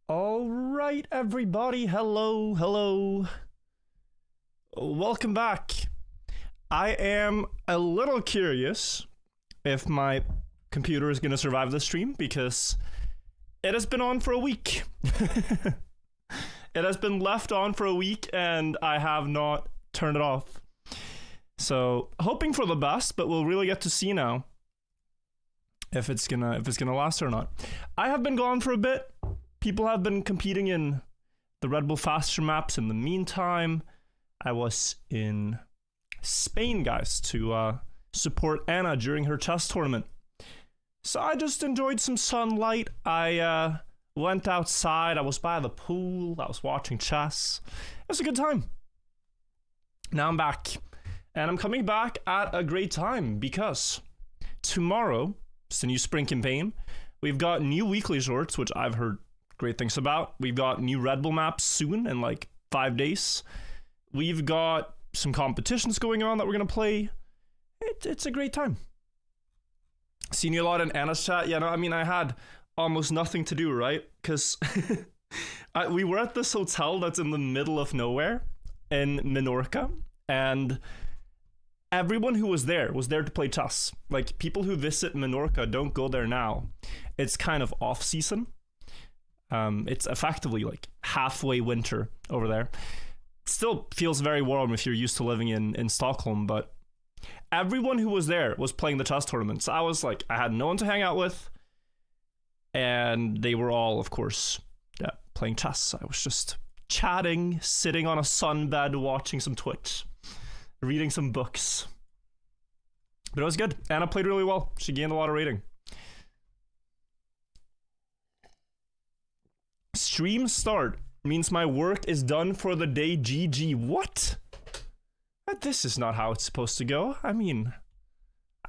All right, everybody. Hello, hello. Welcome back. I am a little curious if my computer is going to survive this stream because it has been on for a week. It has been left on for a week and I have not turned it off. So, hoping for the best, but we'll really get to see now if it's gonna last or not. I have been gone for a bit. People have been competing in the Red Bull Faster maps in the meantime. I was in Spain, guys, to support Anna during her chess tournament. So I just enjoyed some sunlight. I went outside. I was by the pool. I was watching chess. It was a good time. Now I'm back. And I'm coming back at a great time because tomorrow, it's the new spring campaign. We've got new weekly shorts, which I've heard great things about. We've got new Red Bull maps soon in like 5 days. We've got some competitions going on that we're going to play. It's a great time. Seen you a lot in Anna's chat. Yeah, no, I mean, I had almost nothing to do, right? Because we were at this hotel that's in the middle of nowhere in Menorca, and everyone who was there to play chess. Like, people who visit Menorca don't go there now. It's kind of off season. It's effectively like halfway winter over there. Still feels very warm if you're used to living in Stockholm, but everyone who was there was playing the chess tournament. So I was like, I had no one to hang out with, and they were all, of course, playing chess. I was just chatting, sitting on a sunbed, watching some Twitch, reading some books. But it was good. Anna played really well. She gained a lot of rating. Stream start means my work is done for the day. GG. What? This is not how it's supposed to go. I mean,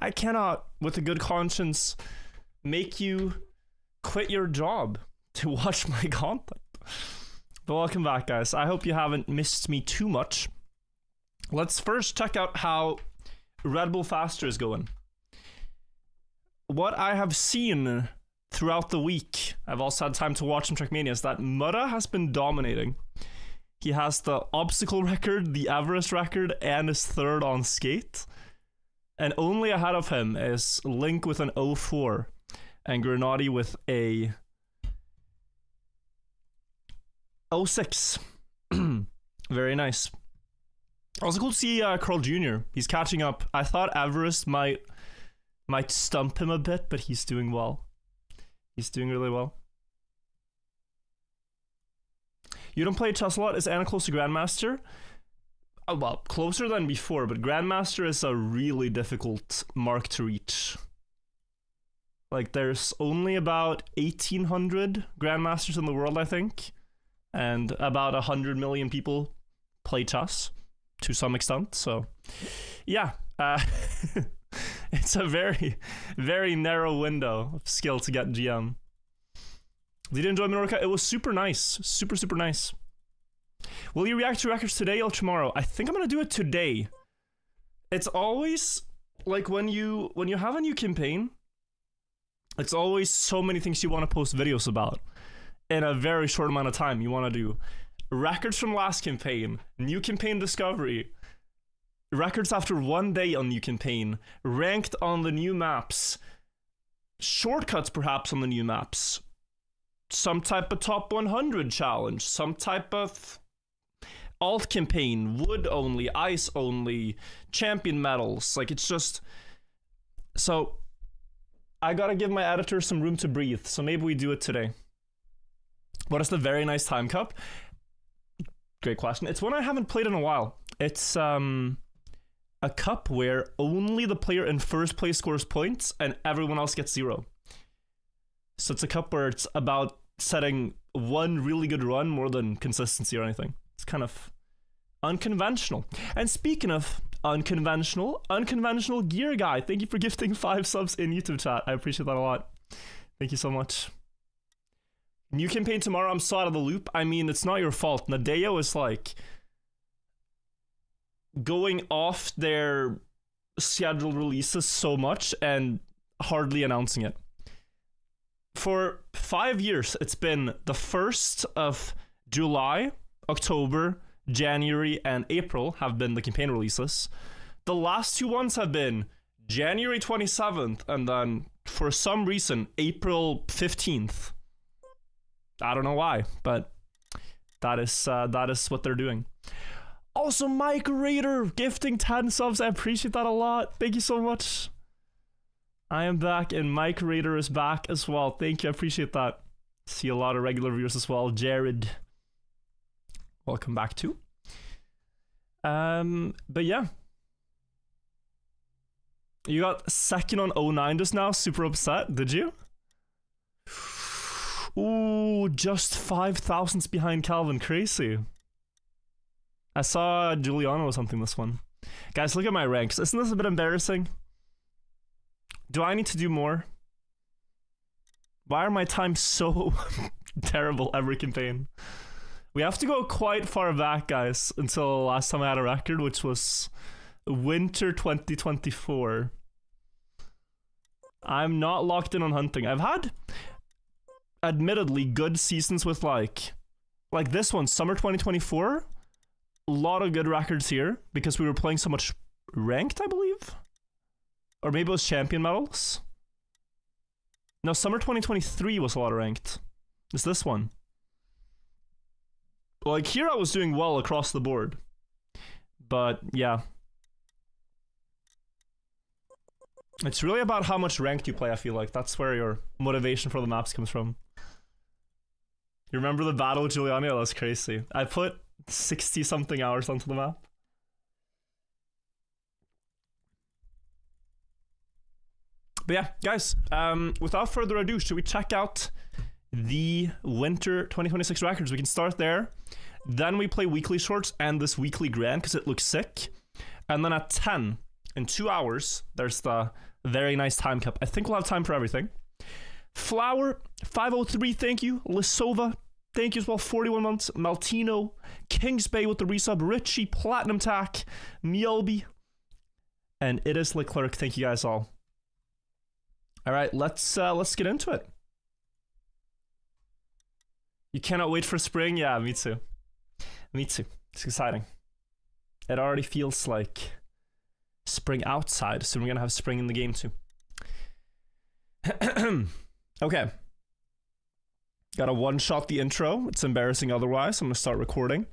I cannot, with a good conscience, make you quit your job to watch my content. But welcome back, guys. I hope you haven't missed me too much. Let's first check out how Red Bull Faster is going. What I have seen throughout the week, I've also had time to watch some Trackmania, is that Murra has been dominating. He has the obstacle record, the Everest record, and is third on skate. And only ahead of him is Link with an 04 and Grenadi with a 06. Very nice. Also cool to see Carl Jr. He's catching up. I thought Everest might stump him a bit, but he's doing well. He's doing really well. You don't play chess a lot? Is Anna close to Grandmaster? Well, closer than before, but Grandmaster is a really difficult mark to reach. Like, there's only about 1,800 Grandmasters in the world, I think. And about 100 million people play chess to some extent. So, yeah. It's a very, very narrow window of skill to get GM. Did you enjoy Menorca? It was super nice. Super, super nice. Will you react to records today or tomorrow? I think I'm gonna do it today. It's always like when you have a new campaign, it's always so many things you want to post videos about in a very short amount of time. You want to do records from last campaign, new campaign discovery, records after 1 day on new campaign, ranked on the new maps, shortcuts perhaps on the new maps, some type of top 100 challenge, some type of alt campaign, wood only, ice only, champion medals. Like, it's just... So, I gotta give my editor some room to breathe, so maybe we do it today. What is the very nice time cup? Great question. It's one I haven't played in a while. It's a cup where only the player in first place scores points and everyone else gets 0. So it's a cup where it's about setting one really good run more than consistency or anything. It's kind of unconventional. And speaking of unconventional Gear Guy, thank you for gifting 5 subs in YouTube chat. I appreciate that a lot. Thank you so much. New campaign tomorrow. I'm so out of the loop. I mean, it's not your fault. Nadeo is like going off their scheduled releases so much and hardly announcing it. For 5 years, it's been the 1st of July, October, January, and April have been the campaign releases. The last 2 ones have been January 27th and then, for some reason, April 15th. I don't know why, but that is what they're doing. Also, Mike Raider gifting 10 subs. I appreciate that a lot. Thank you so much. I am back, and Mike Raider is back as well. Thank you. I appreciate that. See a lot of regular viewers as well. Jared, welcome back too. But yeah. You got second on 09 just now. Super upset. Did you? Ooh, just 5,000s behind Calvin. Crazy. I saw Giuliano or something this one. Guys, look at my ranks. Isn't this a bit embarrassing? Do I need to do more? Why are my times so terrible every campaign? We have to go quite far back, guys, until last time I had a record, which was winter 2024. I'm not locked in on hunting. I've had, admittedly, good seasons with like this one, summer 2024. A lot of good records here because we were playing so much ranked, I believe. Or maybe it was champion medals. No, summer 2023 was a lot of ranked. It's this one. Like here I was doing well across the board. But yeah. It's really about how much ranked you play, I feel like. That's where your motivation for the maps comes from. You remember the battle with Giuliano? That's crazy. I put 60 something hours onto the map. But yeah, guys, without further ado, should we check out the winter 2026 records? We can start there. Then we play weekly shorts and this weekly grand because it looks sick. And then at 10, in 2 hours, there's the very nice time cap. I think we'll have time for everything. Flower, 503, thank you. Lisova, thank you as well, 41 months. Maltino, Kings Bay with the resub. Richie, Platinum Tack, Mielby, and it is Leclerc. Thank you guys all. All right, let's get into it. You cannot wait for spring? Yeah, me too. Me too. It's exciting. It already feels like spring outside, so we're gonna have spring in the game too. Okay. Gotta one-shot the intro. It's embarrassing otherwise. I'm gonna start recording.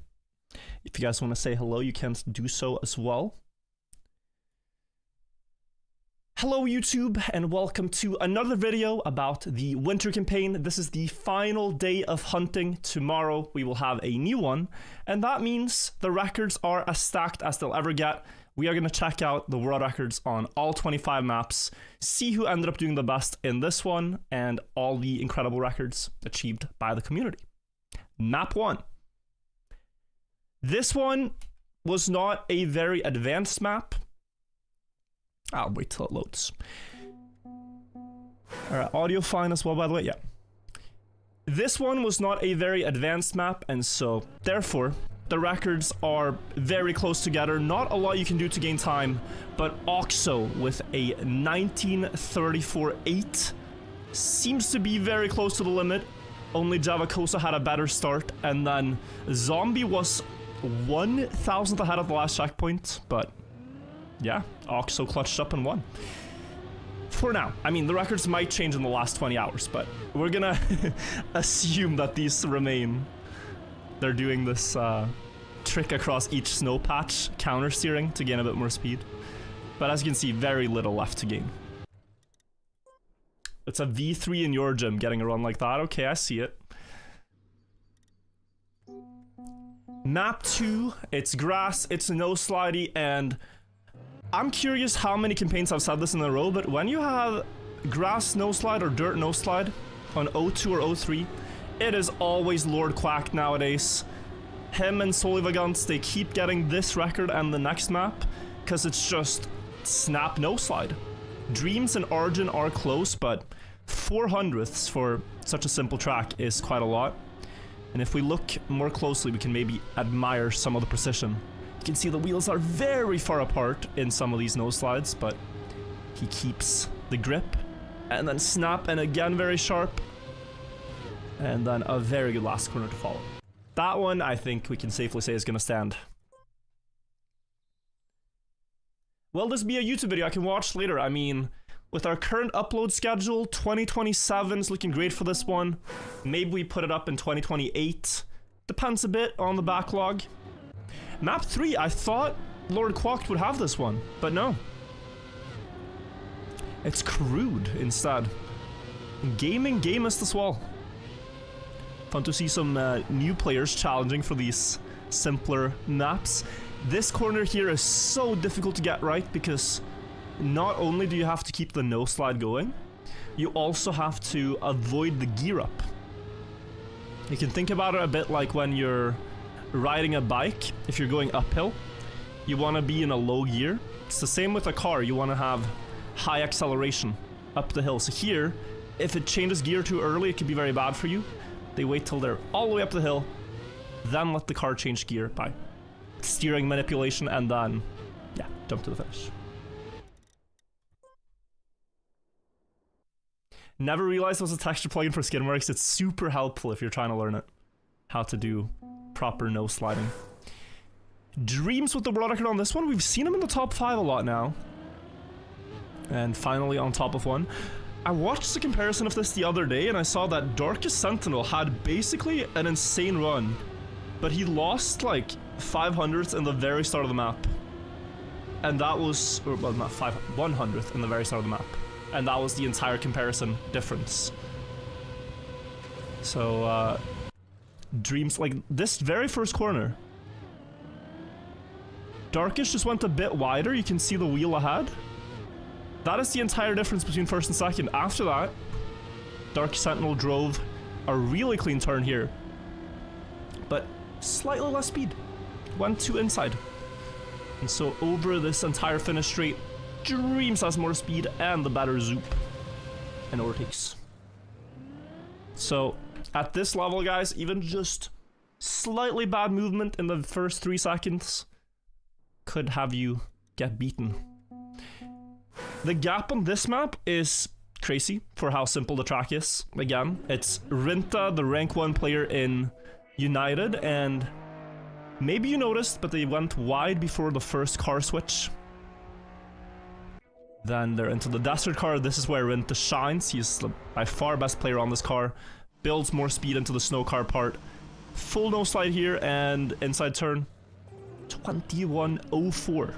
If you guys want to say hello, you can do so as well. Hello YouTube, and welcome to another video about the winter campaign. This is the final day of hunting. Tomorrow we will have a new one, and that means the records are as stacked as they'll ever get. We are going to check out the world records on all 25 maps, see who ended up doing the best in this one, and all the incredible records achieved by the community. Map 1. This one was not a very advanced map. I'll wait till it loads. Alright, audio fine as well, by the way, yeah. This one was not a very advanced map, and so, therefore, the records are very close together. Not a lot you can do to gain time, but Oxo with a 1934-8 seems to be very close to the limit. Only Javacosa had a better start, and then Zombie was 1,000th ahead of the last checkpoint, but yeah, Oxo clutched up and won. For now. I mean, the records might change in the last 20 hours, but we're gonna assume that these remain. They're doing this trick across each snow patch, counter steering to gain a bit more speed. But as you can see, very little left to gain. It's a V3 in your gym getting a run like that. Okay, I see it. Map 2, it's grass, it's no slidey, and I'm curious how many campaigns I've said this in a row, but when you have grass no slide or dirt no slide on 02 or 03, it is always Lord Quack nowadays. Him and Solivagants, they keep getting this record and the next map, because it's just snap no slide. Dreams and Origin are close, but 400ths for such a simple track is quite a lot. And if we look more closely, we can maybe admire some of the precision. You can see the wheels are very far apart in some of these nose slides, but he keeps the grip. And then snap, and again very sharp. And then a very good last corner to follow. That one, I think we can safely say is going to stand. Will this be a YouTube video I can watch later? I mean, with our current upload schedule, 2027 is looking great for this one. Maybe we put it up in 2028. Depends a bit on the backlog. Map 3, I thought Lord Quack would have this one, but no. It's crude instead. Gaming game is this wall. Fun to see some new players challenging for these simpler maps. This corner here is so difficult to get right because not only do you have to keep the no slide going, you also have to avoid the gear up. You can think about it a bit like when you're riding a bike. If you're going uphill, you want to be in a low gear. It's the same with a car. You want to have high acceleration up the hill. So here, if it changes gear too early, it could be very bad for you. They wait till they're all the way up the hill, then let the car change gear by steering manipulation, and then, yeah, jump to the finish. Never realized it was a texture plugin for Skinworks. It's super helpful if you're trying to learn it. How to do proper no sliding. Dreams with the world record on this one. We've seen him in the top 5 a lot now. And finally on top of one. I watched the comparison of this the other day and I saw that Darkest Sentinel had basically an insane run. But he lost like 500th in the very start of the map. And that was, or well not 100th in the very start of the map. And that was the entire comparison difference. So, Dreams, like this very first corner. Darkish just went a bit wider, you can see the wheel ahead. That is the entire difference between first and second. After that, Dark Sentinel drove a really clean turn here. But slightly less speed. Went to inside. And so over this entire finish straight, Dreams has more speed and the better zoop. And overtakes. So, at this level, guys, even just slightly bad movement in the first 3 seconds could have you get beaten. The gap on this map is crazy for how simple the track is. Again, it's Rinta, the rank 1 player in United, and maybe you noticed, but they went wide before the first car switch. Then they're into the desert car. This is where Rinta shines. He's the by far best player on this car. Builds more speed into the snow car part. Full no slide here and inside turn. 21:04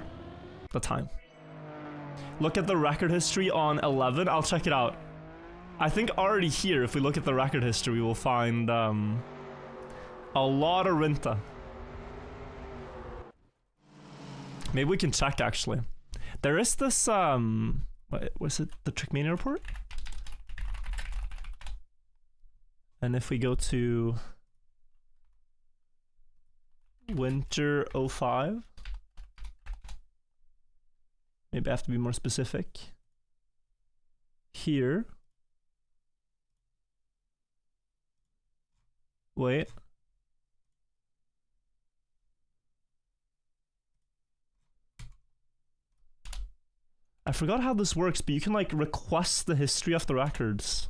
the time. Look at the record history on 11. I'll check it out. I think already here, if we look at the record history, we'll find a lot of Rinta. Maybe we can check actually. There is this what was it? The Trickmania report? And if we go to Winter 05, maybe I have to be more specific. Here. Wait. I forgot how this works, but you can like request the history of the records.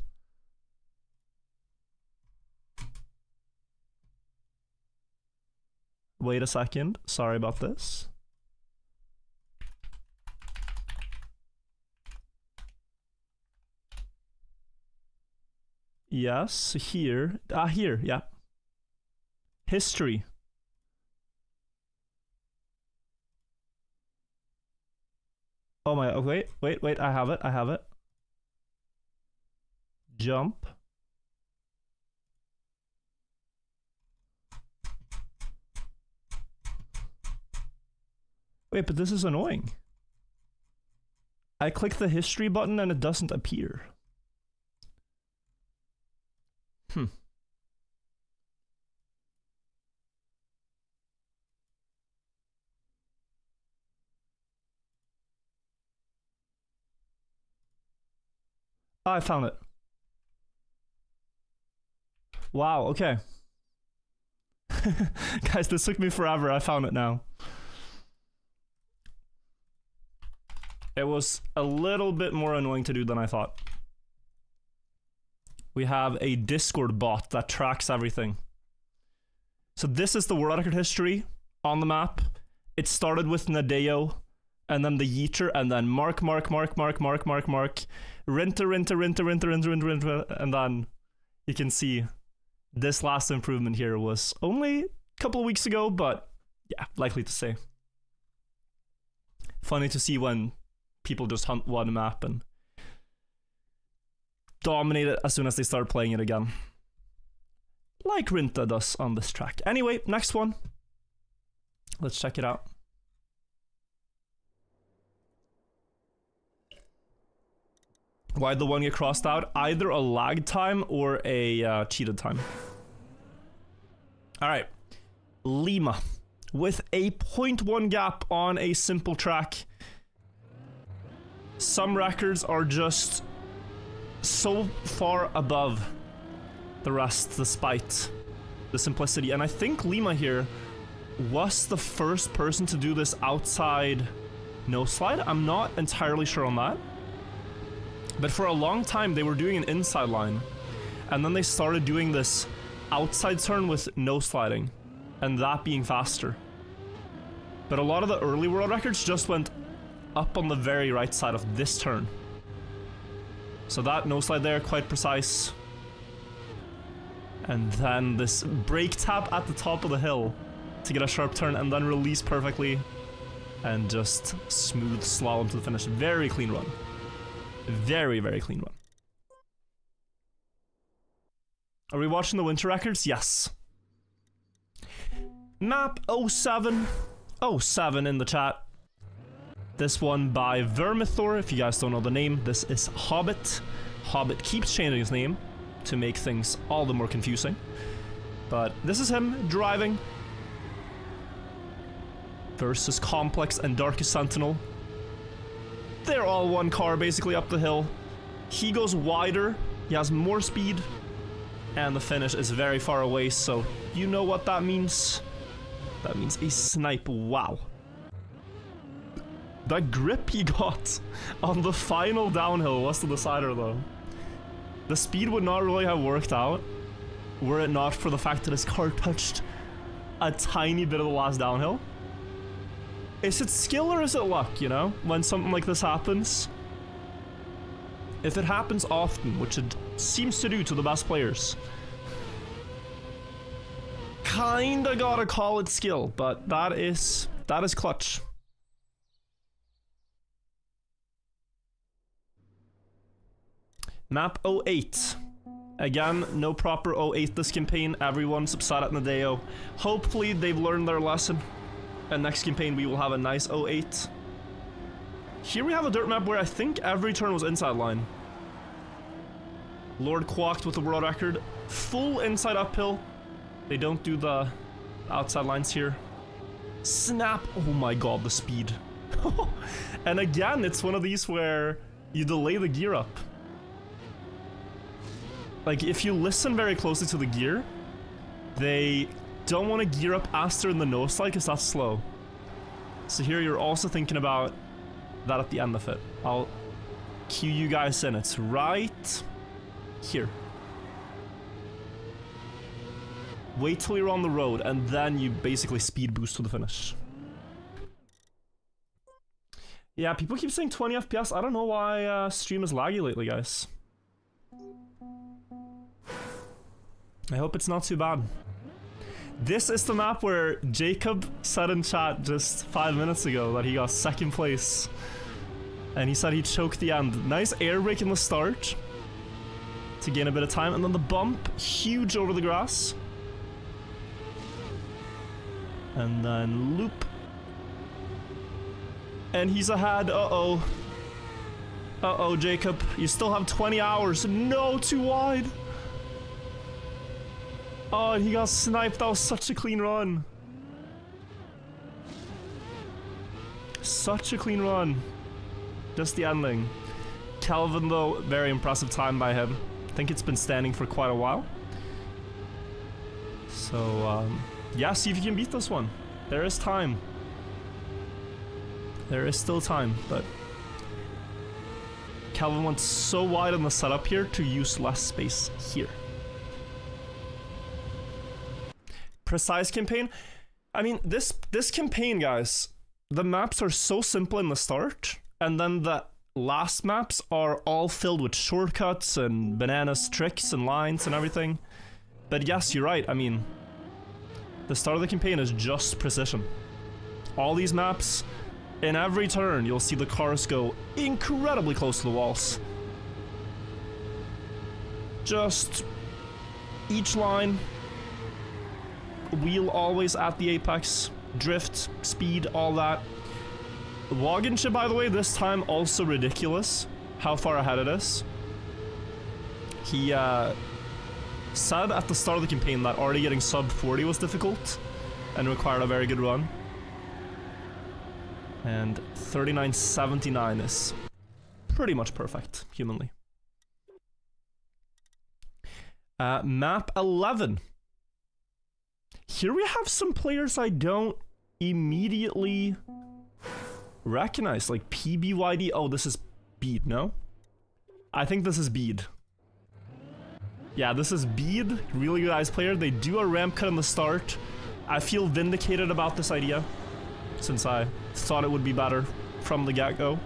Wait a second. Sorry about this. Yes, here. Here, yeah. History. Oh my, oh wait, I have it. Jump. Wait, but this is annoying. I click the history button and it doesn't appear. Oh, I found it. Wow, okay. Guys, this took me forever. I found it now. It was a little bit more annoying to do than I thought. we have a Discord bot that tracks everything. So this is the world record history on the map. It started with Nadeo, and then the Yeeter, and then Mark, Rinter, and then you can see this last improvement here was only a couple of weeks ago, but yeah, likely to say. Funny to see when people just hunt one map and dominate it as soon as they start playing it again. Like Rinta does on this track. Anyway, next one. Let's check it out. Why'd the one get crossed out? Either a lag time or a cheated time. Alright. Lima. With a 0.1 gap on a simple track. Some records are just so far above the rest, despite the simplicity. And I think Lima here was the first person to do this outside no slide. I'm not entirely sure on that. But for a long time, they were doing an inside line. And then they started doing this outside turn with no sliding. And that being faster. But a lot of the early world records just went up on the very right side of this turn. So that no slide there, quite precise. And then this brake tap at the top of the hill to get a sharp turn and then release perfectly. And just smooth slalom to the finish. Very clean run. Very, very clean run. Are we watching the winter records? Yes. Map 07. 07 in the chat. This one by Vermithor, if you guys don't know the name. This is Hobbit. Hobbit keeps changing his name to make things all the more confusing. But this is him driving versus Complex and Darkest Sentinel. They're all one car basically up the hill. He goes wider, he has more speed, and the finish is very far away, so you know what that means. That means a snipe. Wow. That grip he got on the final downhill was the decider though. The speed would not really have worked out were it not for the fact that his car touched a tiny bit of the last downhill. Is it skill or is it luck, you know? When something like this happens. If it happens often, which it seems to do to the best players, kinda gotta call it skill, but that is clutch. Map 08. Again, no proper 08 this campaign. Everyone's upset at Nadeo. Hopefully they've learned their lesson. And next campaign we will have a nice 08. Here we have a dirt map where I think every turn was inside line. Lord Quacked with the world record. Full inside uphill. They don't do the outside lines here. Snap. Oh my god, the speed. And again, it's one of these where you delay the gear up. Like, if you listen very closely to the gear, they don't want to gear up faster in the nose slide because that's slow. So here you're also thinking about that at the end of it. I'll cue you guys in. It's right here. Wait till you're on the road and then you basically speed boost to the finish. Yeah, people keep saying 20 FPS. I don't know why stream is laggy lately, guys. I hope it's not too bad. This is the map where Jacob said in chat just 5 minutes ago that he got second place. And he said he choked the end. Nice air brake in the start to gain a bit of time. And then the bump, huge over the grass. And then loop. And he's ahead. Uh-oh. Uh-oh, Jacob. You still have 20 hours. No, too wide. Oh, and he got sniped. That was such a clean run. Such a clean run. Just the ending. Kelvin, though, very impressive time by him. I think it's been standing for quite a while. So, yeah, see if you can beat this one. There is time. There is still time, but Calvin went so wide on the setup here to use less space here. Precise campaign. I mean, this campaign, guys, the maps are so simple in the start, and then the last maps are all filled with shortcuts and bananas tricks and lines and everything. But yes, you're right. I mean, the start of the campaign is just precision. All these maps, in every turn, you'll see the cars go incredibly close to the walls. Just each line, wheel always at the apex, drift, speed, all that. Wagonship, by the way, this time also ridiculous how far ahead it is. He said at the start of the campaign that already getting sub 40 was difficult and required a very good run. And 39.79 is pretty much perfect, humanly. Map 11. Here we have some players I don't immediately recognize, like PBYD. Oh, this is Bede, no? I think this is Bede. Yeah, this is Bede, really good ice player. They do a ramp cut in the start. I feel vindicated about this idea, since I thought it would be better from the get-go.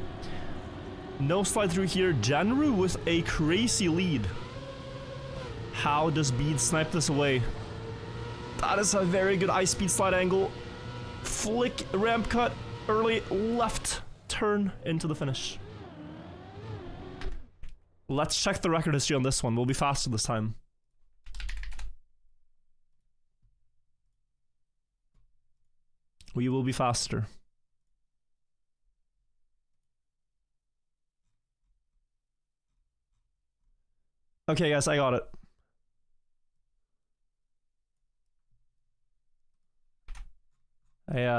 No slide through here. Genru with a crazy lead. How does Bede snipe this away? That is a very good ice speed slide angle. Flick, ramp cut, early left turn into the finish. Let's check the record history on this one. We'll be faster this time. We will be faster. Okay, guys, I got it.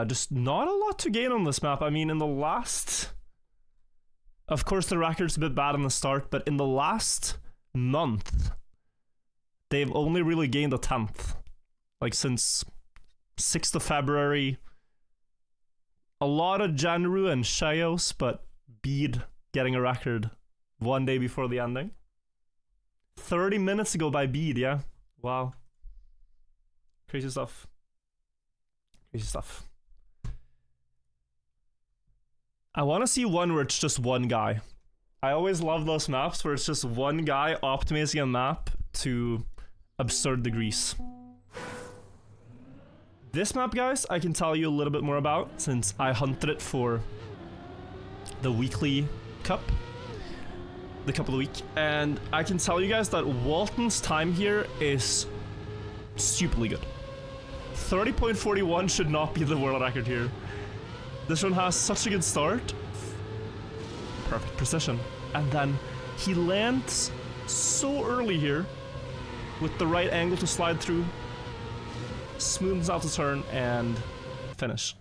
Just not a lot to gain on this map. I mean, in the last... Of course, the record's a bit bad in the start, but in the last month, they've only really gained a 10th. Like, since 6th of February... A lot of Genru and Shios, but Bede getting a record one day before the ending. 30 minutes ago by Bede, yeah? Wow. Crazy stuff. Crazy stuff. I want to see one where it's just one guy. I always love those maps where it's just one guy optimizing a map to absurd degrees. This map, guys, I can tell you a little bit more about since I hunted it for the weekly cup. The cup of the week. And I can tell you guys that Walton's time here is stupidly good. 30.41 should not be the world record here. This one has such a good start. Perfect precision. And then he lands so early here with the right angle to slide through. Smooths out the turn and finish.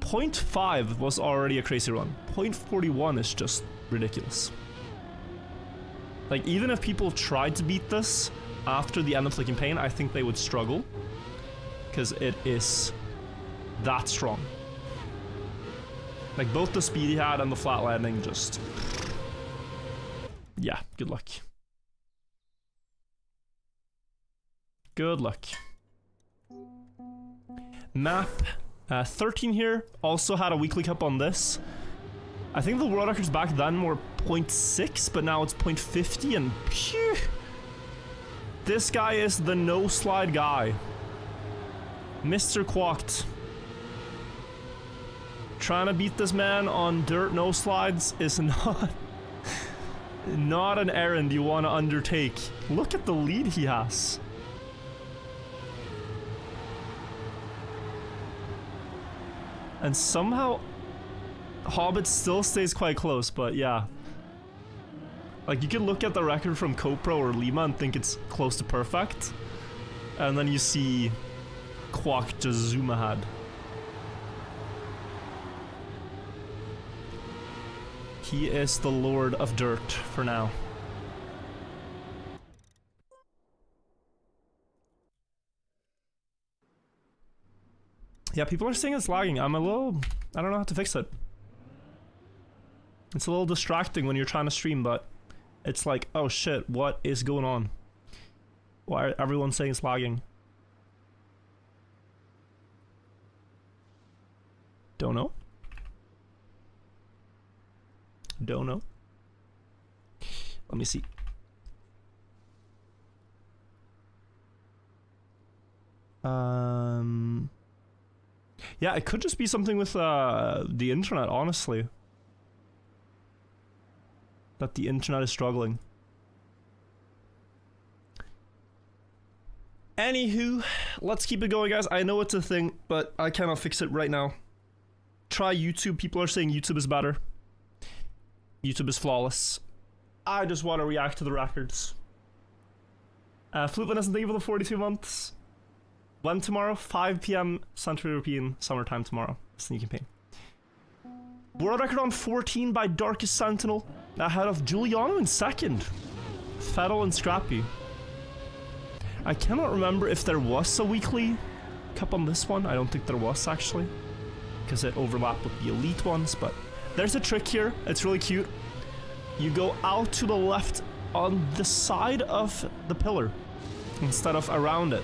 0.5 was already a crazy run. 0.41 is just ridiculous. Like, even if people tried to beat this after the end of the campaign, I think they would struggle. Because it is that strong. Like, both the speed he had and the flat landing just... Yeah, good luck. Good luck. Map 13 here. Also had a weekly cup on this. I think the world records back then were 0.6, but now it's 0.50 and... Phew, this guy is the no-slide guy. Mr. Quacked. Trying to beat this man on dirt no slides is not an errand you want to undertake. Look at the lead he has. And somehow Hobbit still stays quite close, but yeah. Like, you could look at the record from Copro or Lima and think it's close to perfect. And then you see Quack just zoom ahead. He is the Lord of Dirt for now. Yeah, people are saying it's lagging. I'm a little... I don't know how to fix it. It's a little distracting when you're trying to stream, but it's like, oh shit, what is going on? Why are everyone saying it's lagging? Don't know. Don't know. Let me see. Yeah, it could just be something with the internet, honestly. That the internet is struggling. Anywho, let's keep it going, guys. I know it's a thing, but I cannot fix it right now. Try YouTube. People are saying YouTube is better. YouTube is flawless. I just want to react to the records. Flute Vanessa, thank you for the 42 months. When tomorrow? 5 p.m. Central European summertime tomorrow. Sneaking pain. World record on 14 by Darkest Sentinel. Ahead of Giuliano in second. Fettel and Scrappy. I cannot remember if there was a weekly cup on this one. I don't think there was, actually. Because it overlapped with the elite ones, but there's a trick here. It's really cute. You go out to the left on the side of the pillar instead of around it.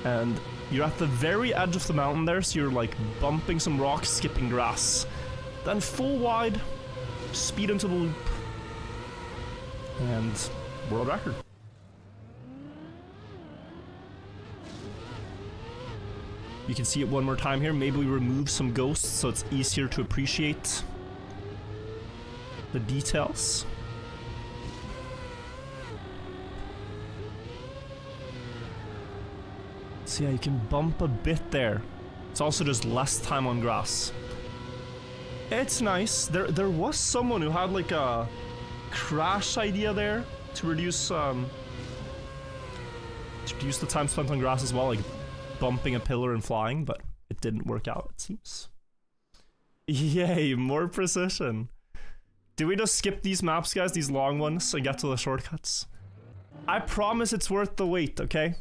And you're at the very edge of the mountain there, so you're like bumping some rocks, skipping grass. Then full wide, speed into the loop. And world record. You can see it one more time here. Maybe we remove some ghosts so it's easier to appreciate the details. So yeah, you can bump a bit there. It's also just less time on grass. It's nice. There was someone who had like a crash idea there to reduce the time spent on grass as well, like bumping a pillar and flying, but it didn't work out, it seems. Yay, more precision. Do we just skip these maps, guys, these long ones, and get to the shortcuts? I promise it's worth the wait, okay?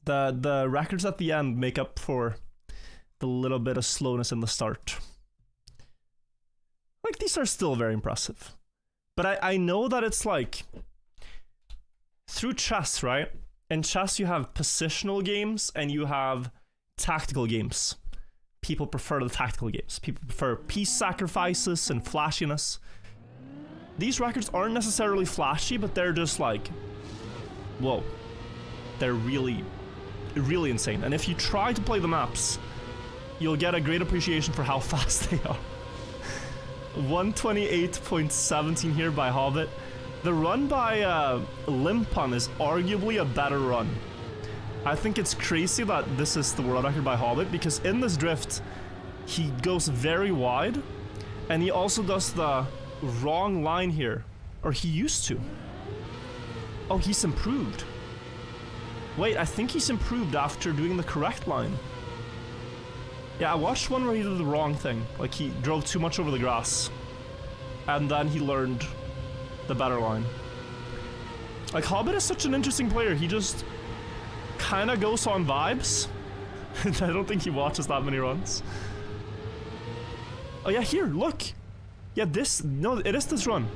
The records at the end make up for the little bit of slowness in the start. Like, these are still very impressive. But I know that it's like... Through chess, right? In chess, you have positional games and you have tactical games. People prefer the tactical games. People prefer piece sacrifices and flashiness. These records aren't necessarily flashy, but they're just like... Whoa. They're really insane. And if you try to play the maps, you'll get a great appreciation for how fast they are. 128.17 here by Hobbit. The run by Limpon is arguably a better run. I think it's crazy that this is the world record by Hobbit, because in this drift, he goes very wide, and he also does the wrong line here. Or he used to. Oh, he's improved. Wait, I think he's improved after doing the correct line. Yeah, I watched one where he did the wrong thing. Like, he drove too much over the grass. And then he learned the better line. Like, Hobbit is such an interesting player. He just kind of goes on vibes. I don't think he watches that many runs. Oh yeah, here, look. Yeah, this, no, it is this run.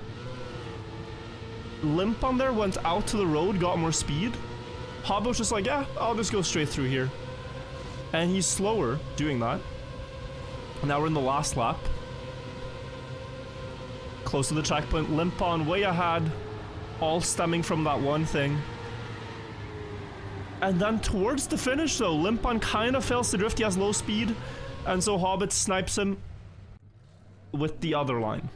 Limpon there went out to the road, got more speed. Hobbit was just like, yeah, I'll just go straight through here. And he's slower doing that. Now we're in the last lap. Close to the checkpoint. Limpon way ahead. All stemming from that one thing. And then towards the finish though, Limpon kind of fails to drift. He has low speed. And so Hobbit snipes him with the other line.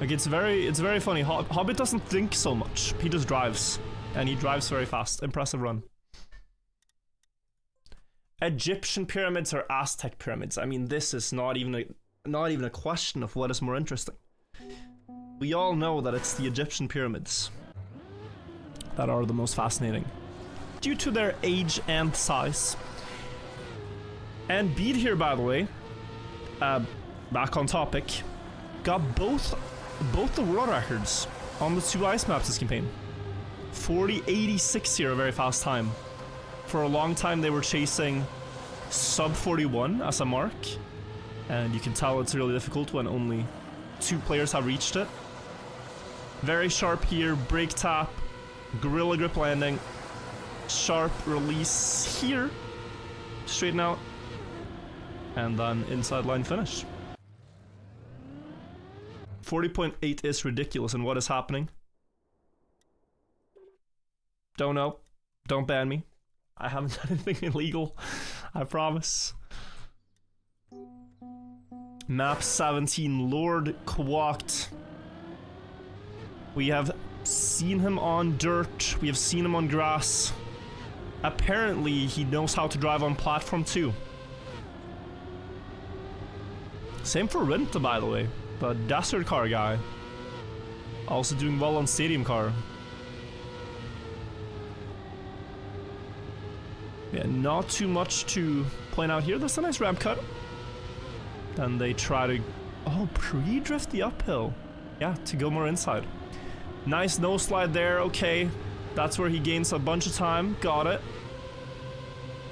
Like, it's very funny. Hobbit doesn't think so much. He just drives. And he drives very fast. Impressive run. Egyptian pyramids or Aztec pyramids? I mean, this is not even a question of what is more interesting. We all know that it's the Egyptian pyramids that are the most fascinating, due to their age and size. And Beat here, by the way, back on topic, got both the world records on the 2 ice maps this campaign. 40.86 here, a very fast time. For a long time they were chasing sub 41 as a mark. And you can tell it's really difficult when only 2 players have reached it. Very sharp here, brake tap, gorilla grip landing, sharp release here, straighten out, and then inside line finish. 40.8 is ridiculous, and what is happening? Don't know. Don't ban me. I haven't done anything illegal, I promise. Map 17, Lord Quacked. We have seen him on dirt, we have seen him on grass. Apparently, he knows how to drive on platform too. Same for VNT, by the way, the desert car guy. Also doing well on stadium car. Yeah, not too much to point out here. That's a nice ramp cut. Then they try to... oh, pre-drift the uphill. Yeah, to go more inside. Nice nose slide there, okay. That's where he gains a bunch of time. Got it.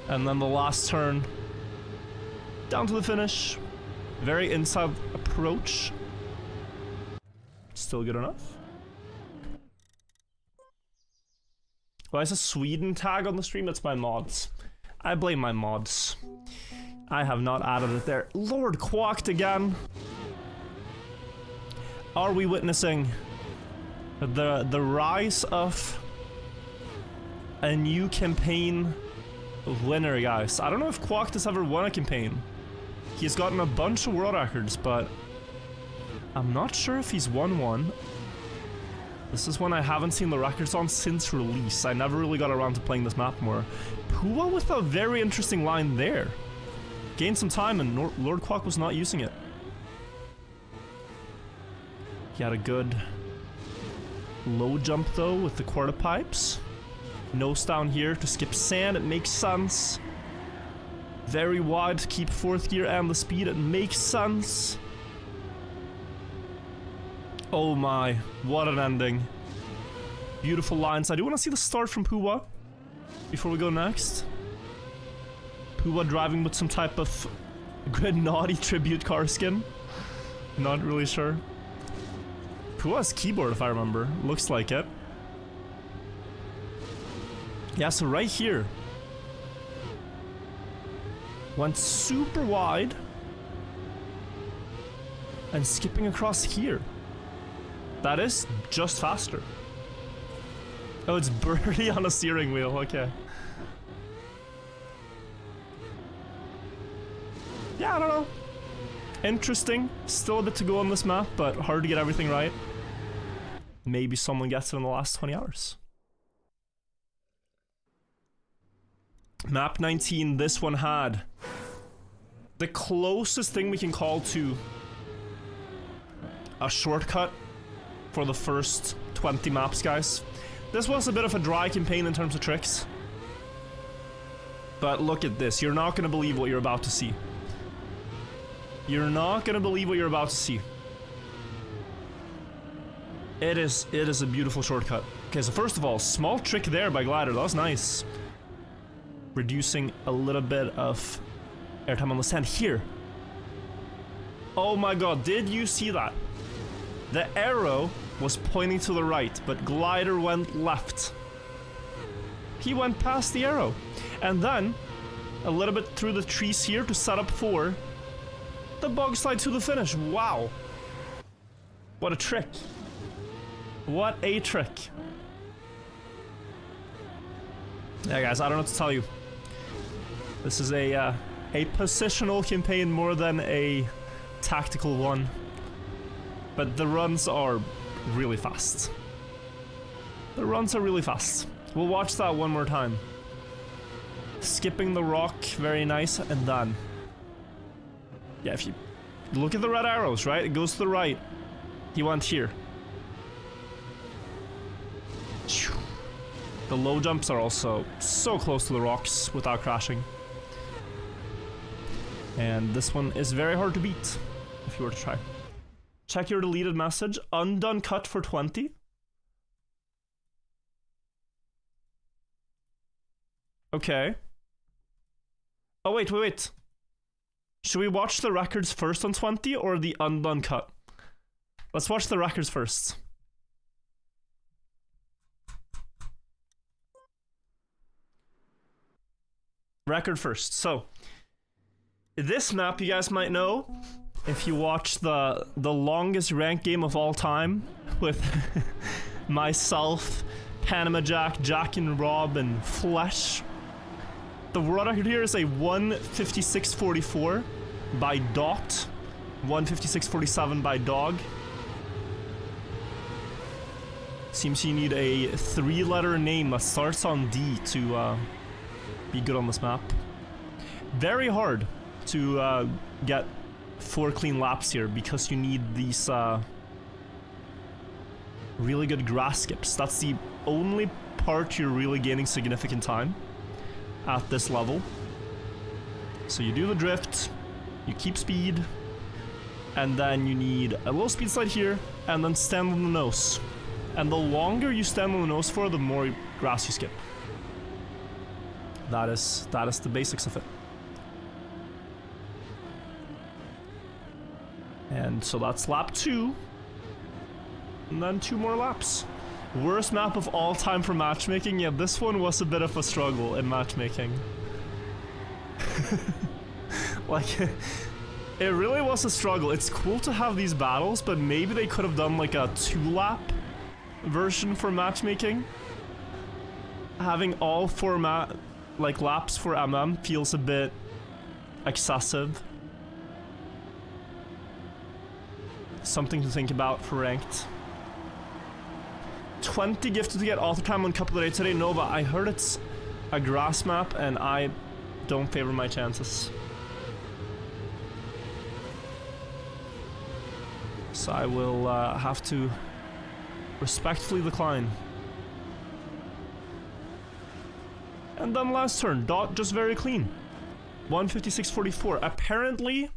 And then the last turn. Down to the finish. Very inside approach. Still good enough. Why is a Sweden tag on the stream? That's my mods. I blame my mods. I have not added it there. Lord Quacked again. Are we witnessing the rise of a new campaign winner, guys? I don't know if Quacked has ever won a campaign. He's gotten a bunch of world records, but I'm not sure if he's won one. This is one I haven't seen the records on since release. I never really got around to playing this map more. Pua with a very interesting line there. Gained some time and Lord Quack was not using it. He had a good low jump though with the quarter pipes. Nose down here to skip sand, it makes sense. Very wide to keep 4th gear and the speed, it makes sense. Oh my, what an ending. Beautiful lines. I do want to see the start from Pua before we go next. Pua driving with some type of Grenadi tribute car skin. Not really sure. Pua's keyboard, if I remember. Looks like it. Yeah, so right here. Went super wide. And skipping across here. That is just faster. Oh, it's birdie on a steering wheel, okay. Yeah, I don't know. Interesting. Still a bit to go on this map, but hard to get everything right. Maybe someone gets it in the last 20 hours. Map 19, this one had the closest thing we can call to a shortcut for the first 20 maps, guys. This was a bit of a dry campaign in terms of tricks. But look at this. You're not going to believe what you're about to see. You're not going to believe what you're about to see. It is a beautiful shortcut. Okay, so first of all, small trick there by Glider. That was nice. Reducing a little bit of airtime on the sand here. Oh my god, did you see that? The arrow was pointing to the right, but Glider went left. He went past the arrow. And then, a little bit through the trees here to set up for the bog slide to the finish. Wow. What a trick. What a trick. Yeah, guys, I don't know what to tell you. This is a positional campaign more than a tactical one. But the runs are really fast. The runs are really fast. We'll watch that one more time. Skipping the rock, very nice, and then... yeah, if you look at the red arrows, right? It goes to the right. He went here. The low jumps are also so close to the rocks without crashing. And this one is very hard to beat, if you were to try. Check your deleted message. Undone cut for 20. Okay. Oh, wait. Should we watch the records first on 20 or the undone cut? Let's watch the records first. Record first. So, this map you guys might know if you watch the longest ranked game of all time with myself, Panama Jack, Jack and Rob, and Flesh. The world record here is a 1:56:44 by Dot, 1:56:47 by Dog. Seems you need a 3-letter name that starts on D to be good on this map. Very hard to get 4 clean laps here because you need these really good grass skips. That's the only part you're really gaining significant time at this level. So you do the drift, you keep speed, and then you need a low speed slide here, and then stand on the nose. And the longer you stand on the nose for, the more grass you skip. That is the basics of it. And so that's lap 2. And then 2 more laps. Worst map of all time for matchmaking? Yeah, this one was a bit of a struggle in matchmaking. Like, it really was a struggle. It's cool to have these battles, but maybe they could have done like a 2-lap version for matchmaking. Having all 4 laps for MM feels a bit excessive. Something to think about for ranked. 20 gifted to get auto time on Couple of Days today. No, but I heard it's a grass map and I don't favor my chances. So I will have to respectfully decline. And then last turn, Dot just very clean. 1:56:44. Apparently,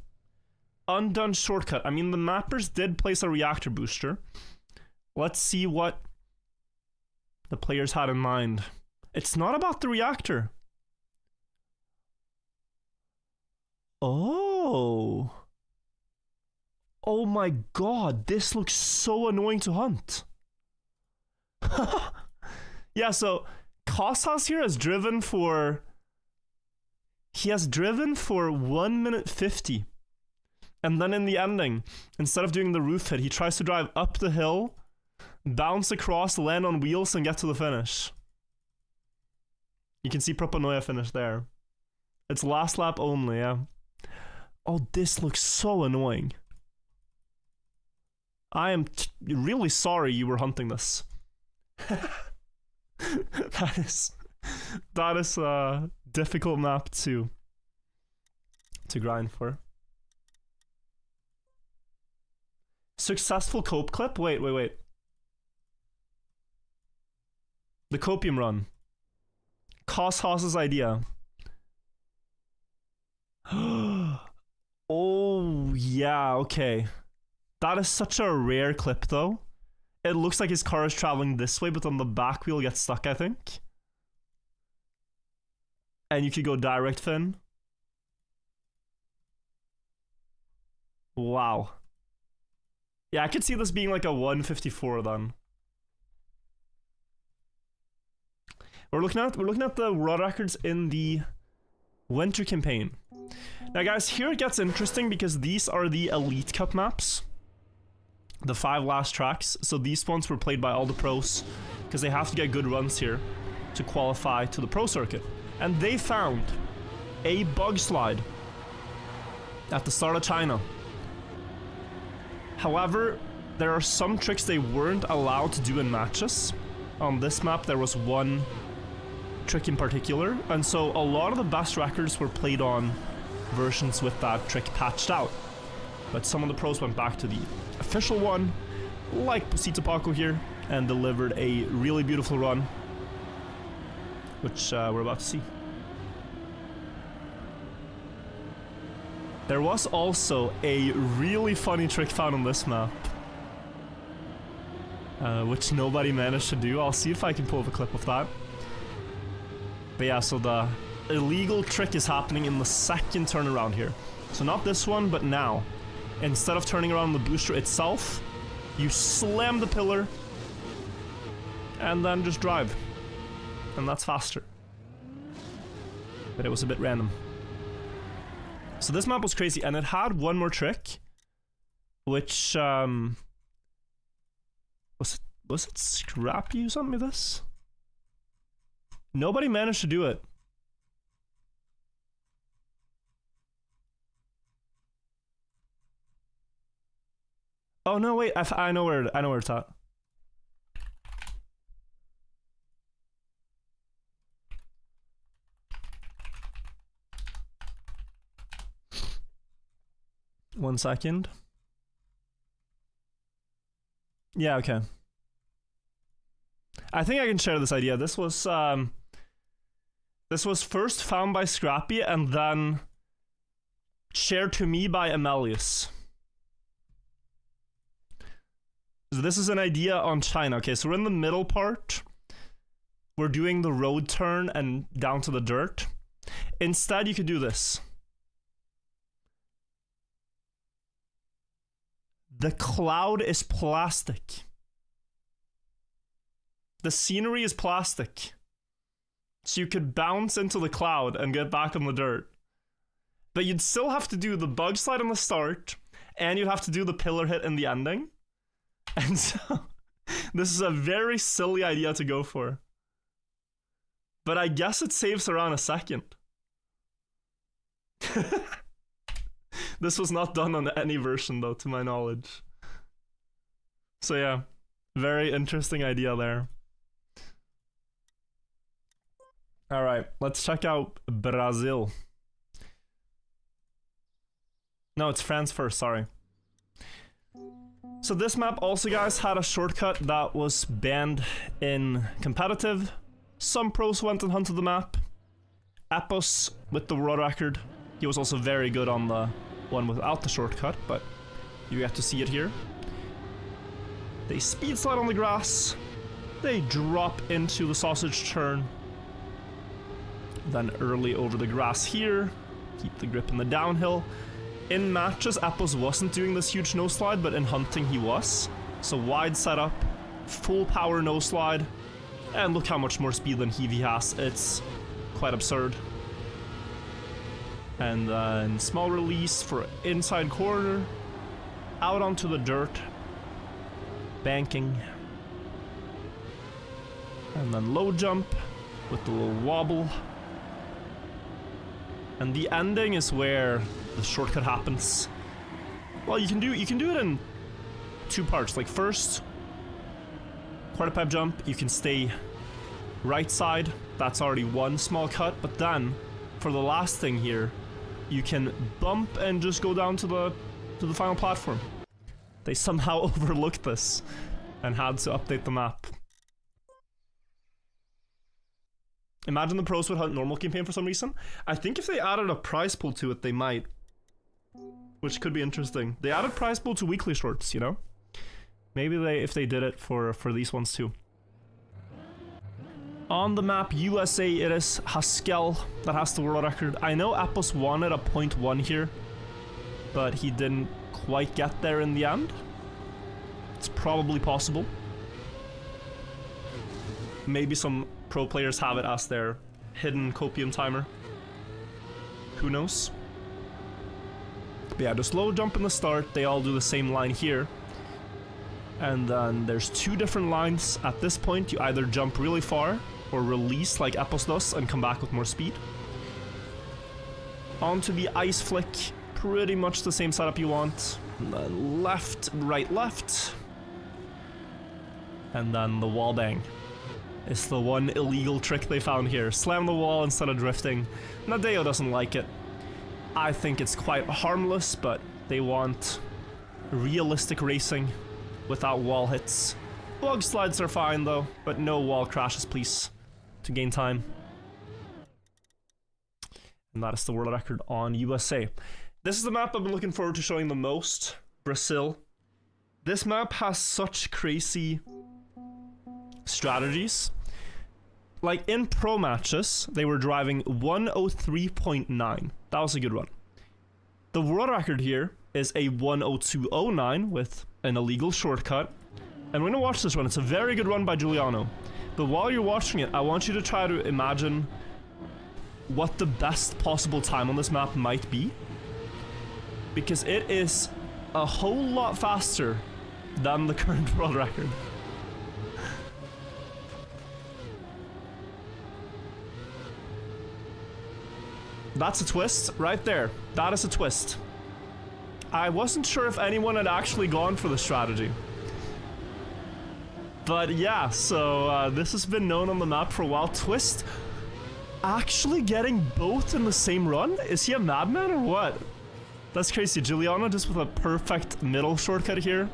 undone shortcut. I mean, the mappers did place a reactor booster. Let's see what the players had in mind. It's not about the reactor. Oh. Oh my god, this looks so annoying to hunt. Yeah, so Kosas here has driven for... He has driven for 1:50. And then in the ending, instead of doing the roof hit, he tries to drive up the hill, bounce across, land on wheels, and get to the finish. You can see Propanoia finish there. It's last lap only, yeah. Oh, this looks so annoying. I am really sorry you were hunting this. That is a difficult map to grind for. Successful cope clip? Wait. The copium run. Kosas' idea. Oh, yeah, okay. That is such a rare clip, though. It looks like his car is traveling this way, but then the back wheel gets stuck, I think. And you could go direct fin. Wow. Yeah, I could see this being like a 1:54 then. We're looking at the world records in the winter campaign. Now guys, here it gets interesting because these are the Elite Cup maps. The 5 last tracks. So these ones were played by all the pros because they have to get good runs here to qualify to the pro circuit. And they found a bug slide at the start of China. However, there are some tricks they weren't allowed to do in matches. On this map, there was one trick in particular, and so a lot of the best records were played on versions with that trick patched out. But some of the pros went back to the official one, like Pusito Paco here, and delivered a really beautiful run, which we're about to see. There was also a really funny trick found on this map, which nobody managed to do. I'll see if I can pull up a clip of that. But yeah, so the illegal trick is happening in the second turnaround here. So not this one, but now. Instead of turning around the booster itself, you slam the pillar and then just drive. And that's faster. But it was a bit random. So this map was crazy, and it had one more trick, which was it Scrappy who sent me this? Nobody managed to do it. Oh no, wait! I know where it's at. One second. Yeah, okay. I think I can share this idea. This was first found by Scrappy and then shared to me by Amelius. So this is an idea on China. Okay, so we're in the middle part. We're doing the road turn and down to the dirt. Instead, you could do this. The cloud is plastic. The scenery is plastic. So you could bounce into the cloud and get back on the dirt. But you'd still have to do the bug slide on the start, and you'd have to do the pillar hit in the ending. And so, this is a very silly idea to go for. But I guess it saves around a second. This was not done on any version, though, to my knowledge. So yeah, very interesting idea there. Alright, let's check out Brazil. No, it's France first, sorry. So this map also, guys, had a shortcut that was banned in competitive. Some pros went and hunted the map. Epos with the world record. He was also very good on the one without the shortcut, but you get to see it here. They speed slide on the grass. They drop into the sausage turn. Then early over the grass here. Keep the grip in the downhill. In matches, Epos wasn't doing this huge no slide, but in hunting he was. So wide setup, full power no slide, and look how much more speed than Heavy has. It's quite absurd. And then small release for inside corner, out onto the dirt, banking, and then low jump with the little wobble. And the ending is where the shortcut happens. Well, you can do it in two parts. Like first, quarter pipe jump, you can stay right side. That's already one small cut. But then, for the last thing here, you can bump and just go down to the final platform. They somehow overlooked this and had to update the map. Imagine the pros would hunt normal campaign for some reason. I think if they added a prize pool to it, they might. Which could be interesting. They added prize pool to weekly shorts, you know? Maybe if they did it for these ones too. On the map USA, it is Haskell that has the world record. I know Epos wanted a 0.1 here, but he didn't quite get there in the end. It's probably possible. Maybe some pro players have it as their hidden copium timer. Who knows? But yeah, just low jump in the start. They all do the same line here. And then there's two different lines. At this point, you either jump really far or release like Epos does and come back with more speed. Onto the ice flick. Pretty much the same setup you want. And then left, right, left. And then the wall bang. It's the one illegal trick they found here. Slam the wall instead of drifting. Nadeo doesn't like it. I think it's quite harmless, but they want realistic racing without wall hits. Bug slides are fine though, but no wall crashes please, to gain time. And that is the world record on USA. This is the map I've been looking forward to showing the most. Brazil. This map has such crazy strategies. like in pro matches, they were driving 103.9. That was a good run. The world record here is a 102.09 with an illegal shortcut. And we're gonna watch this run. It's a very good run by Giuliano. But while you're watching it, I want you to try to imagine what the best possible time on this map might be. Because it is a whole lot faster than the current world record. That's a twist right there. That is a twist. I wasn't sure if anyone had actually gone for the strategy. But yeah, so this has been known on the map for a while. Twist actually getting both in the same run? Is he a madman or what? That's crazy. Giuliano just with a perfect middle shortcut here.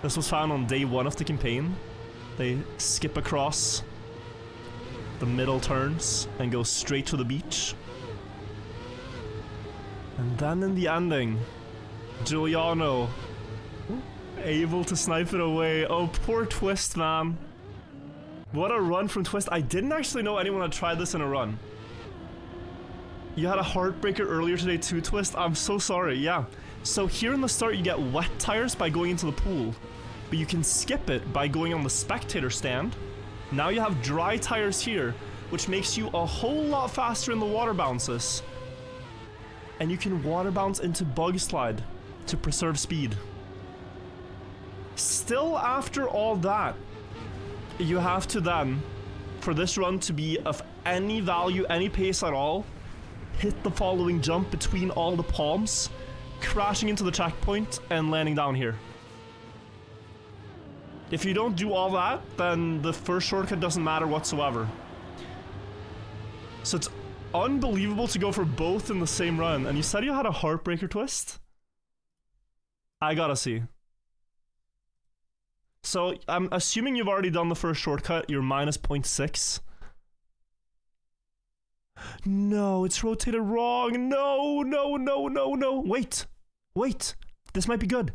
This was found on day 1 of the campaign. They skip across the middle turns and go straight to the beach. And then in the ending, Giuliano able to snipe it away. Oh, poor Twist, man. What a run from Twist. I didn't actually know anyone had tried this in a run. You had a heartbreaker earlier today too, Twist. I'm so sorry, yeah. So here in the start you get wet tires by going into the pool. But you can skip it by going on the spectator stand. Now you have dry tires here, which makes you a whole lot faster in the water bounces. And you can water bounce into bug slide to preserve speed. Still, after all that, you have to then, for this run to be of any value, any pace at all, hit the following jump between all the palms, crashing into the checkpoint and landing down here. If you don't do all that, then the first shortcut doesn't matter whatsoever. So it's unbelievable to go for both in the same run. And you said you had a heartbreaker, Twist? I gotta see. So I'm assuming you've already done the first shortcut. You're minus 0.6. No, it's rotated wrong. No, no, no, no, no. Wait. Wait. This might be good.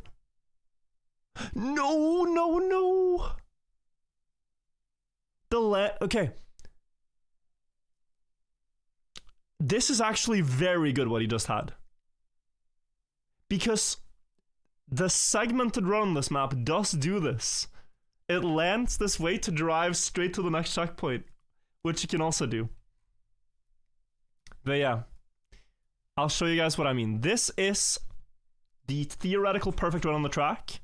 No, no, no. Okay. This is actually very good what he just had. Because the segmented run on this map does do this. It lands this way to drive straight to the next checkpoint, which you can also do. But yeah, I'll show you guys what I mean. This is the theoretical perfect run on the track.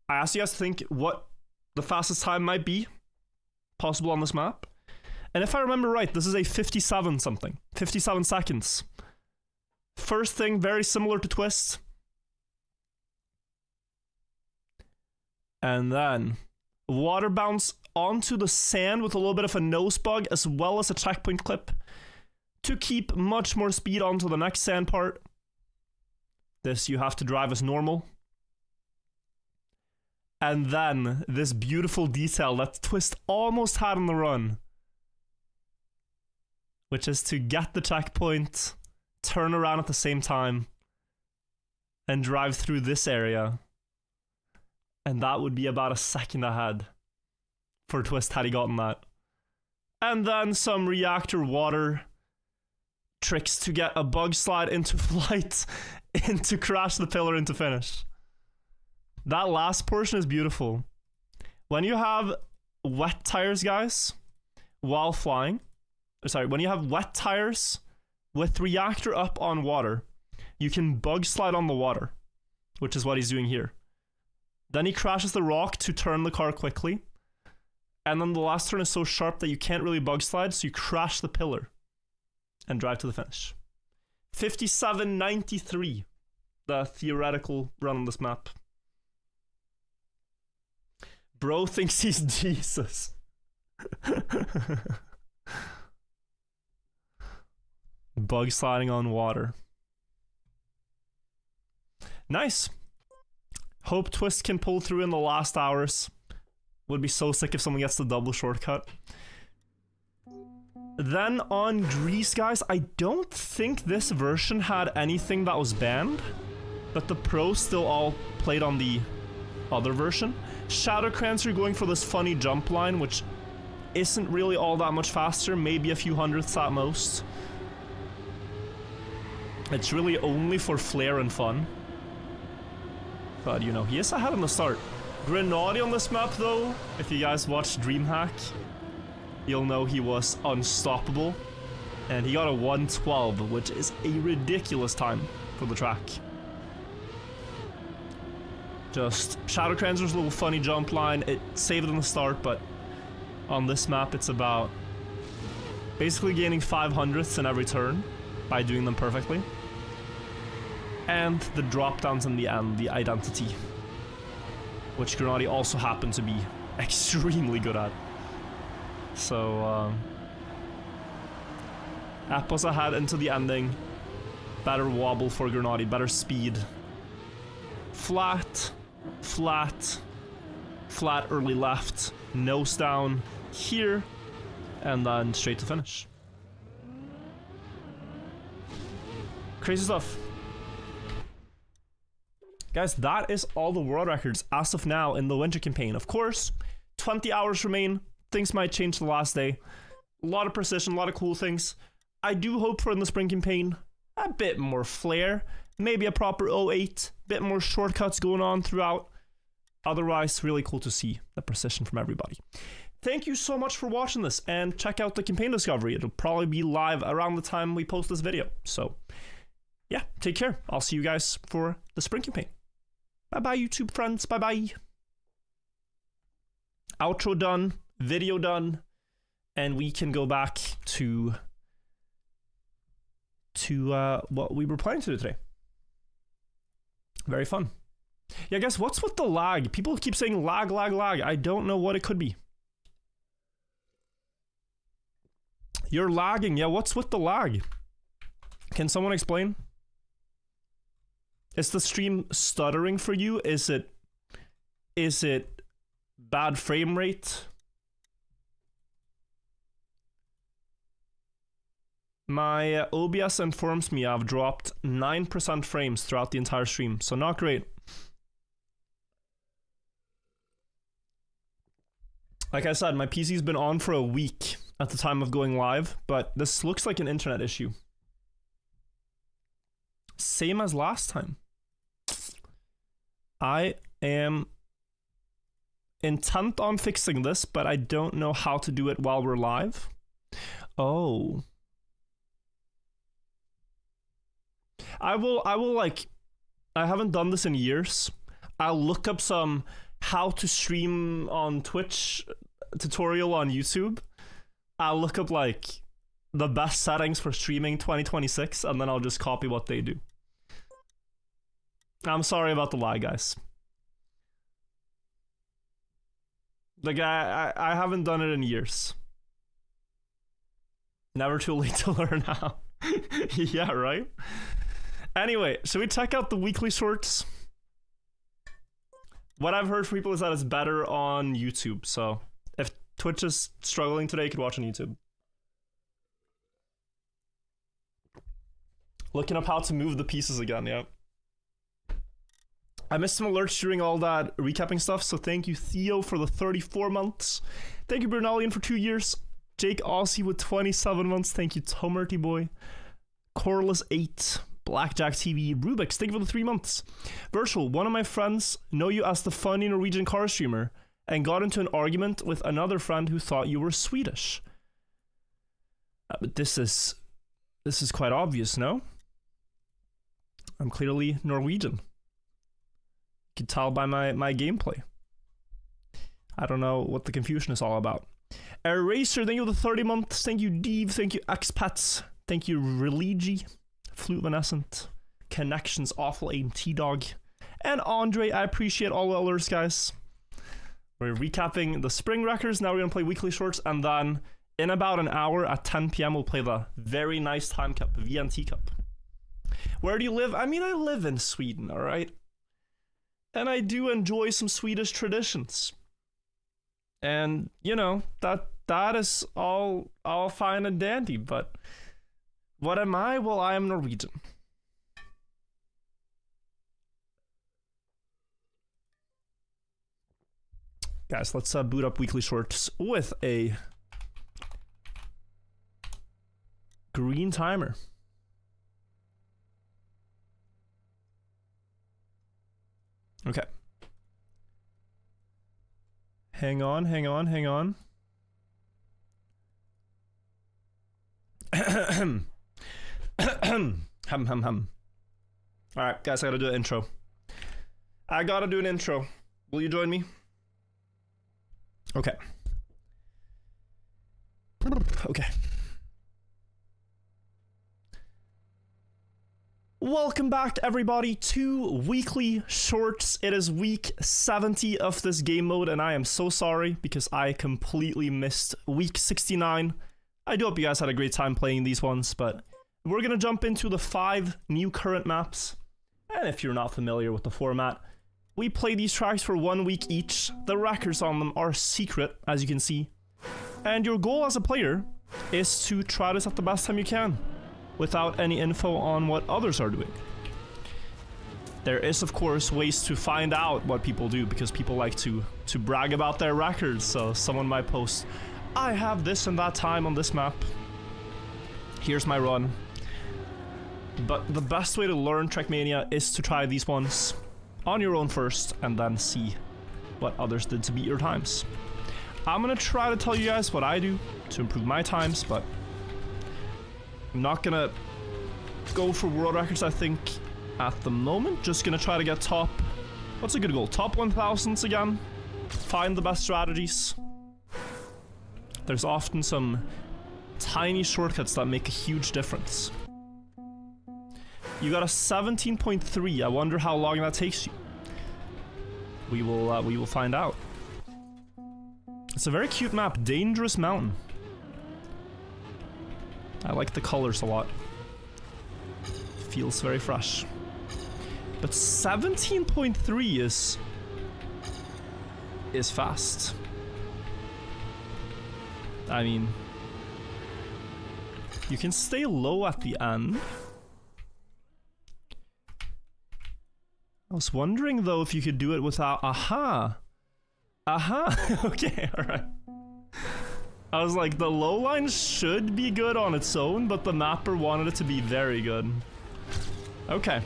I asked you guys to think what the fastest time might be possible on this map. And if I remember right, this is a 57 something. 57 seconds. First thing, very similar to Twist. And then water bounce onto the sand with a little bit of a nose bug as well as a checkpoint clip to keep much more speed onto the next sand part. This you have to drive as normal. And then this beautiful detail that Twist almost had in the run, which is to get the checkpoint, turn around at the same time, and drive through this area. And that would be about a second ahead for Twist had he gotten that. And then some reactor water tricks to get a bug slide into flight, into crash the pillar into finish. That last portion is beautiful. When you have wet tires, guys, while flying, when you have wet tires with reactor up on water, you can bug slide on the water, which is what he's doing here. Then he crashes the rock to turn the car quickly. And then the last turn is so sharp that you can't really bug slide, so you crash the pillar and drive to the finish. 57.93, the theoretical run on this map. Bro thinks he's Jesus. Bug sliding on water. Nice. Hope Twist can pull through in the last hours. Would be so sick if someone gets the double shortcut. Then on Grease, guys, I don't think this version had anything that was banned, but the pros still all played on the other version. Shadowcrancer going for this funny jump line, which isn't really all that much faster, maybe a few hundredths at most. It's really only for flair and fun. But, you know, he is ahead on the start. Grenadi on this map, though, if you guys watched DreamHack, you'll know he was unstoppable. And he got a 112, which is a ridiculous time for the track. Just Shadow Cleanser's little funny jump line, it saved on the start, but on this map it's about basically gaining 500ths in every turn by doing them perfectly. And the drop downs in the end, the identity, which Grenadi also happened to be extremely good at. So, Apple's ahead into the ending. Better wobble for Grenadi, better speed. Flat, flat, flat early left, nose down here, and then straight to finish. Crazy stuff. Guys, that is all the world records as of now in the winter campaign. Of course, 20 hours remain. Things might change the last day. A lot of precision, a lot of cool things. I do hope for in the spring campaign a bit more flair. Maybe a proper 08. Bit more shortcuts going on throughout. Otherwise, really cool to see the precision from everybody. Thank you so much for watching this, and check out the campaign discovery. It'll probably be live around the time we post this video. So, yeah, take care. I'll see you guys for the spring campaign. Bye-bye, YouTube friends. Bye-bye. Outro done. Video done. And we can go back to what we were planning to do today. Very fun. Yeah, I guess what's with the lag? People keep saying lag, lag, lag. I don't know what it could be. You're lagging. Yeah, what's with the lag? Can someone explain? Is the stream stuttering for you? Is it bad frame rate? My OBS informs me I've dropped 9% frames throughout the entire stream, so not great. Like I said, my PC's been on for a week at the time of going live, but this looks like an internet issue. Same as last time. I am intent on fixing this, but I don't know how to do it while we're live. Oh. I will like, I haven't done this in years. I'll look up some how to stream on Twitch tutorial on YouTube. I'll look up like the best settings for streaming 2026, and then I'll just copy what they do. I'm sorry about the lie, guys. Like, I haven't done it in years. Never too late to learn how. Yeah, right? Anyway, should we check out the weekly shorts? What I've heard from people is that it's better on YouTube, so if Twitch is struggling today, you could watch on YouTube. Looking up how to move the pieces again, yeah. I missed some alerts during all that recapping stuff, so thank you, Theo, for the 34 months. Thank you, Bernalian, for 2 years. Jake Aussie with 27 months. Thank you, Tomerty Boy. Corliss 8. Blackjack TV. Rubik's, thank you for the 3 months. Virtual, one of my friends know you as the funny Norwegian car streamer and got into an argument with another friend who thought you were Swedish. But this is quite obvious, no? I'm clearly Norwegian. You can tell by my gameplay. I don't know what the confusion is all about. Eraser, thank you for the 30 months. Thank you, Deeve. Thank you, Expats. Thank you, Religi. Flutevanescent. Connections, Awful Aim, T-Dog. And Andre, I appreciate all the alerts, guys. We're recapping the spring records. Now we're going to play weekly shorts. And then in about an hour at 10 p.m. we'll play the very nice time cup, the VNT Cup. Where do you live? I mean, I live in Sweden, all right? And I do enjoy some Swedish traditions. And, you know, that is all fine and dandy, but what am I? Well, I am Norwegian. Guys, let's boot up weekly shorts with a Green timer. Okay. Hang on, hang on, hang on. Hum. Alright, guys, I gotta do an intro. I gotta do an intro. Will you join me? Okay. Okay. Welcome back, everybody, to Weekly Shorts. It is week 70 of this game mode, and I am so sorry because I completely missed week 69. I do hope you guys had a great time playing these ones, but we're gonna jump into the 5 new current maps. And if you're not familiar with the format, we play these tracks for 1 week each. The records on them are secret, as you can see. And your goal as a player is to try this at the best time you can, without any info on what others are doing. There is, of course, ways to find out what people do, because people like to brag about their records. So someone might post, I have this and that time on this map. Here's my run. But the best way to learn Trackmania is to try these ones on your own first, and then see what others did to beat your times. I'm gonna try to tell you guys what I do to improve my times, but I'm not gonna go for world records, I think, at the moment. Just gonna try to get top... What's a good goal? Top 1000s again. Find the best strategies. There's often some tiny shortcuts that make a huge difference. You got a 17.3. I wonder how long that takes you. We will find out. It's a very cute map. Dangerous Mountain. I like the colors a lot. Feels very fresh. But 17.3 is fast. I mean, you can stay low at the end. I was wondering though if you could do it without aha. Okay, alright. I was like, the low line should be good on its own, but the mapper wanted it to be very good. Okay.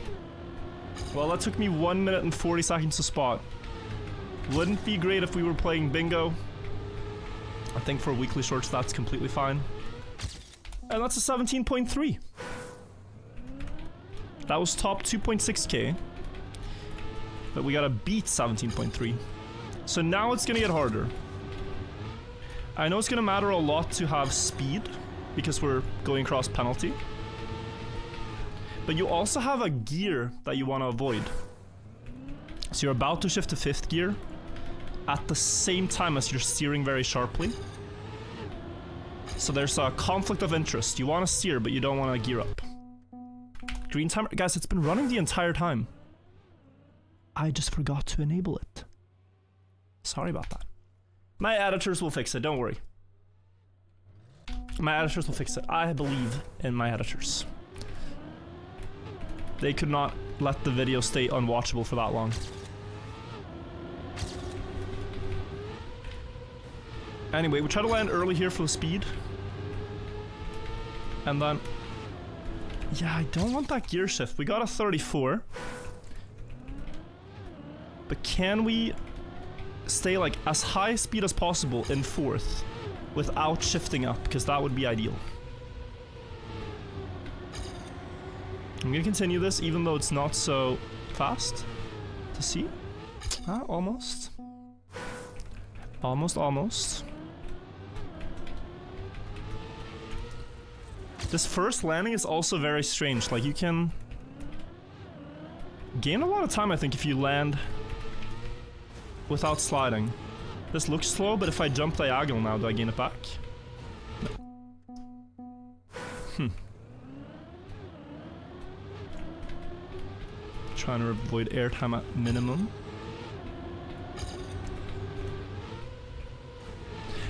Well, that took me 1 minute and 40 seconds to spot. Wouldn't be great if we were playing bingo. I think for weekly shorts that's completely fine. And that's a 17.3. That was top 2.6k. But we gotta beat 17.3. So now it's gonna get harder. I know it's gonna matter a lot to have speed, because we're going across penalty. But you also have a gear that you want to avoid. So you're about to shift to 5th gear at the same time as you're steering very sharply. So there's a conflict of interest. You want to steer, but you don't want to gear up. Green timer. Guys, it's been running the entire time. I just forgot to enable it. Sorry about that. My editors will fix it, don't worry. My editors will fix it. I believe in my editors. They could not let the video stay unwatchable for that long. Anyway, we try to land early here for the speed. And then... yeah, I don't want that gear shift. We got a 34. But can we stay like as high speed as possible in 4th without shifting up? Because that would be ideal. I'm gonna continue this even though it's not so fast to see. Ah, almost. Almost. This first landing is also very strange. Like, you can gain a lot of time, I think, if you land without sliding. This looks slow, but if I jump diagonal now, do I gain it back? No. Trying to avoid airtime at minimum.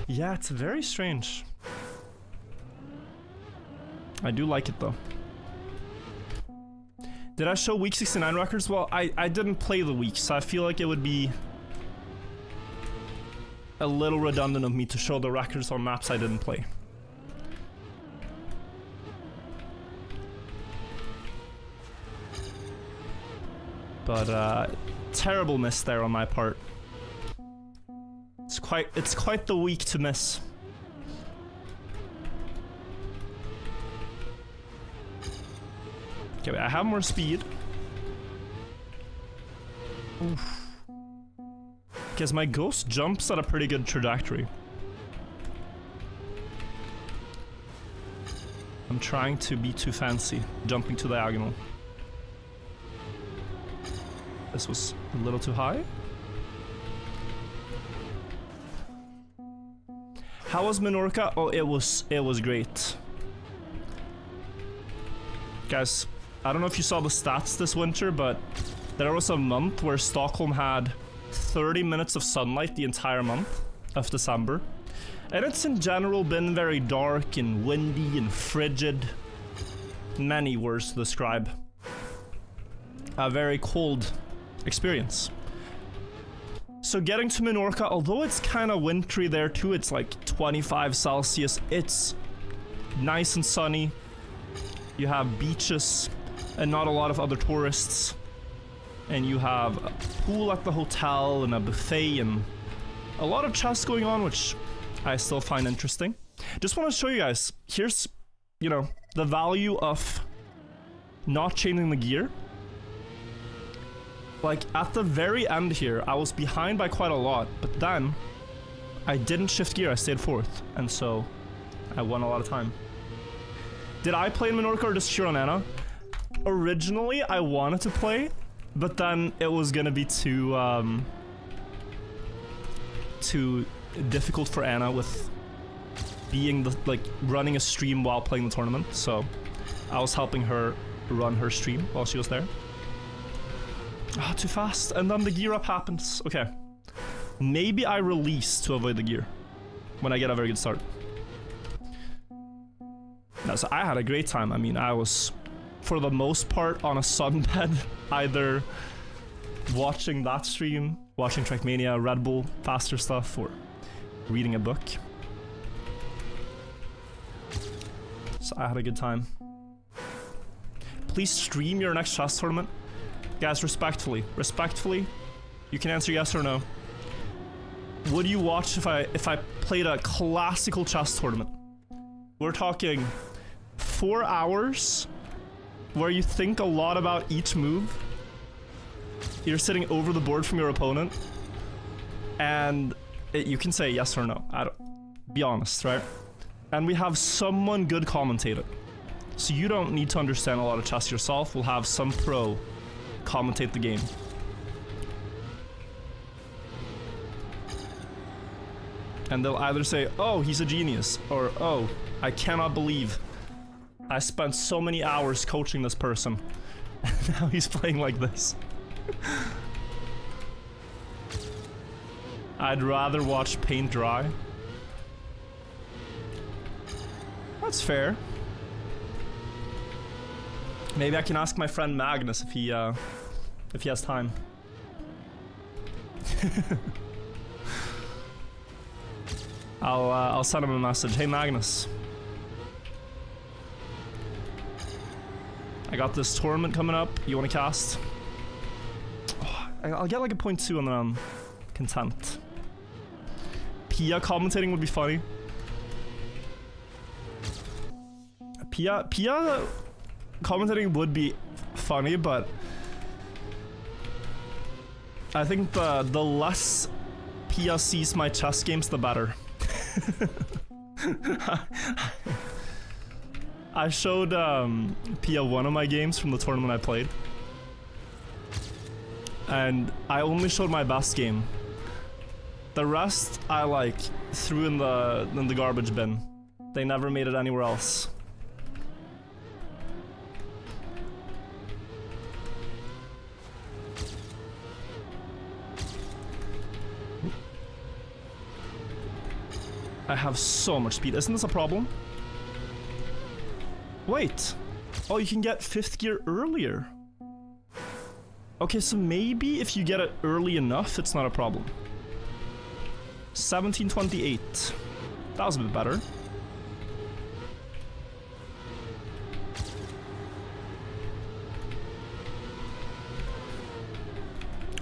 Yeah, it's very strange. I do like it though. Did I show week 69 records? Well, I didn't play the week, so I feel like it would be a little redundant of me to show the records on maps I didn't play. But terrible miss there on my part. It's quite the week to miss. Okay, wait, I have more speed. Oof. Because my ghost jumps at a pretty good trajectory. I'm trying to be too fancy, jumping to diagonal. This was a little too high. How was Menorca? Oh, it was great. Guys, I don't know if you saw the stats this winter, but there was a month where Stockholm had 30 minutes of sunlight the entire month of December. And it's in general been very dark and windy and frigid. Many words to describe. A very cold experience. So getting to Menorca, although it's kind of wintry there too, it's like 25 Celsius, it's nice and sunny. You have beaches and not a lot of other tourists. And you have a pool at the hotel and a buffet and a lot of chess going on, which I still find interesting. Just want to show you guys, here's, you know, the value of not changing the gear. Like, at the very end here, I was behind by quite a lot, but then I didn't shift gear, I stayed fourth, and so I won a lot of time. Did I play in Menorca or just cheer on Anna? Originally, I wanted to play, but then it was gonna be too difficult for Anna with being the, like, running a stream while playing the tournament, so I was helping her run her stream while she was there. Ah, too fast, and then the gear up happens. Okay, maybe I release to avoid the gear when I get a very good start. No, so I had a great time. I mean, I was, for the most part, on a sunbed, either watching that stream, watching Trackmania, Red Bull, faster stuff, or reading a book. So I had a good time. Please stream your next chess tournament. Guys, respectfully, you can answer yes or no. Would you watch if I played a classical chess tournament? We're talking 4 hours where you think a lot about each move. You're sitting over the board from your opponent, and you can say yes or no. I don't, be honest, right? And we have someone good commentate it. So you don't need to understand a lot of chess yourself. We'll have some pro commentate the game. And they'll either say, oh, he's a genius, or oh, I cannot believe I spent so many hours coaching this person, and now he's playing like this. I'd rather watch paint dry. That's fair. Maybe I can ask my friend Magnus if he has time. I'll send him a message. Hey Magnus, I got this tournament coming up. You want to cast? Oh, I'll get like a 0.2 and then I'm content. Pia commentating would be funny. Pia commentating would be funny, but I think the less Pia sees my chess games, the better. I showed Pia one of my games from the tournament I played, and I only showed my best game. The rest I like threw in the garbage bin. They never made it anywhere else. I have so much speed. Isn't this a problem? Wait. Oh, you can get 5th gear earlier. Okay, so maybe if you get it early enough, it's not a problem. 1728. That was a bit better.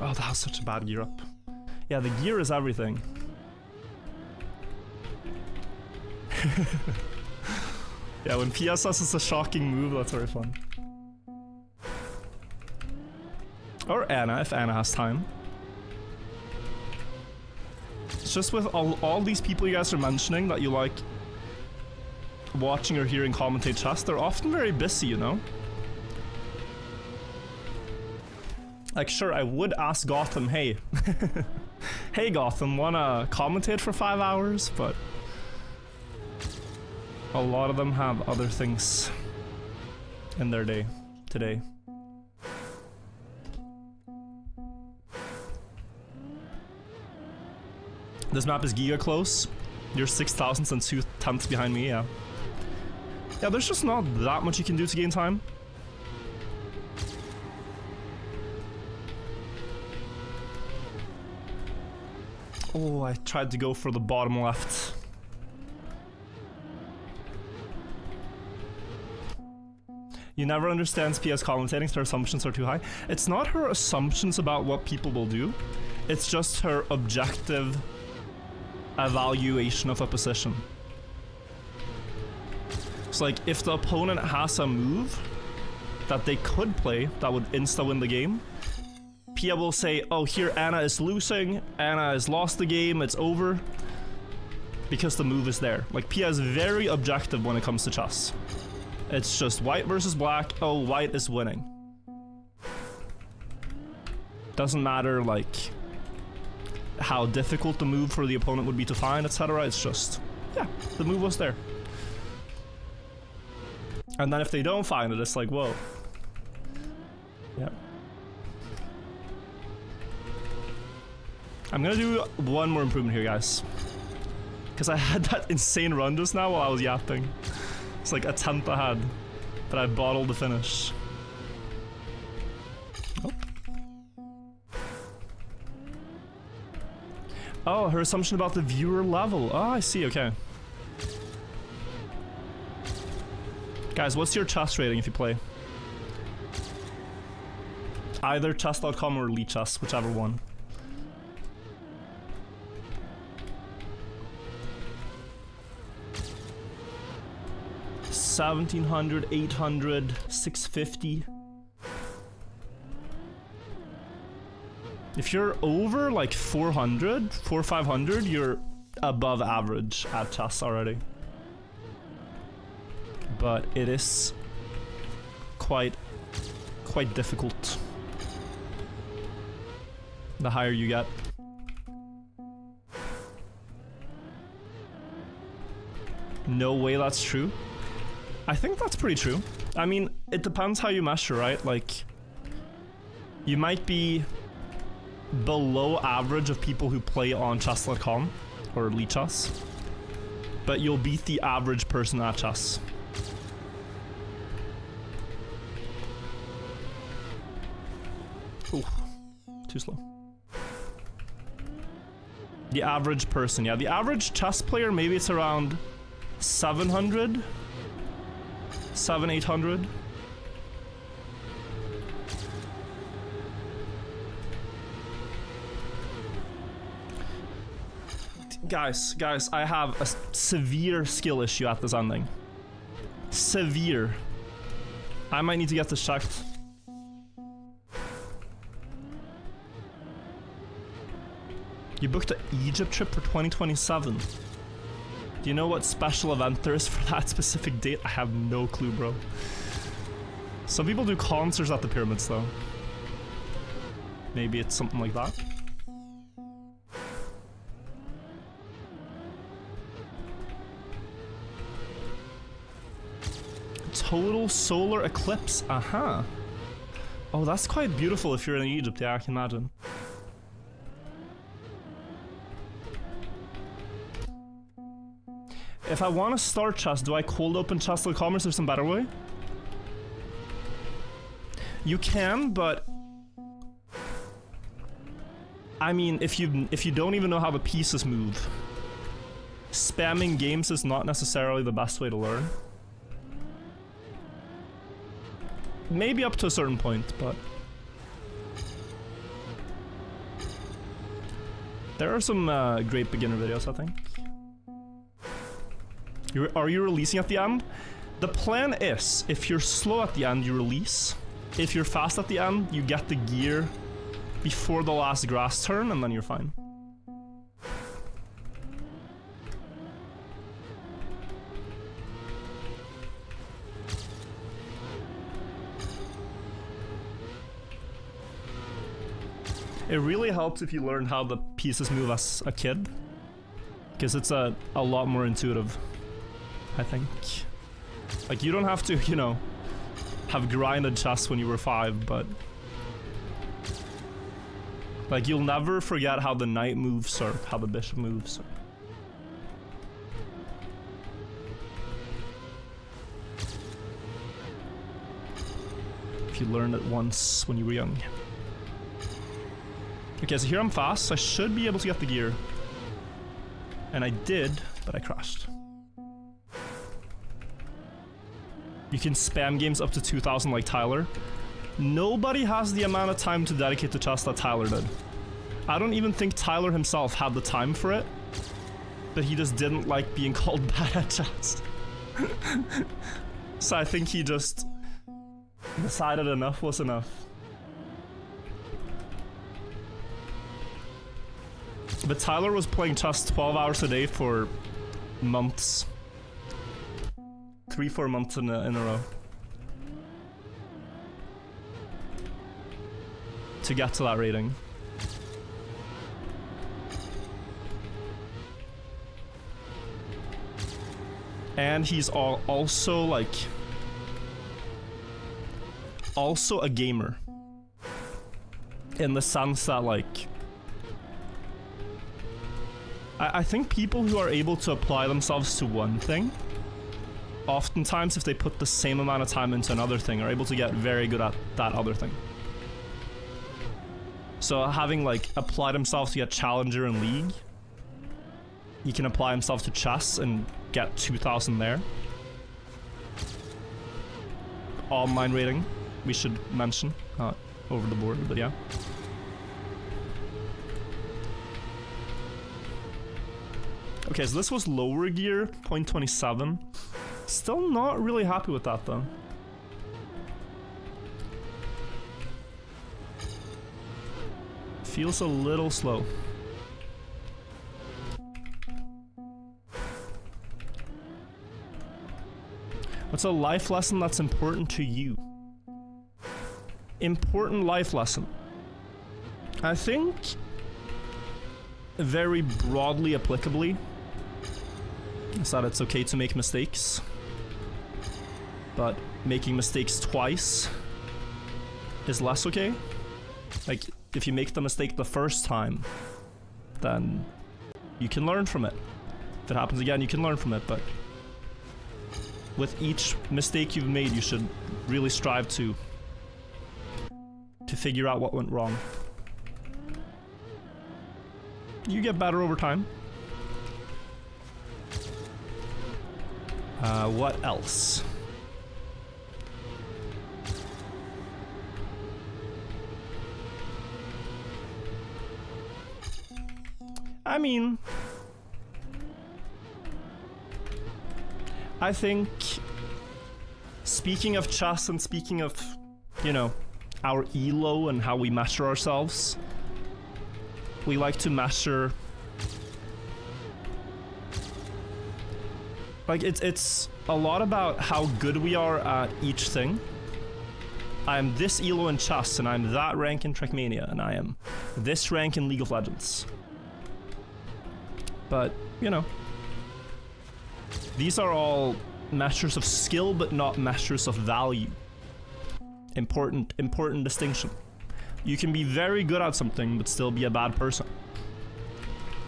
Oh, that was such a bad gear up. Yeah, the gear is everything. Yeah, when PSS is a shocking move, that's very fun. Or Anna, if Anna has time. It's just with all these people you guys are mentioning that you like watching or hearing commentate chess, they're often very busy, you know? Like, sure, I would ask Gotham, hey, hey Gotham, wanna commentate for 5 hours? But a lot of them have other things in their day today. This map is giga close. You're 6,000 and 2/10 behind me, yeah. Yeah, there's just not that much you can do to gain time. Oh, I tried to go for the bottom left. You never understand PS commentating, so her assumptions are too high. It's not her assumptions about what people will do. It's just her objective evaluation of a position. It's like, if the opponent has a move that they could play that would insta-win the game, Pia will say, oh, here Anna is losing, Anna has lost the game, it's over. Because the move is there. Like, Pia is very objective when it comes to chess. It's just white versus black, oh, white is winning. Doesn't matter, like, how difficult the move for the opponent would be to find, etc. It's just, yeah, the move was there. And then if they don't find it, it's like, whoa. Yeah. I'm gonna do one more improvement here, guys. Because I had that insane run just now while I was yapping. It's like a 10th ahead, but I bottled the finish. Oh. Oh, her assumption about the viewer level. Oh, I see, okay. Guys, what's your chess rating if you play? Either chess.com or Elite Chess, whichever one. $1,700, $800, $650. If you're over like 400, 500, you're above average at chess already. But it is quite difficult the higher you get. No way that's true. I think that's pretty true. I mean, it depends how you measure, right? Like, you might be below average of people who play on chess.com or Elite Chess, but you'll beat the average person at chess. Ooh, too slow. The average person, yeah. The average chess player, maybe it's around 700, 800. Guys, I have a severe skill issue at this ending. Severe. I might need to get this checked. You booked an Egypt trip for 2027. Do you know what special event there is for that specific date? I have no clue, bro. Some people do concerts at the pyramids, though. Maybe it's something like that. Total solar eclipse. Aha. Oh, that's quite beautiful if you're in Egypt. Yeah, I can imagine. If I want to start chess, do I cold open chess.com or is there some better way? You can, but I mean, if you don't even know how the pieces move, spamming games is not necessarily the best way to learn. Maybe up to a certain point, but There are some great beginner videos, I think. Are you releasing at the end? The plan is, if you're slow at the end, you release. If you're fast at the end, you get the gear before the last grass turn, and then you're fine. It really helps if you learn how the pieces move as a kid, because it's a lot more intuitive, I think. Like, you don't have to, you know, have grinded chess when you were 5, but like, you'll never forget how the knight moves or how the bishop moves. If you learned it once when you were young. Okay, so here I'm fast, so I should be able to get the gear. And I did, but I crashed. You can spam games up to 2,000 like Tyler. Nobody has the amount of time to dedicate to chess that Tyler did. I don't even think Tyler himself had the time for it, but he just didn't like being called bad at chess. So I think he just decided enough was enough. But Tyler was playing chess 12 hours a day for months. 3-4 months in a row. To get to that rating. And he's also like... also a gamer. In the sense that, like... I think people who are able to apply themselves to one thing, oftentimes if they put the same amount of time into another thing, are able to get very good at that other thing. So having like applied himself to get Challenger and League, he can apply himself to chess and get 2,000 there. Online rating, we should mention, not over the board, but yeah. Okay, so this was lower gear, 0.27. Still not really happy with that though. Feels a little slow. What's a life lesson that's important to you? Important life lesson. I think very broadly applicably is that it's okay to make mistakes, but making mistakes twice is less okay. Like, if you make the mistake the first time, then you can learn from it. If it happens again, you can learn from it, but with each mistake you've made, you should really strive to figure out what went wrong. You get better over time. What else? I mean, I think, speaking of chess and speaking of, you know, our elo and how we measure ourselves, we like to measure, like, it's a lot about how good we are at each thing. I'm this elo in chess, and I'm that rank in Trackmania, and I am this rank in League of Legends. But, you know, these are all measures of skill, but not measures of value. Important distinction. You can be very good at something, but still be a bad person.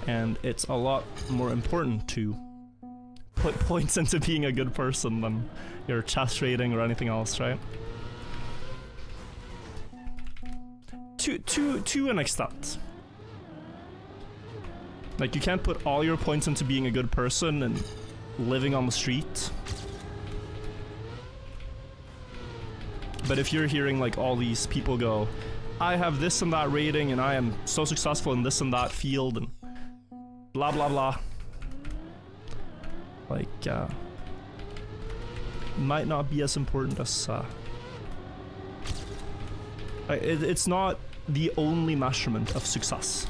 And it's a lot more important to put points into being a good person than your chess rating or anything else, right? To an extent. Like, you can't put all your points into being a good person and living on the street. But if you're hearing like all these people go, I have this and that rating and I am so successful in this and that field, and blah blah blah. Like, might not be as important as, it's not the only measurement of success.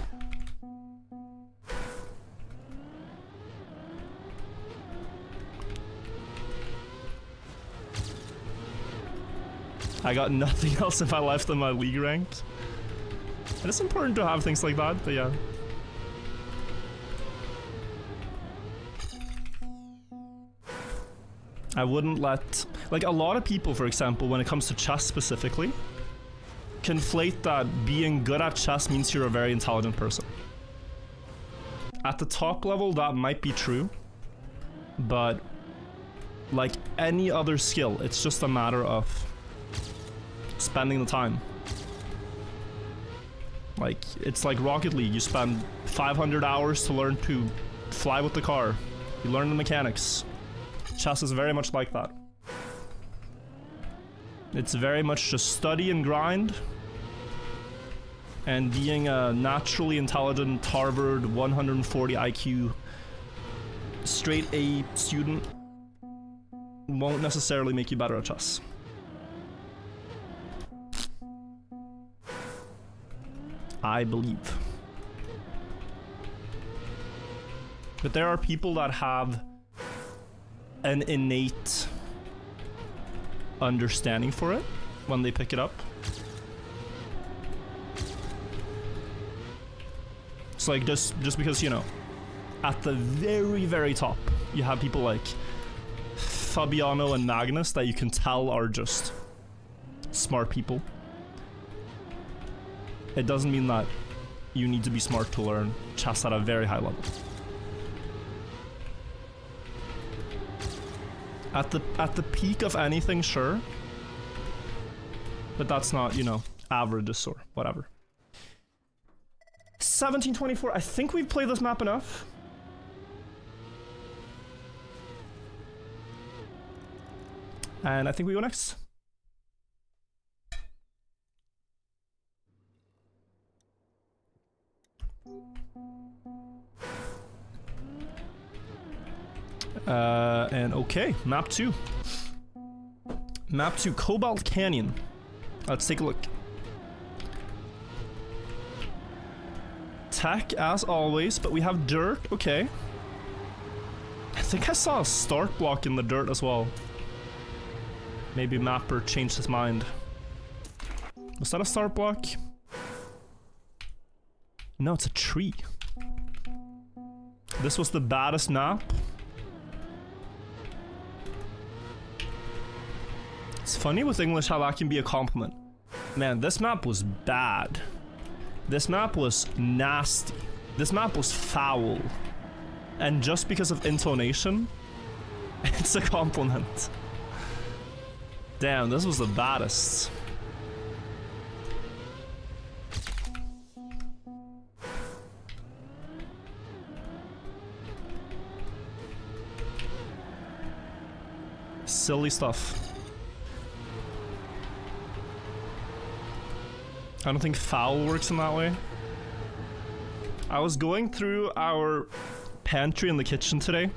I got nothing else in my life than my league ranked. And it's important to have things like that, but yeah. I wouldn't let... Like, a lot of people, for example, when it comes to chess specifically, conflate that being good at chess means you're a very intelligent person. At the top level, that might be true, but like any other skill, it's just a matter of spending the time. Like, it's like Rocket League. You spend 500 hours to learn to fly with the car. You learn the mechanics. Chess is very much like that. It's very much just study and grind. And being a naturally intelligent Harvard 140 IQ straight A student won't necessarily make you better at chess. I believe. But there are people that have an innate understanding for it when they pick it up. It's like just because, you know, at the very, very top, you have people like Fabiano and Magnus that you can tell are just smart people. It doesn't mean that you need to be smart to learn chess at a very high level. At the peak of anything, sure. But that's not, you know, averages or whatever. 1724, I think we've played this map enough. And I think we go next. And okay, map 2. Map 2, Cobalt Canyon. Let's take a look. Tech as always, but we have dirt, okay. I think I saw a start block in the dirt as well. Maybe Mapper changed his mind. Was that a start block? No, it's a tree. This was the baddest map. It's funny with English how that can be a compliment. Man, this map was bad. This map was nasty. This map was foul. And just because of intonation, it's a compliment. Damn, this was the baddest. Silly stuff. I don't think foul works in that way. I was going through our pantry in the kitchen today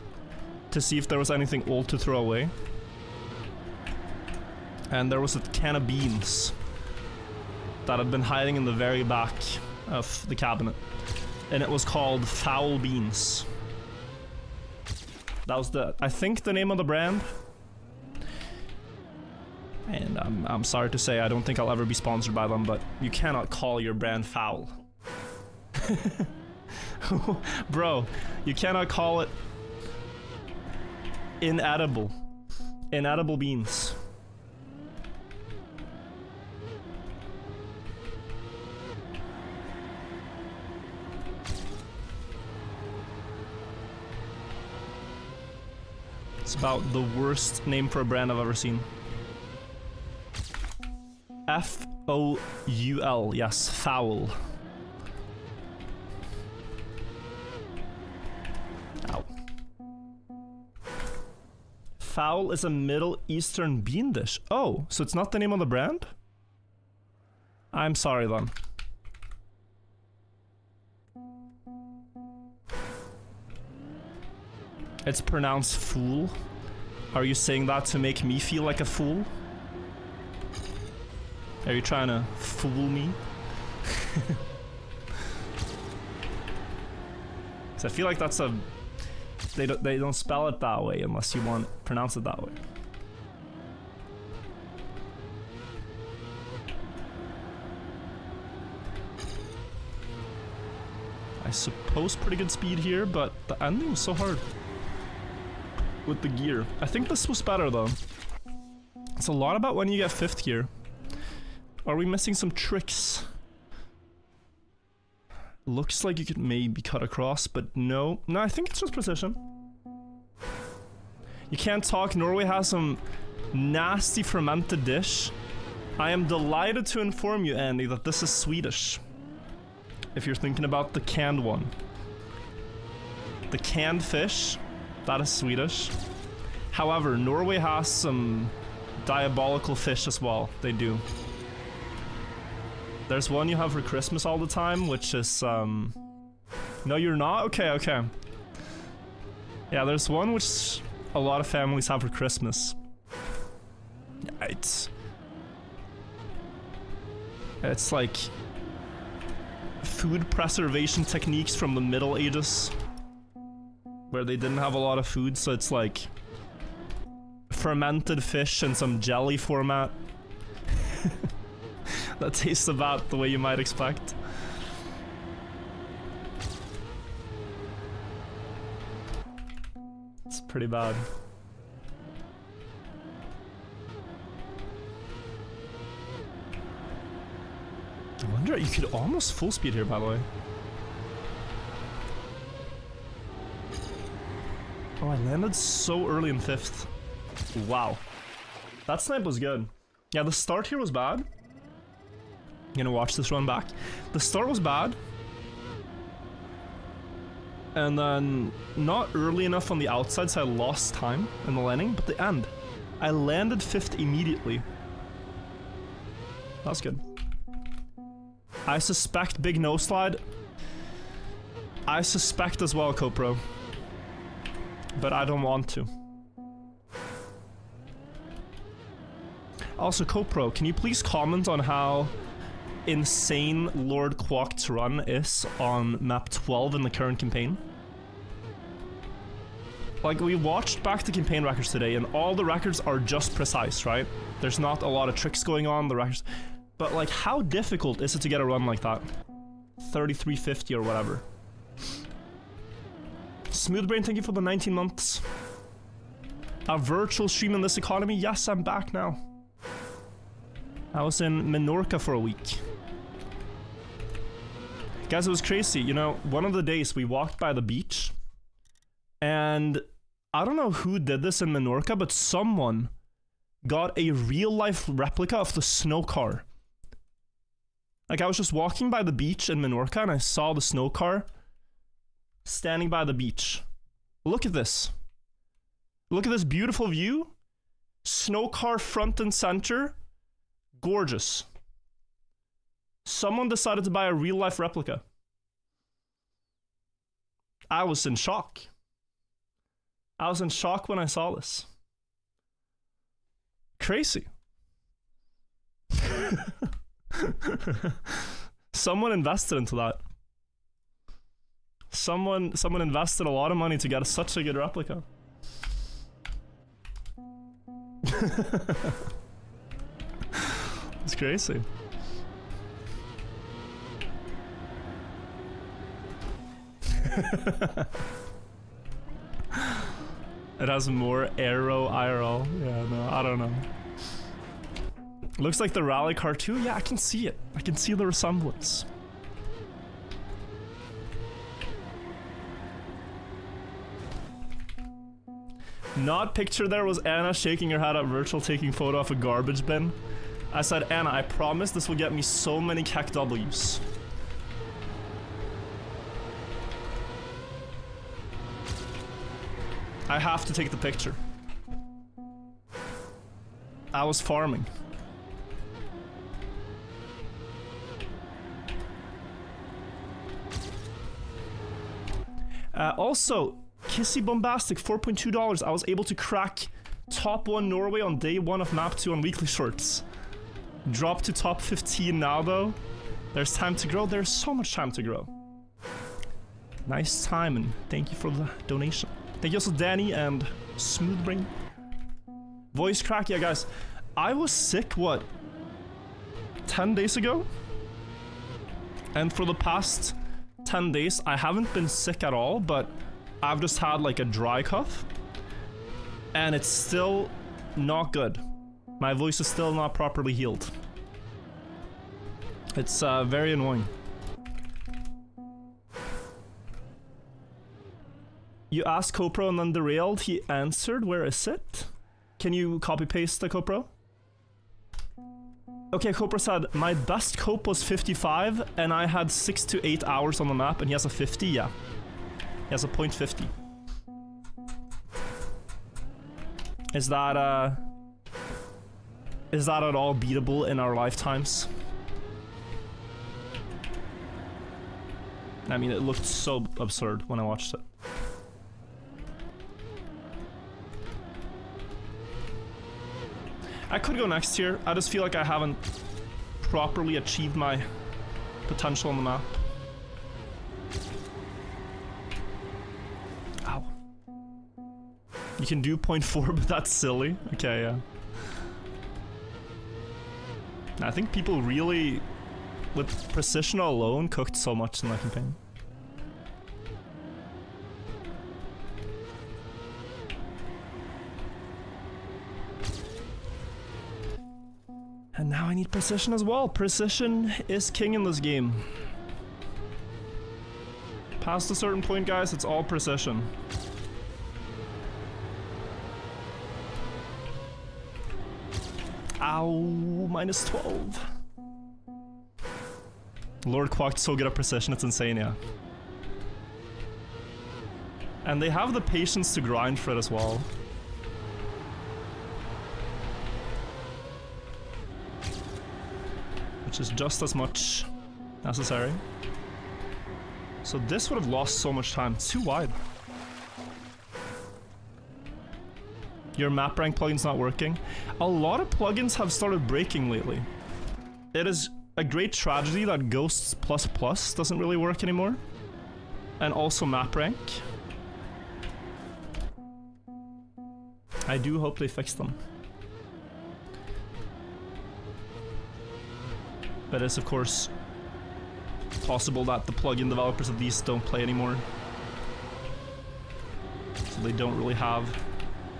to see if there was anything old to throw away. And there was a can of beans that had been hiding in the very back of the cabinet. And it was called Foul Beans. That was I think the name of the brand. And I'm sorry to say, I don't think I'll ever be sponsored by them, but you cannot call your brand foul. Bro, you cannot call it inedible. Inedible beans. It's about the worst name for a brand I've ever seen. F-O-U-L, yes, foul. Ow. Foul is a Middle Eastern bean dish. Oh, so it's not the name of the brand? I'm sorry then. It's pronounced fool. Are you saying that to make me feel like a fool? Are you trying to fool me? I feel like that's a... They don't spell it that way unless you want to pronounce it that way. I suppose pretty good speed here, but the ending was so hard with the gear. I think this was better though. It's a lot about when you get 5th gear. Are we missing some tricks? Looks like you could maybe cut across, but no. No, I think it's just precision. You can't talk. Norway has some nasty fermented dish. I am delighted to inform you, Andy, that this is Swedish. If you're thinking about the canned one. The canned fish, that is Swedish. However, Norway has some diabolical fish as well. They do. There's one you have for Christmas all the time, which is, No, you're not? Okay, okay. Yeah, there's one which a lot of families have for Christmas. It's like... food preservation techniques from the Middle Ages. Where they didn't have a lot of food, so it's like... fermented fish in some jelly format. That tastes about the way you might expect. It's pretty bad. I wonder, you could almost full speed here, by the way. Oh, I landed so early in 5th. Wow. That snipe was good. Yeah, the start here was bad. I'm gonna watch this run back. The start was bad. And then not early enough on the outside, so I lost time in the landing, but the end. I landed 5th immediately. That's good. I suspect big no slide. I suspect as well, Copro. But I don't want to. Also, Copro, can you please comment on how insane Lord Quack's run is on map 12 in the current campaign? Like, we watched back the campaign records today, and all the records are just precise, right? There's not a lot of tricks going on, the records... But, like, how difficult is it to get a run like that? 3350 or whatever. Smoothbrain, thank you for the 19 months. A virtual stream in this economy? Yes, I'm back now. I was in Menorca for a week. Guys, it was crazy. You know, one of the days we walked by the beach, and I don't know who did this in Menorca, but someone got a real-life replica of the snow car. Like, I was just walking by the beach in Menorca, and I saw the snow car standing by the beach. Look at this. Look at this beautiful view. Snow car front and center. Gorgeous. Someone decided to buy a real-life replica. I was in shock. I was in shock when I saw this. Crazy. Someone invested into that. Someone invested a lot of money to get such a good replica. It's crazy. It has more aero IRL. Yeah, no, I don't know. Looks like the rally car too. Yeah, I can see it. I can see the resemblance. Not pictured there was Anna shaking her head at virtual taking photo of a garbage bin. I said, Anna, I promise this will get me so many CAC Ws. I have to take the picture. I was farming. Also, Kissy Bombastic, $4.2. I was able to crack top 1 Norway on day 1 of map 2 on weekly shorts. Drop to top 15 now though. There's time to grow. There's so much time to grow. Nice time, and thank you for the donation. Thank you also Danny and Smoothbrain. Voice crack, yeah guys. I was sick, what, 10 days ago? And for the past 10 days, I haven't been sick at all, but I've just had like a dry cough. And it's still not good. My voice is still not properly healed. It's very annoying. You asked Copro and then derailed. He answered. Where is it? Can you copy paste the Copro? Okay, Copro said, my best cope was 55 and I had 6 to 8 hours on the map, and he has a 50, yeah. He has a .50. Is that at all beatable in our lifetimes? I mean, it looked so absurd when I watched it. I could go next here. I just feel like I haven't properly achieved my potential on the map. Ow. You can do .4, but that's silly. Okay, yeah. I think people really, with precision alone, cooked so much in that campaign. And now I need precision as well. Precision is king in this game. Past a certain point, guys, it's all precision. Ow, -12. Lord Quack's so good at precision, it's insane, yeah. And they have the patience to grind for it as well. Which is just as much necessary. So this would have lost so much time. It's too wide. Your map rank plugin's not working. A lot of plugins have started breaking lately. It is a great tragedy that Ghosts++ doesn't really work anymore. And also map rank. I do hope they fix them. But it's of course possible that the plugin developers of these don't play anymore. So they don't really have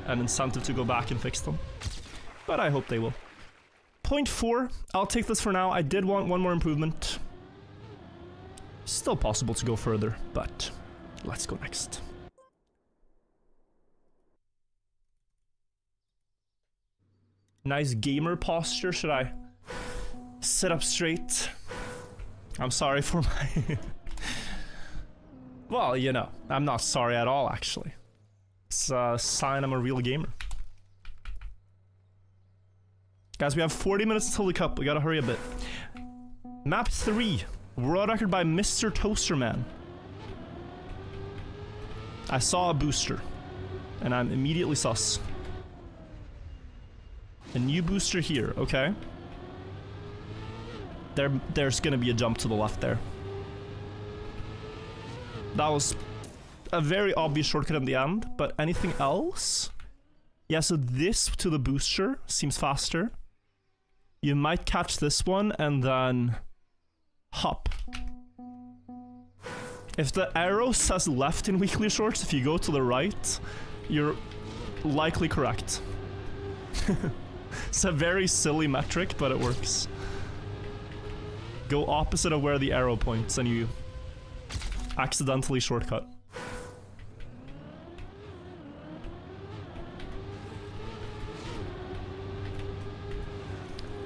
an incentive to go back and fix them. But I hope they will. .4, I'll take this for now. I did want one more improvement. Still possible to go further, but let's go next. Nice gamer posture. Should I sit up straight? I'm sorry for my... Well, you know, I'm not sorry at all, actually. It's a sign I'm a real gamer. Guys, we have 40 minutes until the cup. We gotta hurry a bit. Map 3. World record by Mr. Toasterman. I saw a booster. And I'm immediately sus. A new booster here, okay. There's gonna be a jump to the left there. That was a very obvious shortcut in the end, but anything else? Yeah, so this to the booster seems faster. You might catch this one and then hop. If the arrow says left in weekly shorts, if you go to the right, you're likely correct. It's a very silly metric, but it works. Go opposite of where the arrow points and you accidentally shortcut.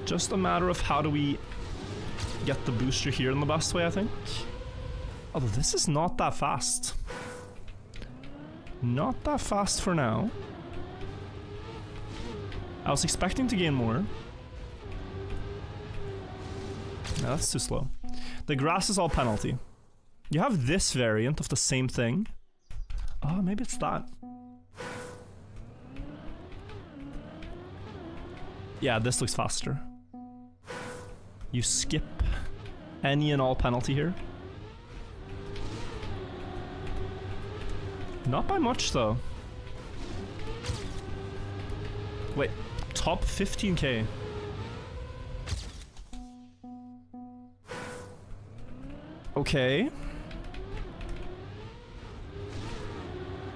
Just a matter of how do we get the booster here in the best way, I think. Although this is not that fast. Not that fast for now. I was expecting to gain more. No, that's too slow. The grass is all penalty. You have this variant of the same thing Oh, maybe it's that. Yeah, this looks faster. You skip any and all penalty here. Not by much though. Wait, top 15k. Okay.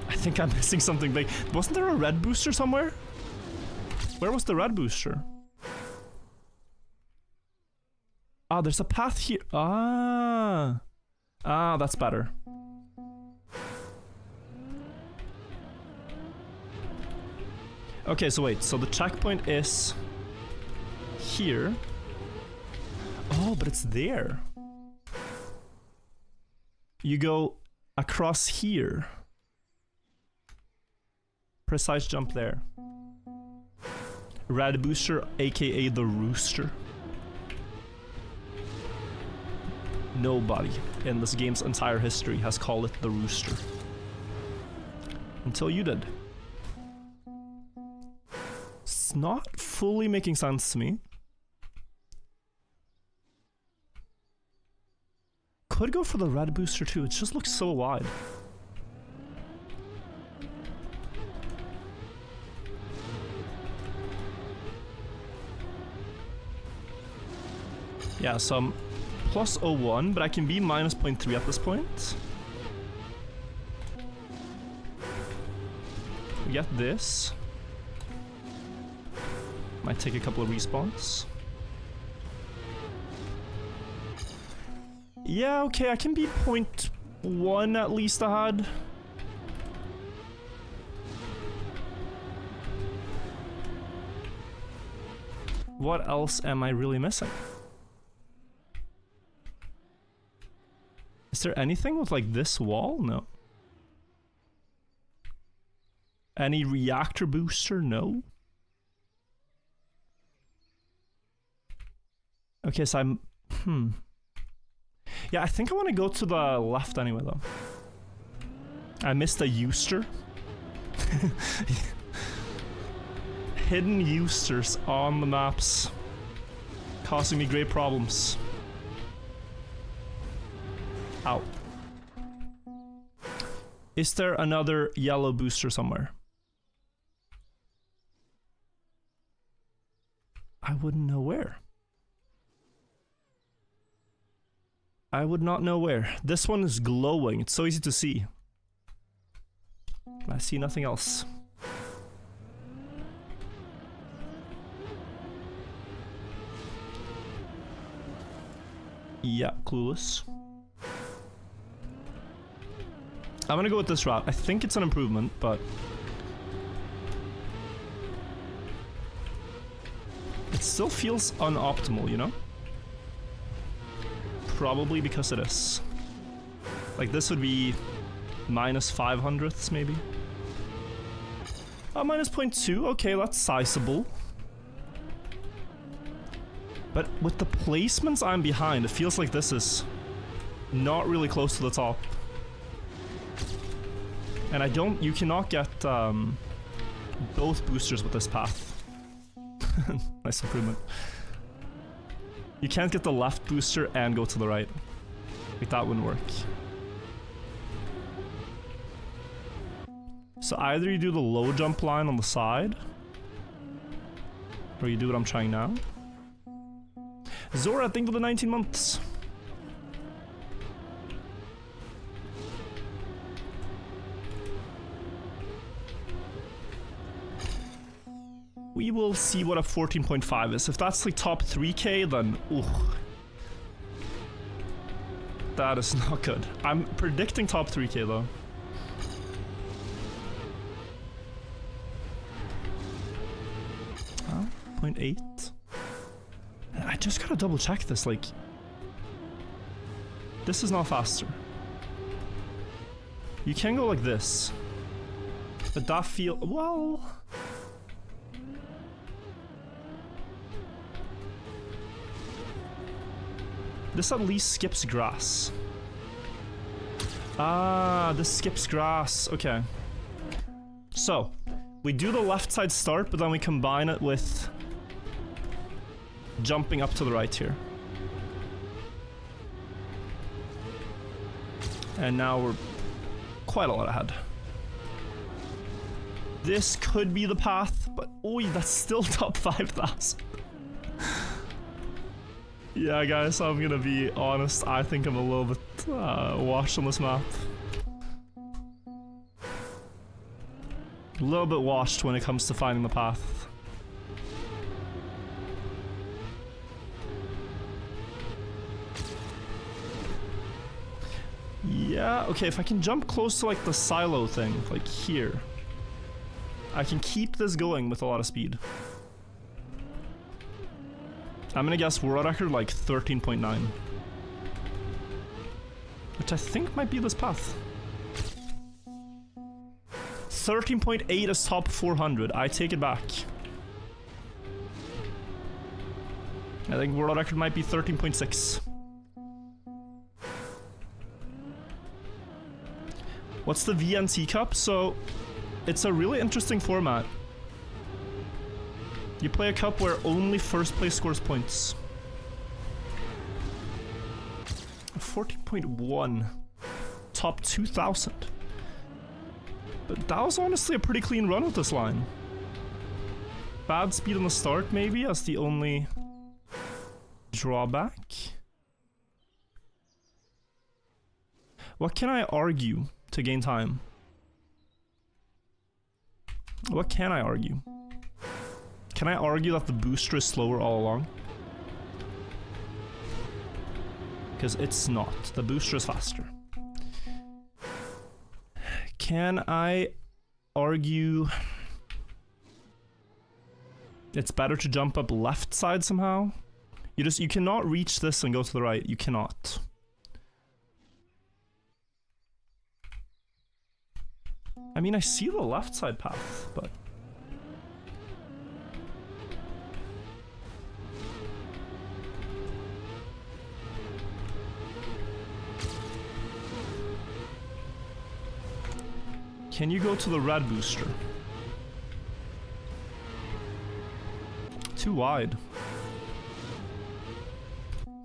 I think I'm missing something big. Wasn't there a red booster somewhere? Where was the red booster? Ah, there's a path here. Ah. Ah, that's better. Okay, so wait. So the checkpoint is here. Oh, but it's there. You go across here. Precise jump there. Red booster, aka the rooster. Nobody in this game's entire history has called it the rooster. Until you did. It's not fully making sense to me. Could go for the red booster too, it just looks so wide. Yeah, so I'm plus 0.1, but I can be minus 0.3 at this point. We get this. Might take a couple of respawns. Yeah, okay, I can be 0.1 at least ahead. What else am I really missing? Is there anything with like this wall? No. Any reactor booster? No. Okay, so I'm... Yeah, I think I want to go to the left anyway, though. I missed a Euster. Hidden Eusters on the maps. Causing me great problems. Ow. Is there another yellow booster somewhere? I wouldn't know where. I would not know where. This one is glowing. It's so easy to see. I see nothing else. Yeah, clueless. I'm gonna go with this route. I think it's an improvement, but... it still feels unoptimal, you know? Probably because it is. Like, this would be minus 500ths, maybe? Minus 0.2, okay, that's sizable. But with the placements I'm behind, it feels like this is not really close to the top. And I don't, you cannot get both boosters with this path. Nice improvement. You can't get the left booster and go to the right. Like, that wouldn't work. So either you do the low jump line on the side, or you do what I'm trying now. Zora, think of the 19 months. We will see what a 14.5 is. If that's like top 3k, then ooh. That is not good. I'm predicting top 3k though. Oh, 0.8. I just gotta double check this, like... This is not faster. You can go like this. But that feel... well... This at least skips grass. Ah, this skips grass. Okay. So, we do the left side start, but then we combine it with jumping up to the right here. And now we're quite a lot ahead. This could be the path, but oi, that's still top 5,000. Yeah, guys, I'm gonna be honest. I think I'm a little bit washed on this map. A little bit washed when it comes to finding the path. Yeah, okay, if I can jump close to like the silo thing, like here, I can keep this going with a lot of speed. I'm gonna guess world record like 13.9. Which I think might be this path. 13.8 is top 400. I take it back. I think world record might be 13.6. What's the VNT Cup? So, it's a really interesting format. You play a cup where only first place scores points. 14.1. Top 2,000. But that was honestly a pretty clean run with this line. Bad speed on the start, maybe, as the only drawback. What can I argue to gain time? What can I argue? Can I argue that the booster is slower all along? Because it's not. The booster is faster. Can I argue it's better to jump up left side somehow? You cannot reach this and go to the right. You cannot. I mean, I see the left side path, but can you go to the red booster? Too wide.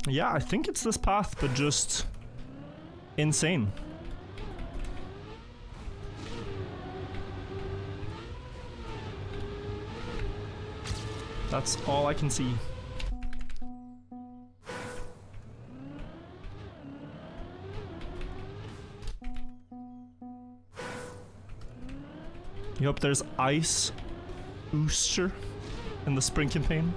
Yeah, I think it's this path, but just insane. That's all I can see. You hope there's ice booster in the spring campaign.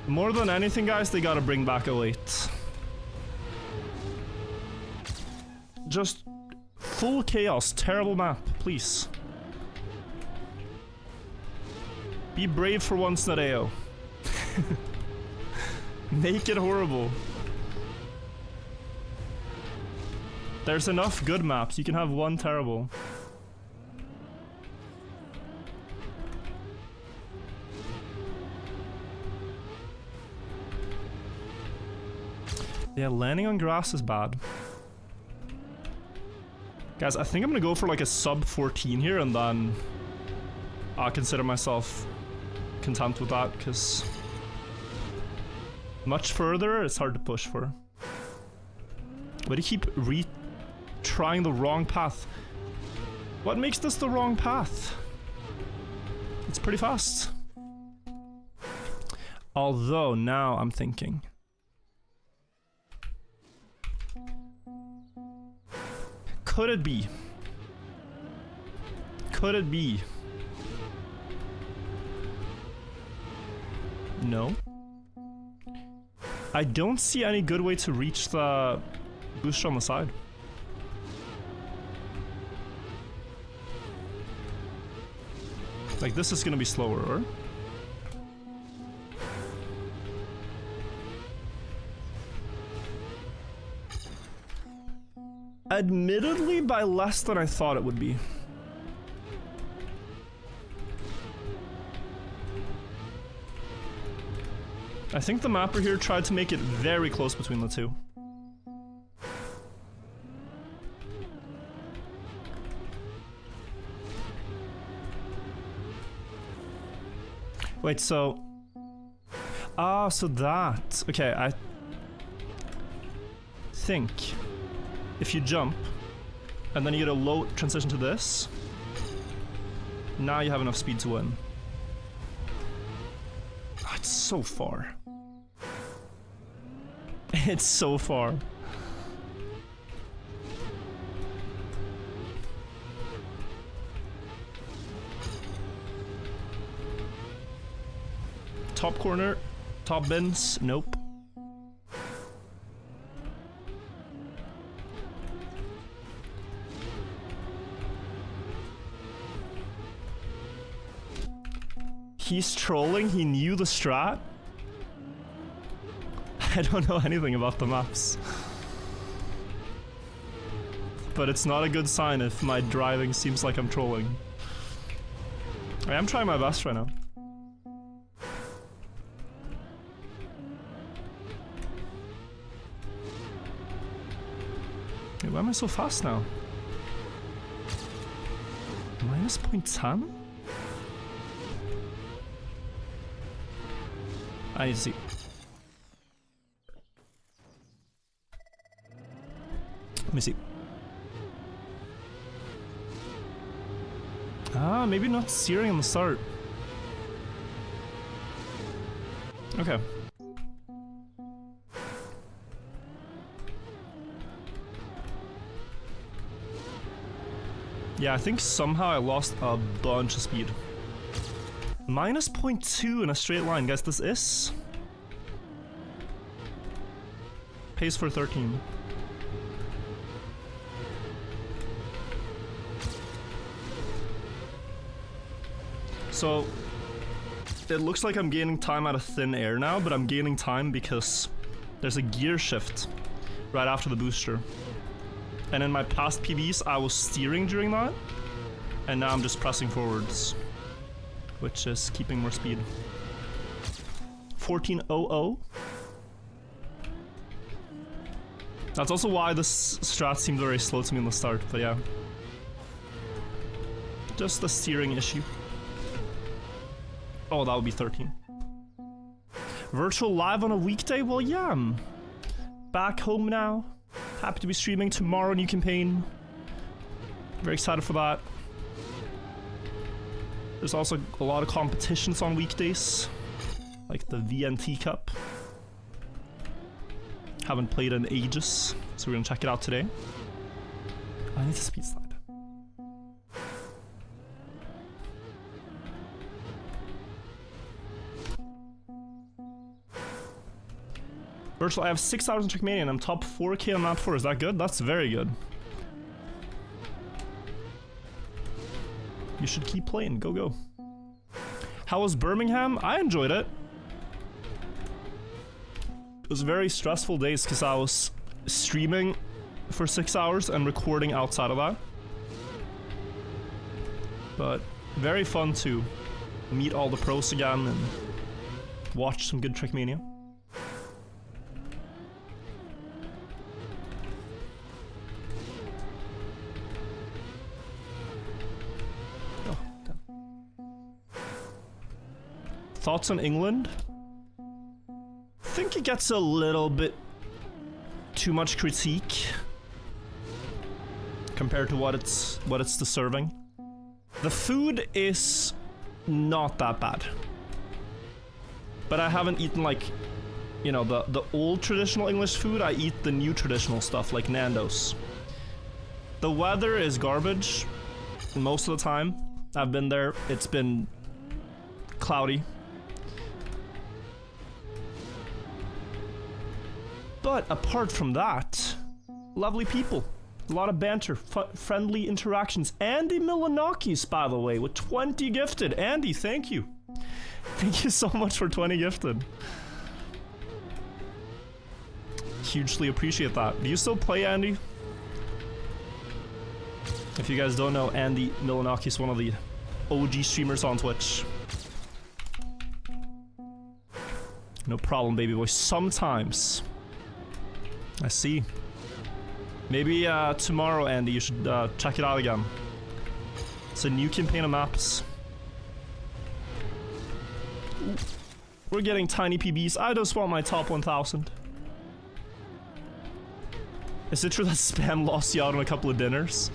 More than anything, guys, they gotta bring back 08. Just full chaos, terrible map, please. Be brave for once, Nadeo. Make it horrible. There's enough good maps, you can have one terrible. Yeah, landing on grass is bad. Guys, I think I'm gonna go for like a sub 14 here and then I'll consider myself content with that, because much further it's hard to push for. But you keep trying the wrong path. What makes this the wrong path? It's pretty fast. Although now I'm thinking, could it be? Could it be? No. I don't see any good way to reach the booster on the side. Like, this is gonna be slower, or? Admittedly, by less than I thought it would be. I think the mapper here tried to make it very close between the two. Wait, so... Ah, so that... Okay, I... think... If you jump, and then you get a low transition to this, now you have enough speed to win. Oh, it's so far. It's so far. Top corner, top bins, nope. He's trolling, he knew the strat. I don't know anything about the maps. But it's not a good sign if my driving seems like I'm trolling. I am trying my best right now. Wait, why am I so fast now? Minus 0.10? I need to see. Let me see. Ah, maybe not steering on the start. Okay. Yeah, I think somehow I lost a bunch of speed. Minus 0.2 in a straight line, guys. This is pace for 13. So it looks like I'm gaining time out of thin air now, but I'm gaining time because there's a gear shift right after the booster. And in my past PBs, I was steering during that, and now I'm just pressing forwards, which is keeping more speed. 1400. That's also why this strat seemed very slow to me in the start, but yeah. Just a steering issue. Oh, that would be 13. Virtual live on a weekday? Well, yeah, I'm back home now. Happy to be streaming tomorrow, new campaign. Very excited for that. There's also a lot of competitions on weekdays, like the VNT Cup. Haven't played in ages, so we're gonna check it out today. I need to speed slide. Virtual, I have 6 hours in Trackmania and I'm top 4k on map 4. Is that good? That's very good. You should keep playing. Go, go. How was Birmingham? I enjoyed it. It was very stressful days because I was streaming for 6 hours and recording outside of that. But very fun to meet all the pros again and watch some good Trackmania. Thoughts on England? I think it gets a little bit too much critique compared to what it's deserving. The food is not that bad, but I haven't eaten like, you know, the old traditional English food. I eat the new traditional stuff like Nando's. The weather is garbage most of the time. I've been there. It's been cloudy. But apart from that, lovely people. A lot of banter, friendly interactions. Andy Milanakis, by the way, with 20 gifted. Andy, thank you. Thank you so much for 20 gifted. Hugely appreciate that. Do you still play, Andy? If you guys don't know, Andy Milanakis, one of the OG streamers on Twitch. No problem, baby boy. Sometimes. I see. Maybe tomorrow, Andy, you should check it out again. It's a new campaign of maps. We're getting tiny PBs. I just want my top 1,000. Is it true that Spam lost you out on a couple of dinners?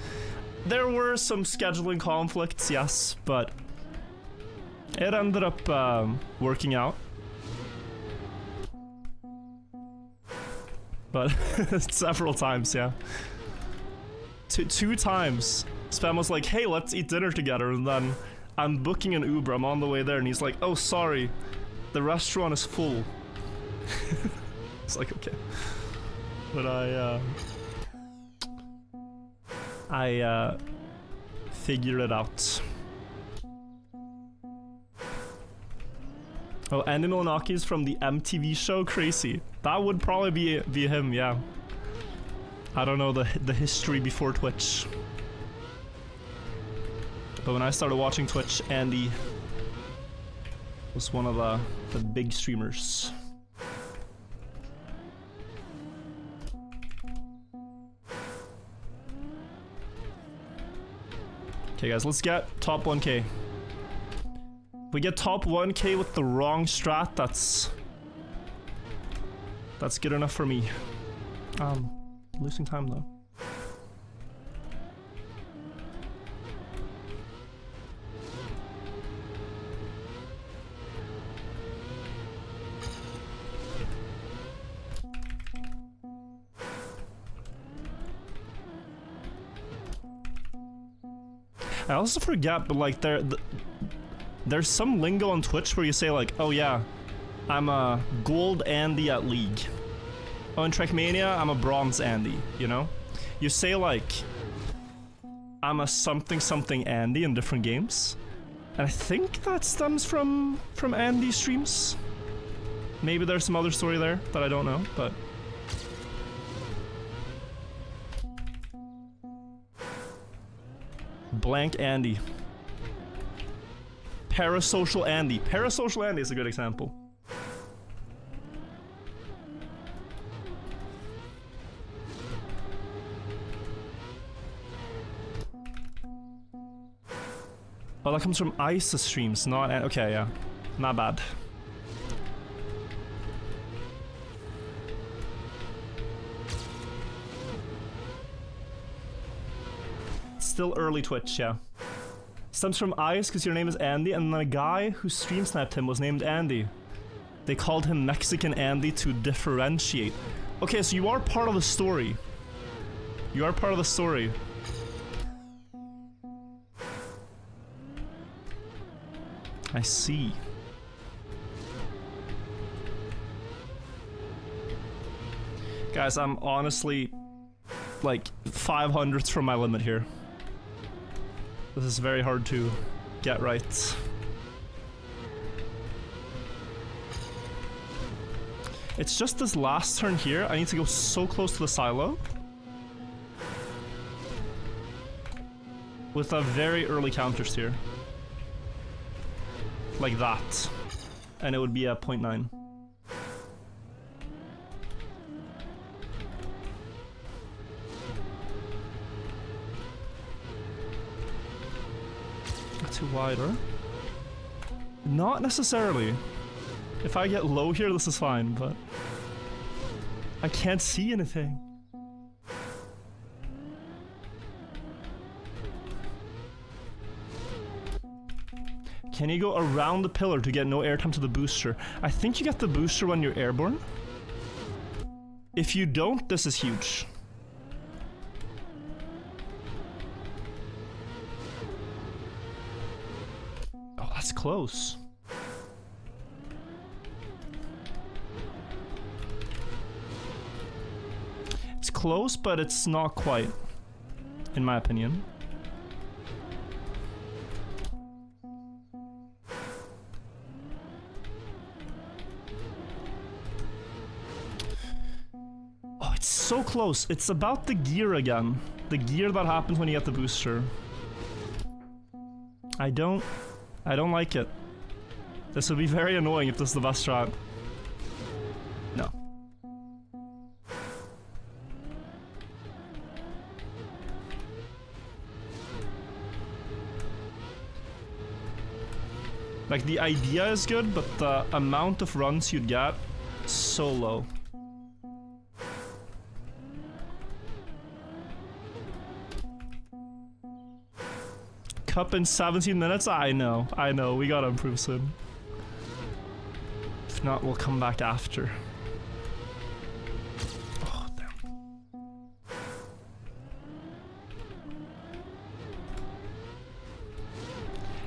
There were some scheduling conflicts, yes, but it ended up working out. But several times, yeah. Two times. Spam was like, hey, let's eat dinner together, and then I'm booking an Uber, I'm on the way there, and he's like, oh, sorry, the restaurant is full. It's like, okay. But I figured it out. Oh, Andy Milonakis from the MTV show, crazy. That would probably be him, yeah. I don't know the history before Twitch. But when I started watching Twitch, Andy was one of the big streamers. Okay guys, let's get top 1k. If we get top 1k with the wrong strat, that's good enough for me. Losing time though. I also forget, but like there's some lingo on Twitch where you say like, oh yeah, I'm a gold Andy at League. Oh, in Trackmania, I'm a bronze Andy, you know? You say like, I'm a something something Andy in different games. And I think that stems from Andy streams. Maybe there's some other story there that I don't know, but... Blank Andy. Parasocial Andy. Parasocial Andy is a good example. Oh, that comes from ISIS streams, not... Okay, yeah. Not bad. Still early Twitch, yeah. Stems from Ice because your name is Andy, and then a guy who stream sniped him was named Andy. They called him Mexican Andy to differentiate. Okay, so you are part of the story. You are part of the story. I see. Guys, I'm honestly like 500ths from my limit here. This is very hard to get right. It's just this last turn here. I need to go so close to the silo. With a very early counters here. Like that. And it would be a 0.9. Too wide, or? Not necessarily. If I get low here, this is fine, but... I can't see anything. Can you go around the pillar to get no airtime to the booster? I think you get the booster when you're airborne. If you don't, this is huge. Oh, that's close. It's close, but it's not quite, in my opinion. So close. It's about the gear again. The gear that happens when you get the booster. I don't like it. This would be very annoying if this is the best strat. No. Like, the idea is good, but the amount of runs you'd get, so low. Cup in 17 minutes? I know, we gotta improve soon. If not, we'll come back after. Oh, damn.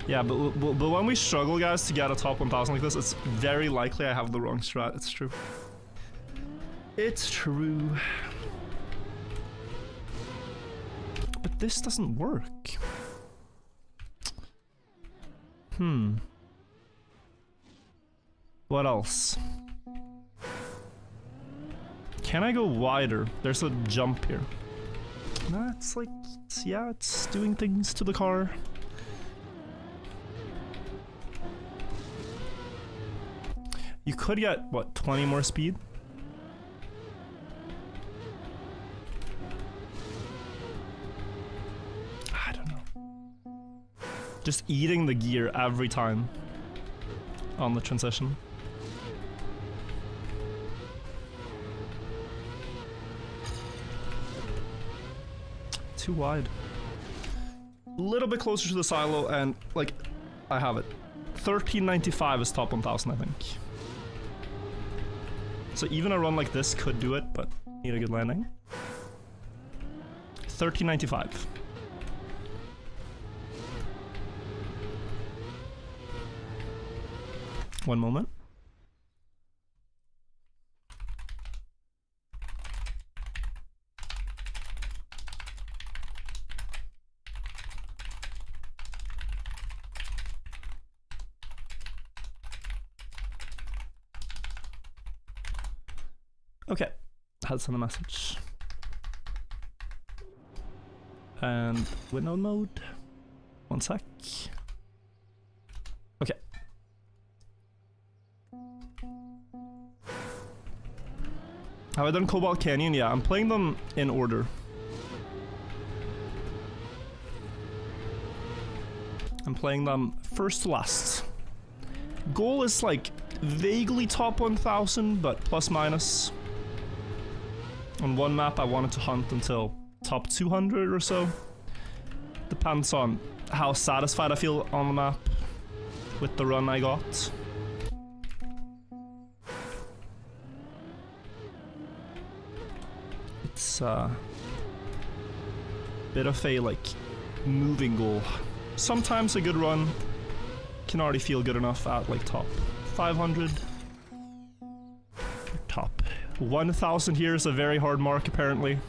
Yeah, but when we struggle, guys, to get a top 1000 like this, it's very likely I have the wrong strat. It's true. It's true. But this doesn't work. What else? Can I go wider? There's a jump here. Nah, it's like, yeah, it's doing things to the car. You could get, what, 20 more speed? I don't know. Just eating the gear every time on the transition. Too wide. A little bit closer to the silo and, like, I have it. 1395 is top 1000, I think. So even a run like this could do it, but need a good landing. 1395. One moment. Okay, had to send a message. And window mode. One sec. Okay. Have I done Cobalt Canyon? Yeah, I'm playing them in order. I'm playing them first to last. Goal is like vaguely top 1000, but plus minus. On one map I wanted to hunt until top 200 or so. Depends on how satisfied I feel on the map with the run I got. It's bit of a like moving goal. Sometimes a good run can already feel good enough at like top 500. Top 1000 here is a very hard mark apparently.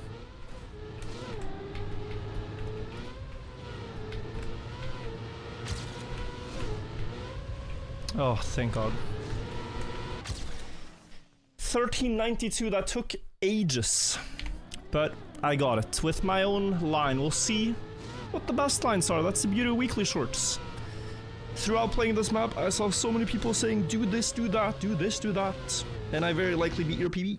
Oh, thank God. 1392, that took ages. But I got it with my own line. We'll see what the best lines are. That's the beauty of weekly shorts. Throughout playing this map, I saw so many people saying, do this, do that, do this, do that. And I very likely beat your PB.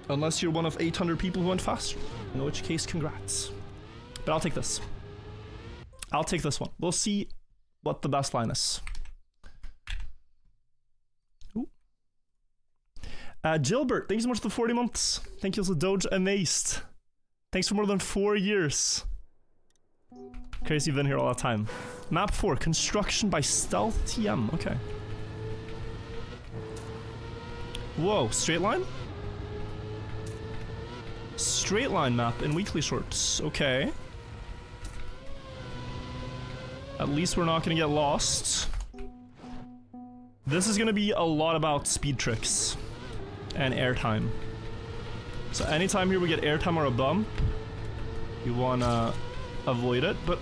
Unless you're one of 800 people who went faster. In which case, congrats. But I'll take this. I'll take this one. We'll see what the best line is. Ooh. Gilbert, thank you so much for the 40 months. Thank you also, Doge Amazed. Thanks for more than 4 years. Crazy you've been here all the time. Map 4, construction by Stealth TM. Okay. Whoa, straight line? Straight line map in weekly shorts. Okay. At least we're not gonna get lost. This is gonna be a lot about speed tricks and airtime. So anytime here we get airtime or a bump, you wanna avoid it, but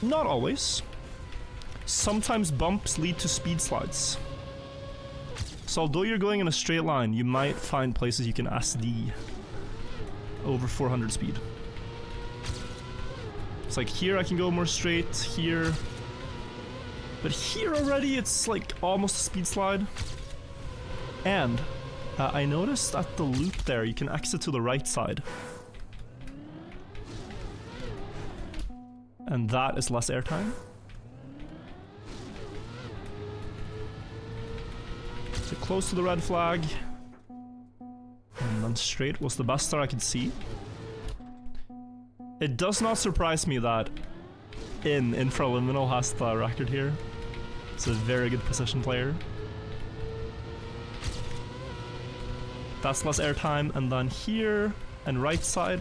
not always. Sometimes bumps lead to speed slides. So although you're going in a straight line, you might find places you can SD over 400 speed. It's like here I can go more straight, here. But here already it's like almost a speed slide. And I noticed at the loop there you can exit to the right side. And that is less airtime. close to the red flag. And then straight was the best start I could see. It does not surprise me that Infraliminal has the record here. He's a very good position player. That's less airtime, and then here and right side.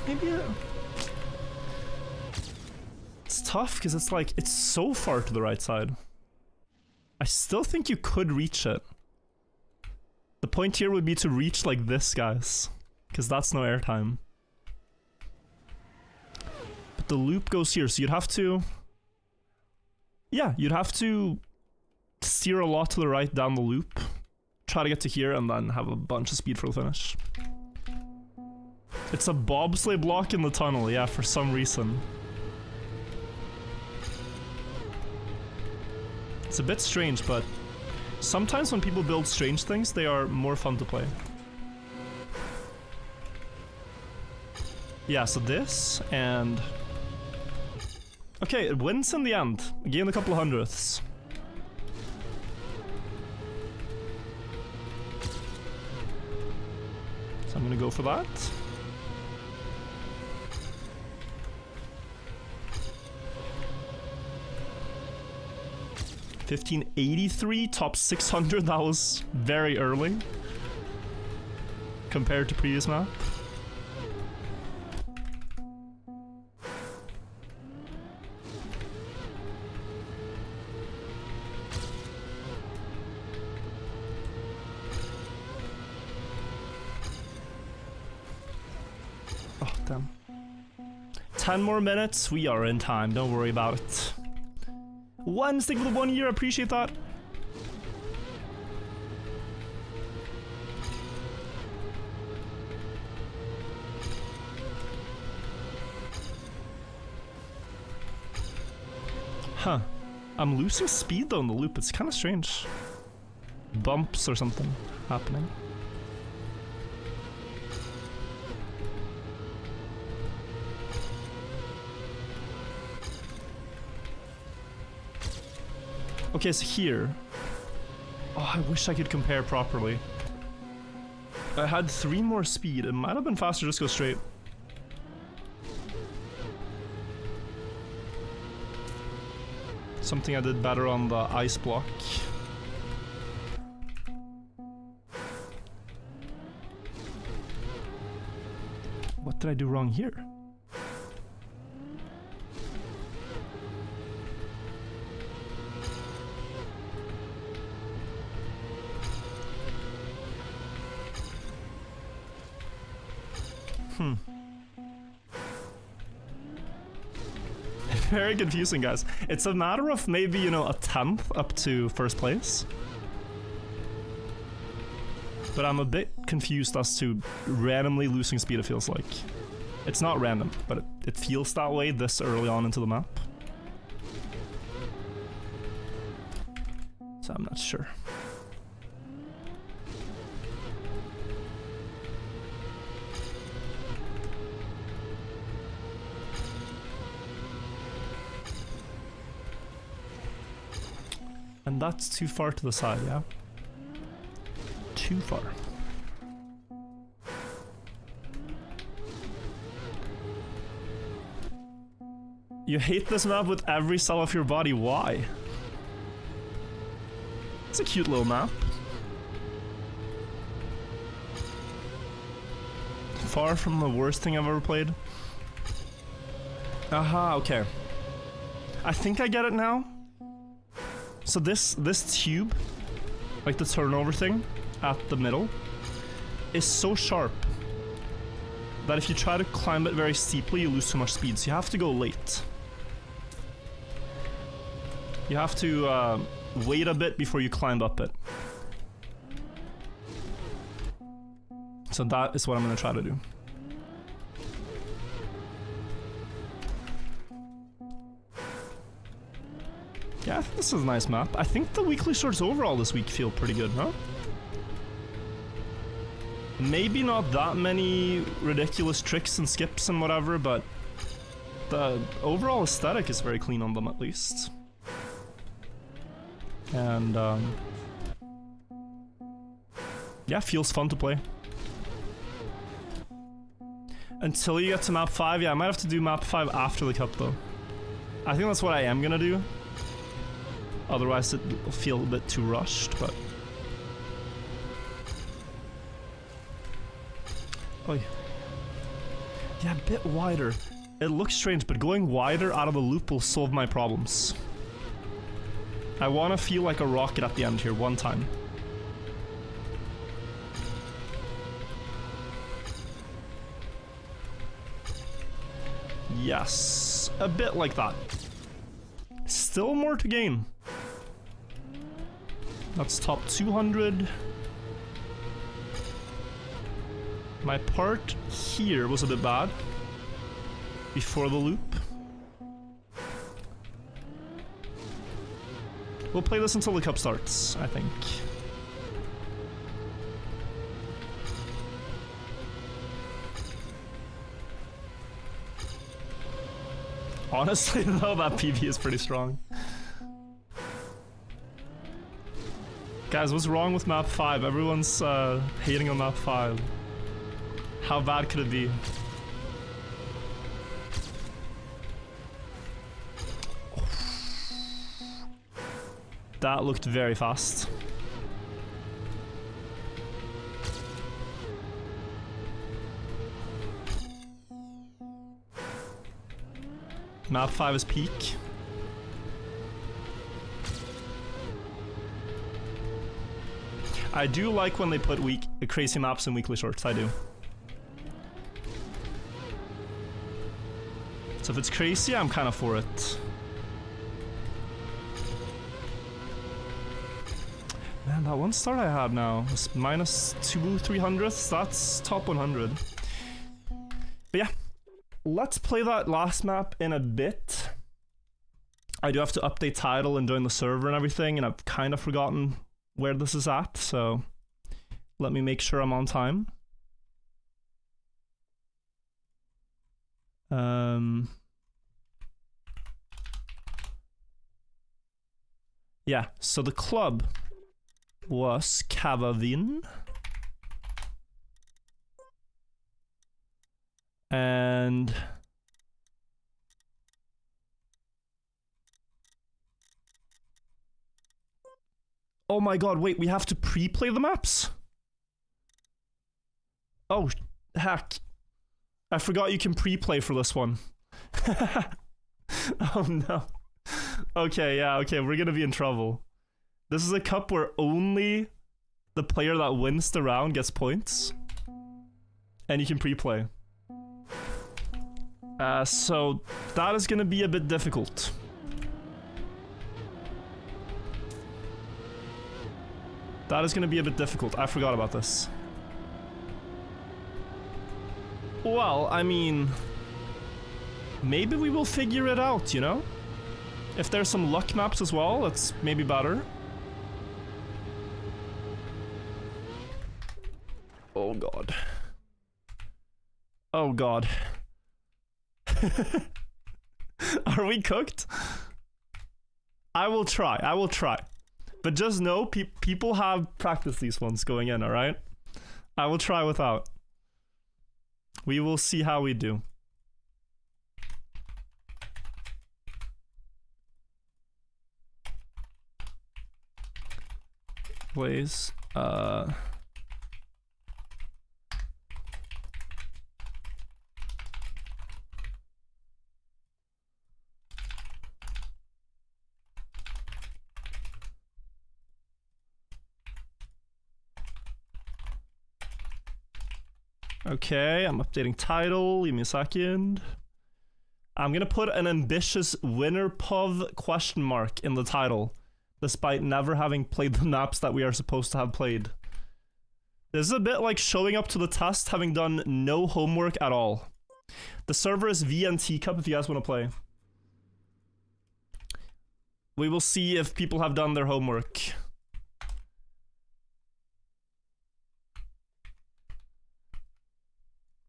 Maybe it's tough because it's like it's so far to the right side. I still think you could reach it. The point here would be to reach like this, guys, because that's no airtime. But the loop goes here, so you'd have to... Yeah, you'd have to steer a lot to the right down the loop. Try to get to here and then have a bunch of speed for the finish. It's a bobsleigh block in the tunnel, yeah, for some reason. It's a bit strange, but sometimes when people build strange things, they are more fun to play. Yeah, so this, and... Okay, it wins in the end. Gained a couple of hundredths. So I'm gonna go for that. $1583, top 600, that was very early compared to previous map. Oh, damn. 10 more minutes, we are in time, don't worry about it. One stick with 1 year, appreciate that. Huh. I'm losing speed though in the loop, it's kind of strange. Bumps or something happening. Okay, so here. Oh, I wish I could compare properly. I had 3 more speed. It might have been faster just go straight. Something I did better on the ice block. What did I do wrong here? Very confusing, guys. It's a matter of maybe, you know, a 10th up to first place. But I'm a bit confused as to randomly losing speed, it feels like. It's not random, but it feels that way this early on into the map. So I'm not sure. And that's too far to the side, yeah? Too far. You hate this map with every cell of your body, why? It's a cute little map. Far from the worst thing I've ever played. Aha, okay. I think I get it now. So this tube, like the turnover thing at the middle, is so sharp that if you try to climb it very steeply, you lose too much speed. So you have to go late. You have to wait a bit before you climb up it. So that is what I'm gonna try to do. Yeah, I think this is a nice map. I think the weekly shorts overall this week feel pretty good, huh? Maybe not that many ridiculous tricks and skips and whatever, but the overall aesthetic is very clean on them at least. And Yeah, feels fun to play. Until you get to map 5, yeah, I might have to do map 5 after the cup though. I think that's what I am gonna do. Otherwise it will feel a bit too rushed, but... Oh yeah. Yeah, a bit wider. It looks strange, but going wider out of the loop will solve my problems. I want to feel like a rocket at the end here, one time. Yes, a bit like that. Still more to gain. That's top 200. My part here was a bit bad. Before the loop. We'll play this until the cup starts, I think. Honestly though, that PB is pretty strong. Guys, what's wrong with map 5? Everyone's hating on map 5. How bad could it be? That looked very fast. Map 5 is peak. I do like when they put crazy maps in weekly shorts, I do. So if it's crazy, I'm kind of for it. Man, that one start I had now was minus 2/300. That's top 100. But yeah, let's play that last map in a bit. I do have to update title and join the server and everything, and I've kind of forgotten where this is at, so let me make sure I'm on time. Yeah, so the club was Cavavin. And oh my god, wait, we have to pre-play the maps? Oh, heck. I forgot you can pre-play for this one. Oh no. Okay, yeah, okay, we're gonna be in trouble. This is a cup where only the player that wins the round gets points. And you can pre-play. So that is gonna be a bit difficult. That is gonna be a bit difficult. I forgot about this. Well, I mean... maybe we will figure it out, you know? If there's some luck maps as well, it's maybe better. Oh god. Oh god. Are we cooked? I will try, I will try. But just know, people have practiced these ones going in, alright? I will try without. We will see how we do. Please, okay, I'm updating title, give me a second. I'm gonna put an ambitious winner POV question mark in the title, despite never having played the maps that we are supposed to have played. This is a bit like showing up to the test having done no homework at all. The server is VNT Cup if you guys want to play. We will see if people have done their homework.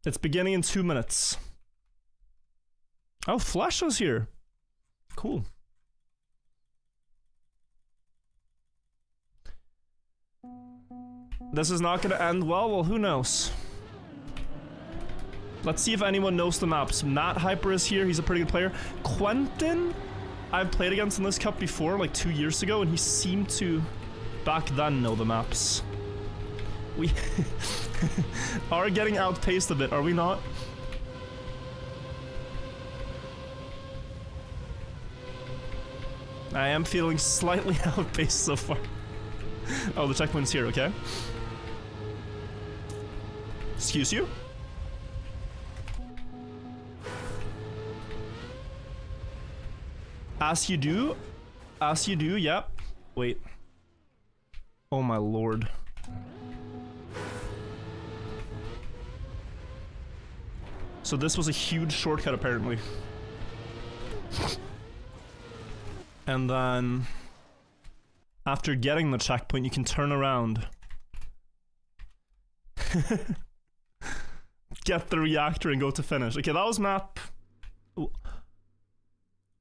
It's beginning in 2 minutes. Oh, Flash was here. Cool. This is not gonna end well. Well, who knows? Let's see if anyone knows the maps. Matt Hyper is here. He's a pretty good player. Quentin, I've played against in this cup before, like 2 years ago, and he seemed to, back then, know the maps. We are getting outpaced a bit, are we not? I am feeling slightly outpaced so far. Oh, the checkpoint's here, okay. Excuse you? As you do. As you do, yep. Wait. Oh my lord. So this was a huge shortcut apparently. And then after getting the checkpoint, you can turn around. Get the reactor and go to finish. Okay, that was map.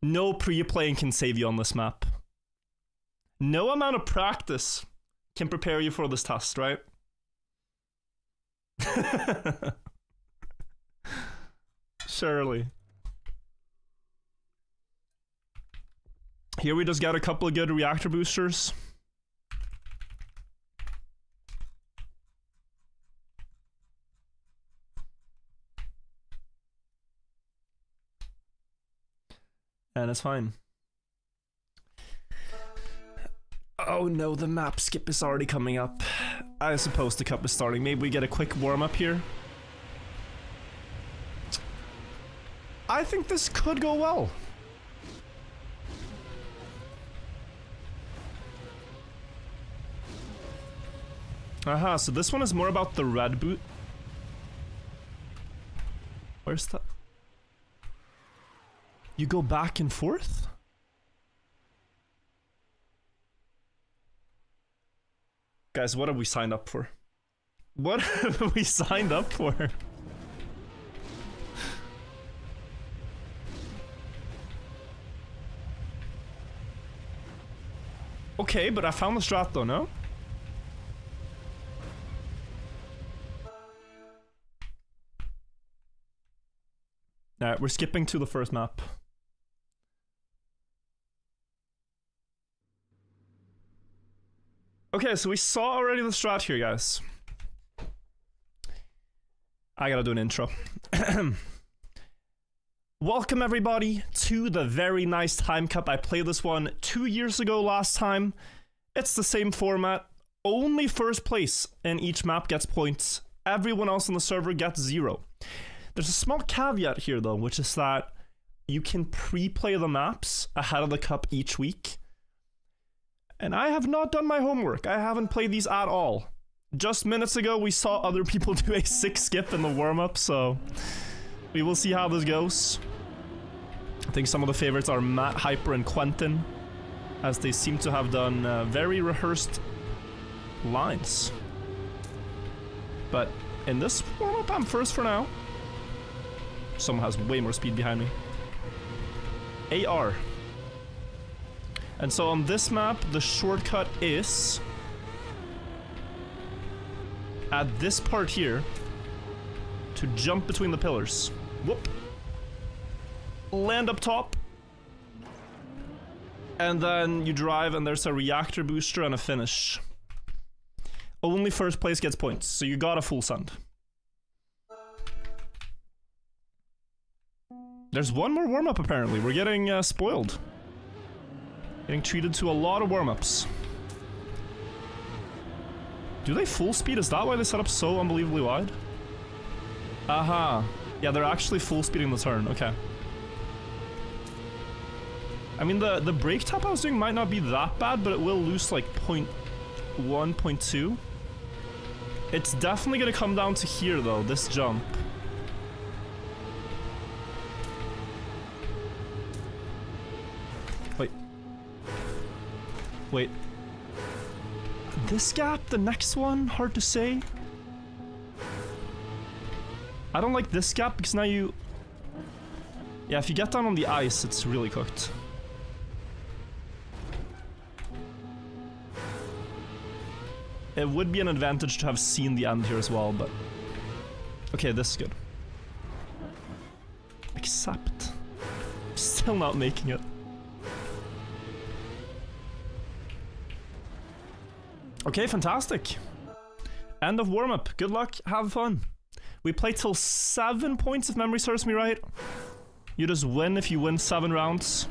No pre-playing can save you on this map. No amount of practice can prepare you for this test, right? Surely. Here we just got a couple of good reactor boosters. And it's fine. Oh no, the map skip is already coming up. I suppose the cup is starting. Maybe we get a quick warm-up here. I think this could go well. Aha, so this one is more about the red boot. Where's that? You go back and forth? Guys, what have we signed up for? What have we signed up for? Okay, but I found the strat though, no? Alright, we're skipping to the first map. Okay, so we saw already the strat here, guys. I gotta do an intro. Welcome everybody to the very nice time cup. I played this one 2 years ago last time. It's the same format. Only first place in each map gets points. Everyone else on the server gets 0. There's a small caveat here though, which is that you can pre-play the maps ahead of the cup each week. And I have not done my homework. I haven't played these at all. Just minutes ago we saw other people do a 6 skip in the warm-up, so we will see how this goes. I think some of the favorites are Matt, Hyper, and Quentin, as they seem to have done very rehearsed lines. But in this warm-up, I'm first for now. Someone has way more speed behind me. AR. And so on this map, the shortcut is at this part here to jump between the pillars. Whoop. Land up top. And then you drive and there's a reactor booster and a finish. Only first place gets points, so you got a full send. There's one more warm-up apparently. We're getting spoiled. Getting treated to a lot of warm-ups. Do they full speed? Is that why they set up so unbelievably wide? Aha. Yeah, they're actually full speeding the turn. Okay. I mean, the brake tap I was doing might not be that bad, but it will lose like 0.1, 0.2. It's definitely gonna come down to here though, this jump. Wait. This gap? The next one? Hard to say. I don't like this gap because now you... Yeah, if you get down on the ice, it's really cooked. It would be an advantage to have seen the end here as well, but... Okay, this is good. Except... Still not making it. Okay, fantastic. End of warm-up. Good luck, have fun. We play till 7 points if memory serves me right. You just win if you win 7 rounds.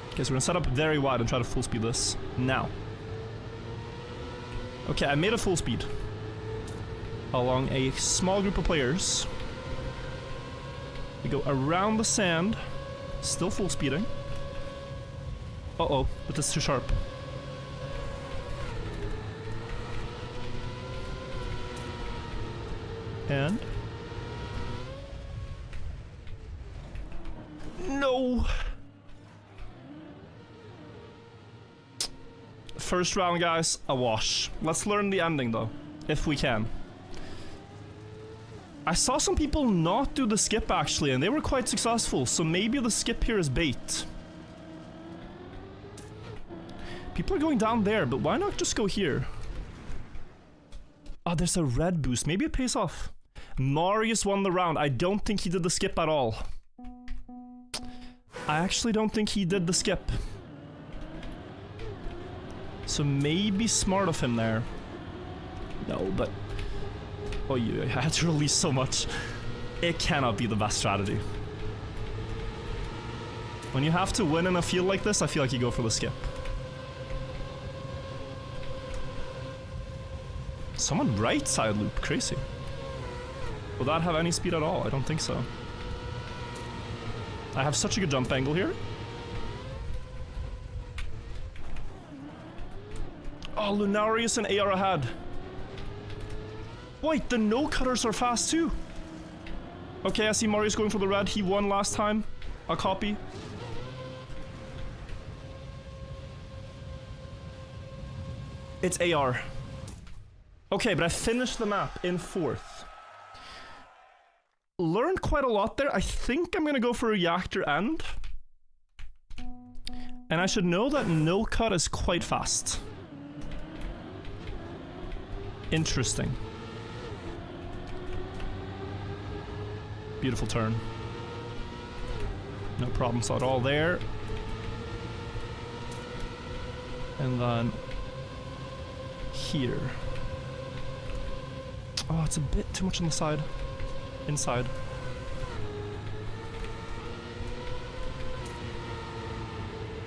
Okay, so we're gonna set up very wide and try to full speed this. Now. Okay, I made a full speed. Along a small group of players. We go around the sand. Still full speeding. Uh-oh, but that's too sharp. And... No! First round, guys, a wash. Let's learn the ending, though, if we can. I saw some people not do the skip, actually, and they were quite successful, so maybe the skip here is bait. People are going down there, but why not just go here? Oh, there's a red boost. Maybe it pays off. Marius won the round. I don't think he did the skip at all. I actually don't think he did the skip. So maybe smart of him there. No, but... Oh, yeah, I had to release so much. It cannot be the best strategy. When you have to win in a field like this, I feel like you go for the skip. Someone right side loop, crazy. Will that have any speed at all? I don't think so. I have such a good jump angle here. Oh, Lunarius and AR ahead. Wait, the no-cutters are fast too. Okay, I see Marius going for the red. He won last time. A copy. It's AR. Okay, but I finished the map in 4th. Learned quite a lot there. I think I'm gonna go for a reactor end. And I should know that no cut is quite fast. Interesting. Beautiful turn. No problems at all there. And then here. Oh, it's a bit too much on the side. Inside.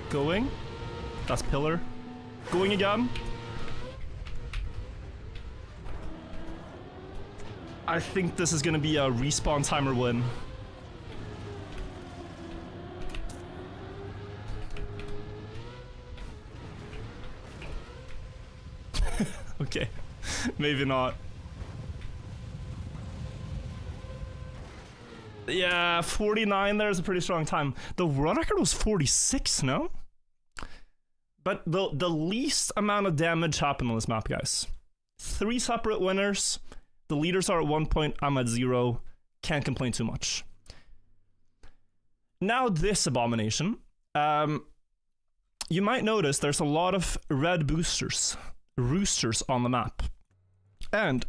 Going. That's pillar. Going again. I think this is gonna be a respawn timer win. Okay. Maybe not. Yeah, 49 there is a pretty strong time. The world record was 46, no? But the least amount of damage happened on this map, guys. 3 separate winners. The leaders are at 1 point, I'm at 0. Can't complain too much. Now this abomination. You might notice there's a lot of red roosters on the map. And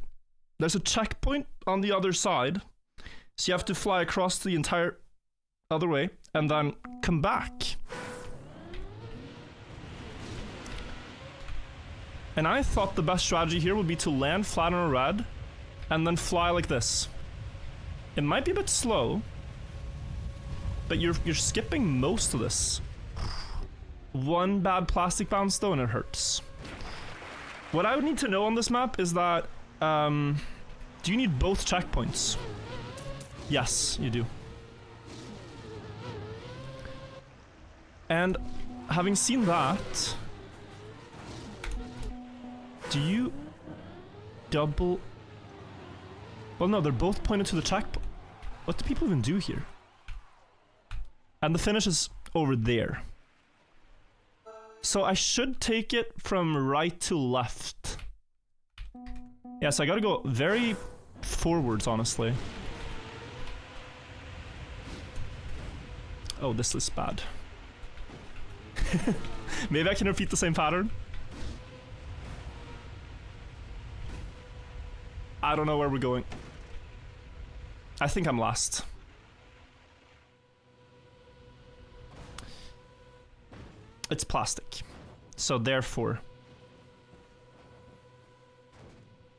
there's a checkpoint on the other side. So you have to fly across the entire other way and then come back. And I thought the best strategy here would be to land flat on a red and then fly like this. It might be a bit slow, but you're skipping most of this. One bad plastic bounce though and it hurts. What I would need to know on this map is that, do you need both checkpoints? Yes, you do. And having seen that, do you double... Well, no, they're both pointed to the checkpoint. What do people even do here? And the finish is over there. So I should take it from right to left. Yeah, so I gotta go very forwards, honestly. Oh, this is bad. Maybe I can repeat the same pattern. I don't know where we're going. I think I'm last. It's plastic. So therefore,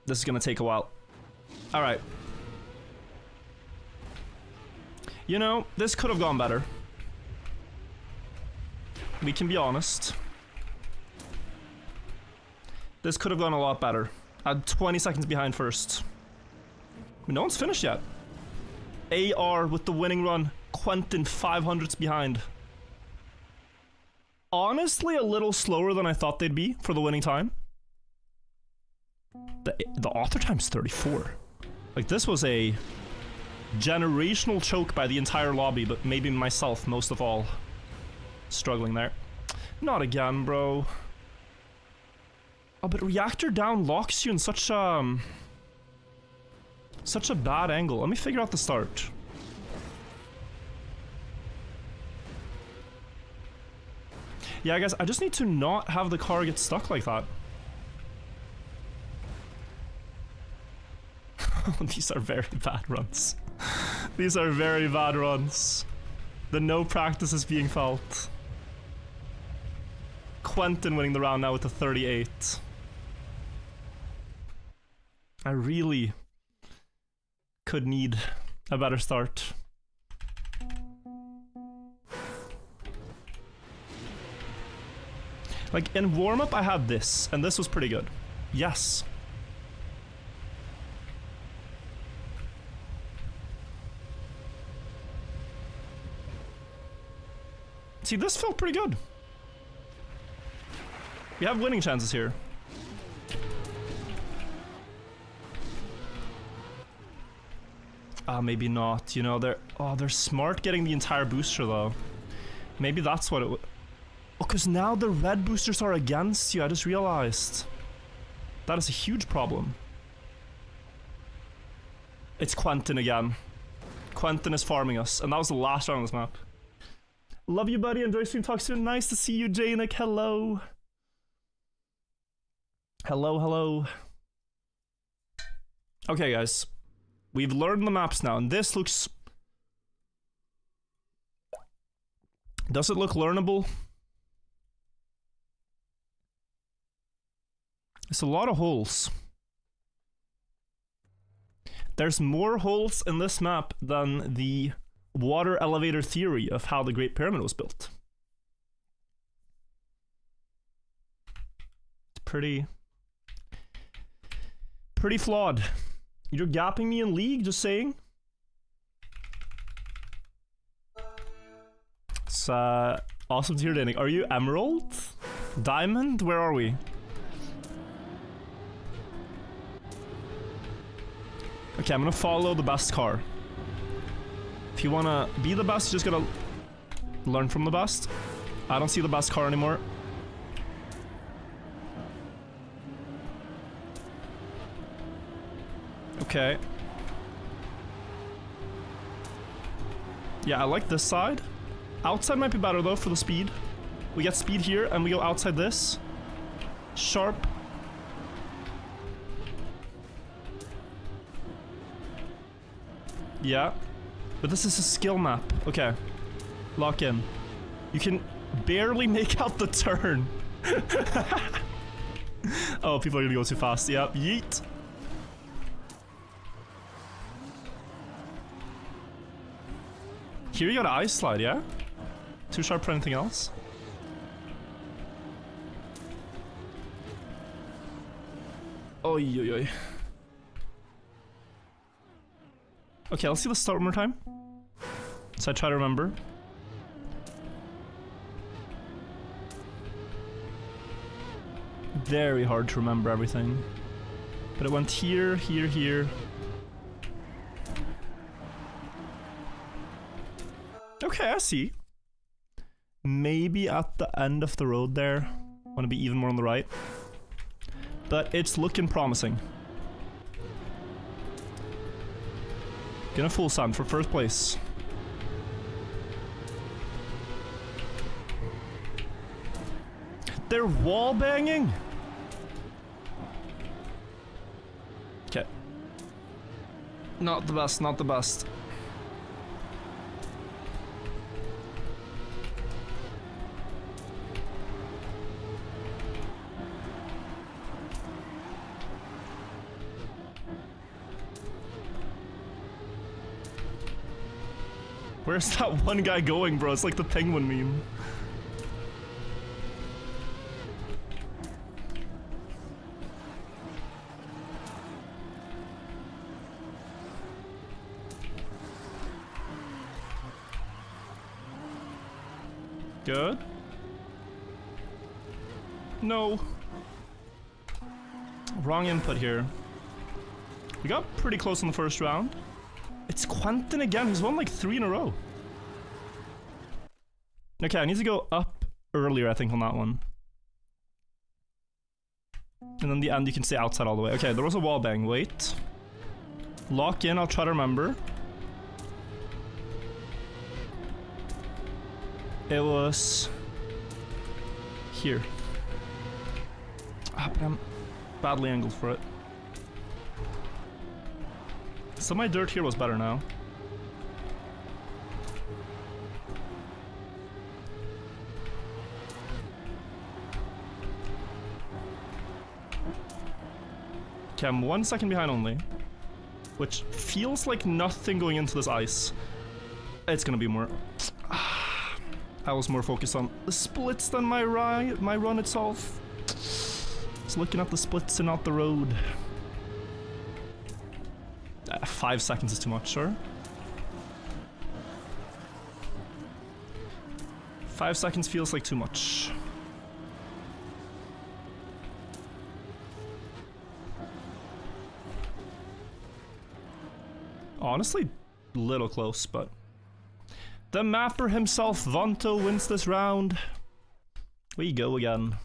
this is gonna take a while. Alright. You know, this could have gone better. We can be honest. This could have gone a lot better. I'm 20 seconds behind first. No one's finished yet. AR with the winning run. Quentin 500s behind. Honestly, a little slower than I thought they'd be for the winning time. The author time's 34. Like, this was a generational choke by the entire lobby, but maybe myself most of all. Struggling there. Not again, bro. Oh, but reactor down locks you in such a bad angle. Let me figure out the start. Yeah, guys, I just need to not have the car get stuck like that. These are very bad runs. These are very bad runs. The no practice is being felt. Quentin winning the round now with the 38. I really could need a better start. Like, in warm-up I had this, and this was pretty good. Yes. See, this felt pretty good. We have winning chances here. Maybe not. You know, they're smart getting the entire booster though. Maybe that's what it would. Oh, because now the red boosters are against you. I just realized. That is a huge problem. It's Quentin again. Quentin is farming us, and that was the last round on this map. Love you, buddy. Enjoy stream. Talk soon. Nice to see you, Janik. Hello. Hello, hello. Okay, guys. We've learned the maps now, and this looks... Does it look learnable? It's a lot of holes. There's more holes in this map than the water elevator theory of how the Great Pyramid was built. It's pretty flawed. You're gapping me in League, just saying. It's awesome to hear, Danik. Are you Emerald? Diamond? Where are we? Okay, I'm gonna follow the best car. If you wanna be the best, you just gotta learn from the best. I don't see the best car anymore. Okay. Yeah, I like this side. Outside might be better though for the speed. We get speed here and we go outside this. Sharp. Yeah. But this is a skill map. Okay. Lock in. You can barely make out the turn. Oh, people are gonna go too fast. Yep. Yeet. Here you got an ice slide, yeah? Too sharp for anything else? Oy, oy, oy. Okay, let's see the start one more time. So I try to remember. Very hard to remember everything. But it went here, here, here. Okay, I see. Maybe at the end of the road there. Want to be even more on the right. But it's looking promising. Gonna full send for first place. They're wall banging. Okay. Not the best, not the best. Where's that one guy going, bro? It's like the penguin meme. Good. No. Wrong input here. We got pretty close in the first round. It's Quentin again. He's won like 3 in a row. Okay, I need to go up earlier, I think, on that one. And then the end, you can stay outside all the way. Okay, there was a wall bang. Wait. Lock in. I'll try to remember. It was here. Ah, but I'm badly angled for it. So my dirt here was better now. Okay, I'm 1 second behind only. Which feels like nothing going into this ice. It's gonna be more... I was more focused on the splits than my run itself. Just looking at the splits and not the road. 5 seconds is too much, sure. 5 seconds feels like too much. Honestly, little close, but... The mapper himself, Vonto, wins this round. We go again.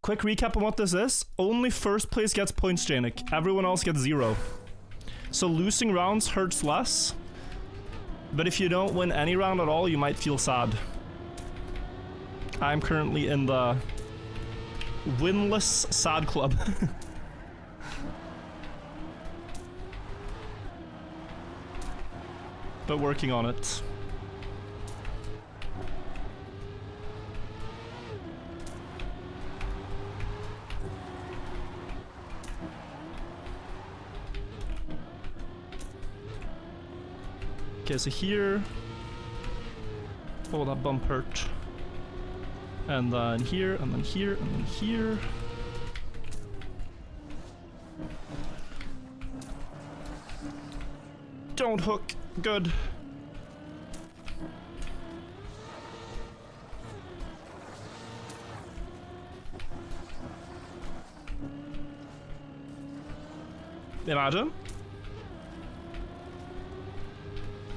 Quick recap on what this is. Only first place gets points, Janik. Everyone else gets 0. So losing rounds hurts less. But if you don't win any round at all, you might feel sad. I'm currently in the winless sad club. But working on it. Okay, so here... Oh, that bump hurt. And then here, and then here, and then here. Don't hook. Good. Imagine.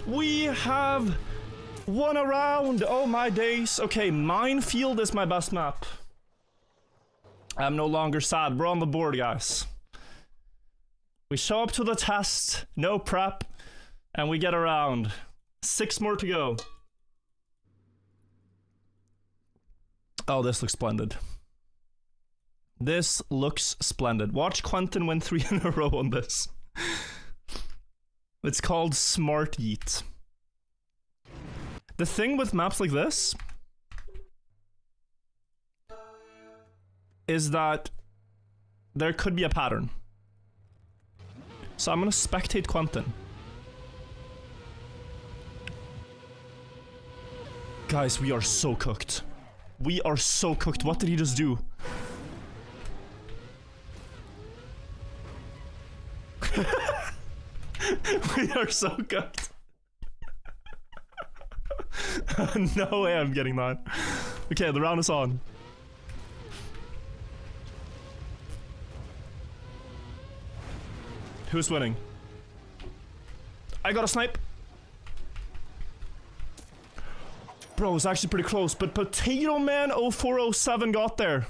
We have won a round! Oh my days. Okay, Minefield is my best map. I'm no longer sad. We're on the board, guys. We show up to the test, no prep, and we get a round. 6 more to go. Oh, this looks splendid. This looks splendid. Watch Quentin win 3 in a row on this. It's called Smart Yeet. The thing with maps like this is that there could be a pattern. So I'm gonna spectate Quentin. Guys, we are so cooked. We are so cooked. What did he just do? We are so cooked. No way I'm getting that. Okay, the round is on. Who's winning? I got a snipe. Bro, it's actually pretty close, but Potato Man 0407 got there.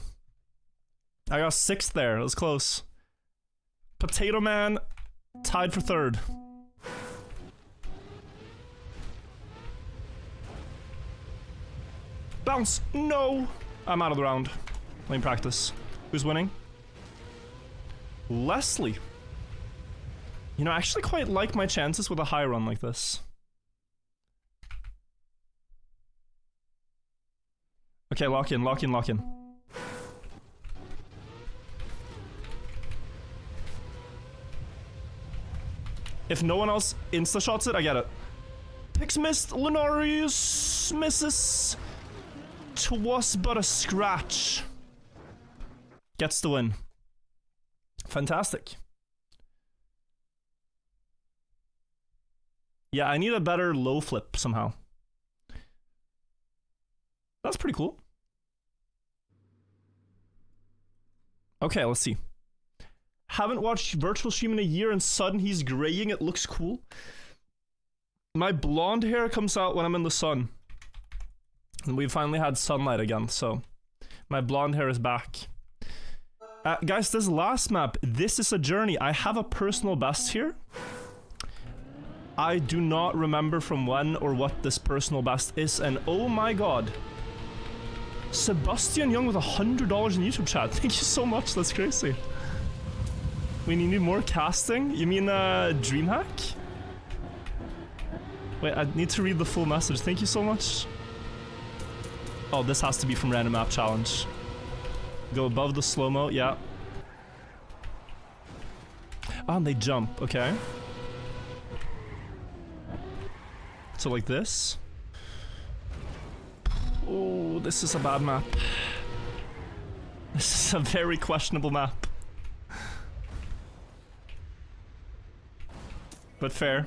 I got 6th there. It was close. Potato Man tied for 3rd. Bounce! No! I'm out of the round. Let me practice. Who's winning? Leslie. You know, I actually quite like my chances with a high run like this. Okay, lock in, lock in, lock in. If no one else insta-shots it, I get it. Pix missed, Lunarius misses. Twas but a scratch. Gets the win. Fantastic. Yeah, I need a better low flip somehow. That's pretty cool. Okay, let's see. Haven't watched virtual stream in a year and sudden he's graying. It looks cool. My blonde hair comes out when I'm in the sun. And we finally had sunlight again, so my blonde hair is back. Guys, this last map, this is a journey. I have a personal best here. I do not remember from when or what this personal best is, and oh my god. Sebastian Young with $100 in YouTube chat. Thank you so much, that's crazy. We need more casting? You mean DreamHack? Wait, I need to read the full message. Thank you so much. Oh, this has to be from Random Map Challenge. Go above the slow-mo, yeah. Oh, and they jump, okay. So like this. Oh, this is a bad map. This is a very questionable map. But fair.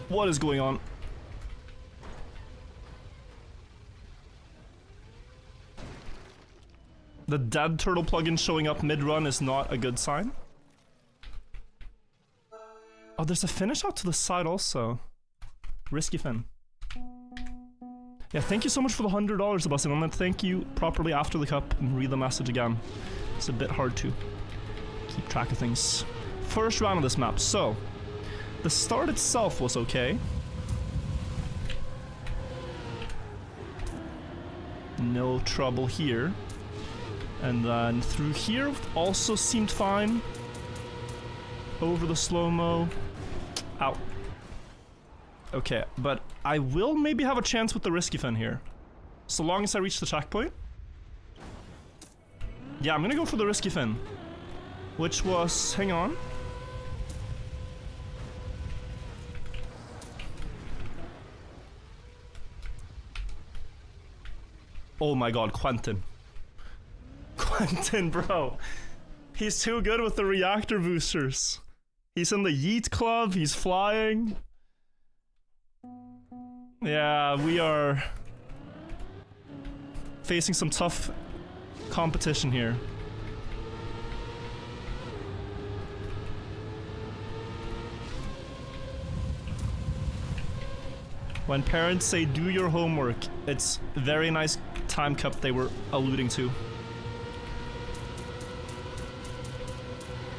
What is going on? The dead turtle plugin showing up mid-run is not a good sign. Oh, there's a finish out to the side also. Risky fin. Yeah, thank you so much for the $100, Sebastian. I'm gonna thank you properly after the cup and read the message again. It's a bit hard to keep track of things. First round of this map, so the start itself was okay. No trouble here. And then through here also seemed fine. Over the slow-mo. Ow. Okay, but I will maybe have a chance with the risky fin here. So long as I reach the checkpoint. Yeah, I'm gonna go for the risky fin. Which was... hang on. Oh my god, Quentin. Quentin, bro. He's too good with the reactor boosters. He's in the Yeet Club, he's flying. Yeah, we are facing some tough competition here. When parents say do your homework, it's a very nice time cup they were alluding to.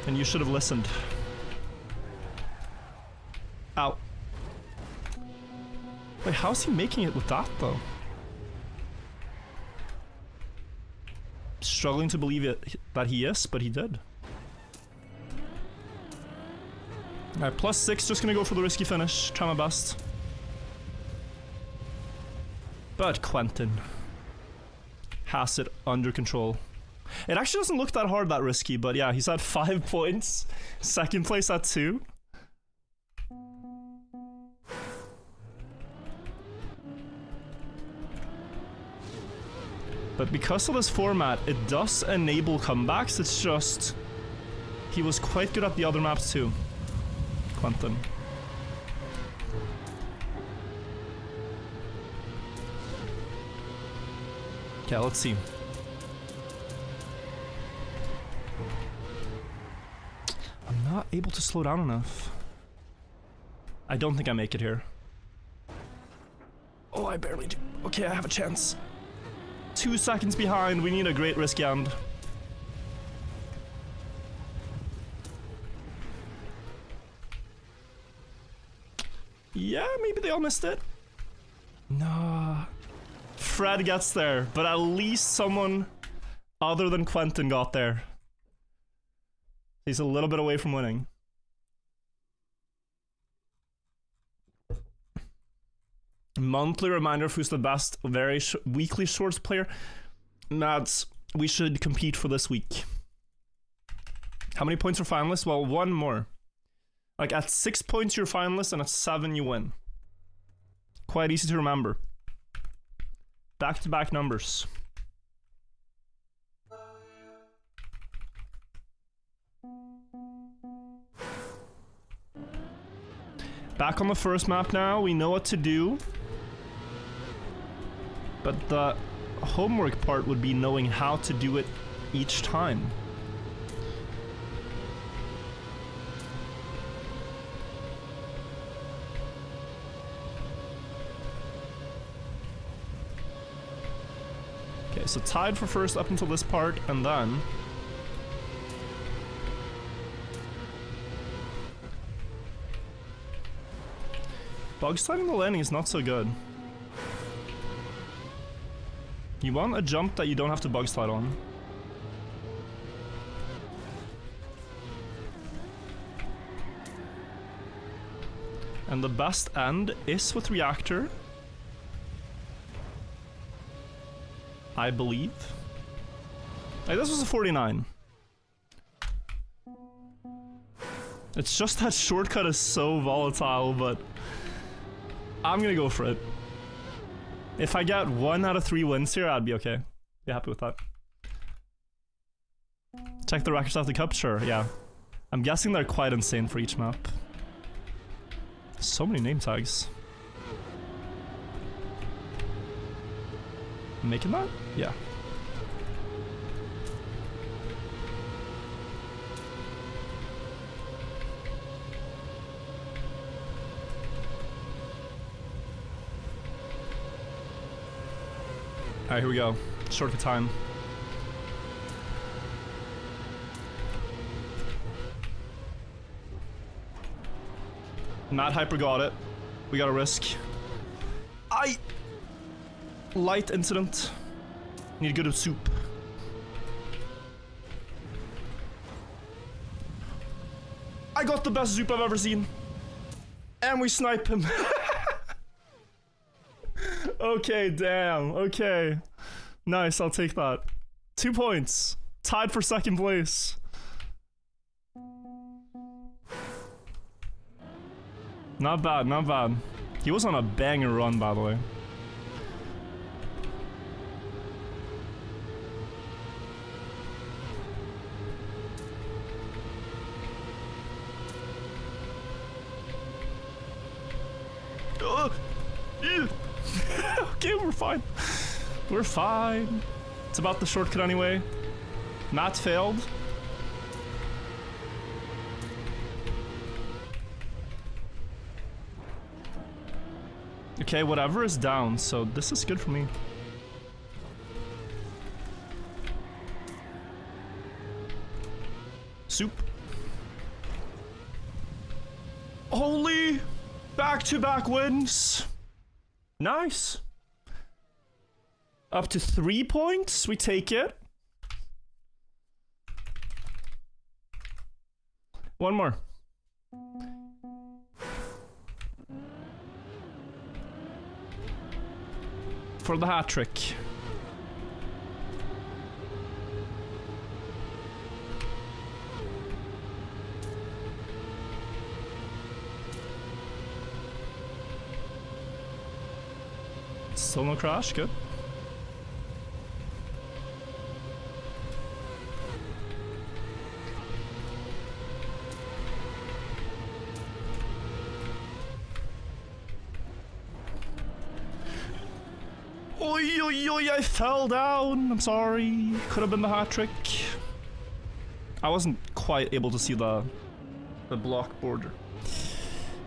And you should have listened. Ow. Wait, how's he making it with that, though? Struggling to believe it that he is, but he did. Alright, +6, just gonna go for the risky finish. Try my best. But Quentin has it under control. It actually doesn't look that hard, that risky, but yeah, he's at 5 points. Second place at 2. But because of this format, it does enable comebacks. It's just... he was quite good at the other maps too. Quentin. Okay, let's see. I'm not able to slow down enough. I don't think I make it here. Oh, I barely do. Okay, I have a chance. 2 seconds behind. We need a great risk end. Yeah, maybe they all missed it. Nah. Fred gets there, but at least someone other than Quentin got there. He's a little bit away from winning. Monthly reminder of who's the best weekly shorts player. Mads, we should compete for this week. How many points are finalists? Well, one more. Like at 6 points you're finalist and at 7 you win. Quite easy to remember. Back-to-back numbers. Back on the first map now, we know what to do. But the homework part would be knowing how to do it each time. Okay, so tied for first up until this part, and then... bug sliding the landing is not so good. You want a jump that you don't have to bug slide on. And the best end is with reactor. I believe. Hey, this was a 49. It's just that shortcut is so volatile, but I'm gonna go for it. If I get 1 out of 3 wins here, I'd be okay. Be happy with that. Check the records after the cup? Sure, yeah. I'm guessing they're quite insane for each map. So many name tags. Making that? Yeah. Alright, here we go. Shortcut time. Mad Hyper got it. We got a risk. Light incident. Need a good soup. I got the best soup I've ever seen. And we snipe him. Okay, damn. Okay. Nice, I'll take that. 2 points. Tied for second place. Not bad, not bad. He was on a banger run, by the way. Okay, we're fine. We're fine. It's about the shortcut anyway. Matt failed. Okay, whatever is down, so this is good for me. Soup. Holy! Back-to-back wins. Nice. Up to 3 points, we take it. One more. For the hat trick. Still no crash, good. Oi, oi, oi, I fell down. I'm sorry. Could have been the hat trick. I wasn't quite able to see the block border.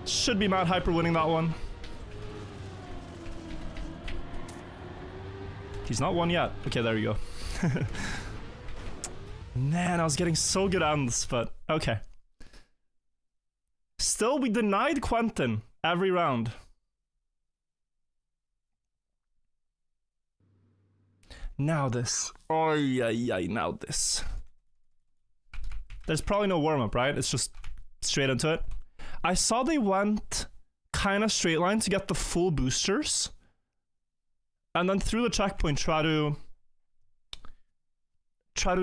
Should be Mad Hyper winning that one. He's not won yet. Okay, there you go. Man, I was getting so good ends, but okay. Still, we denied Quentin every round. Now this. Oh, yeah, now this. There's probably no warm-up, right? It's just straight into it. I saw they went kind of straight line to get the full boosters. And then through the checkpoint, try to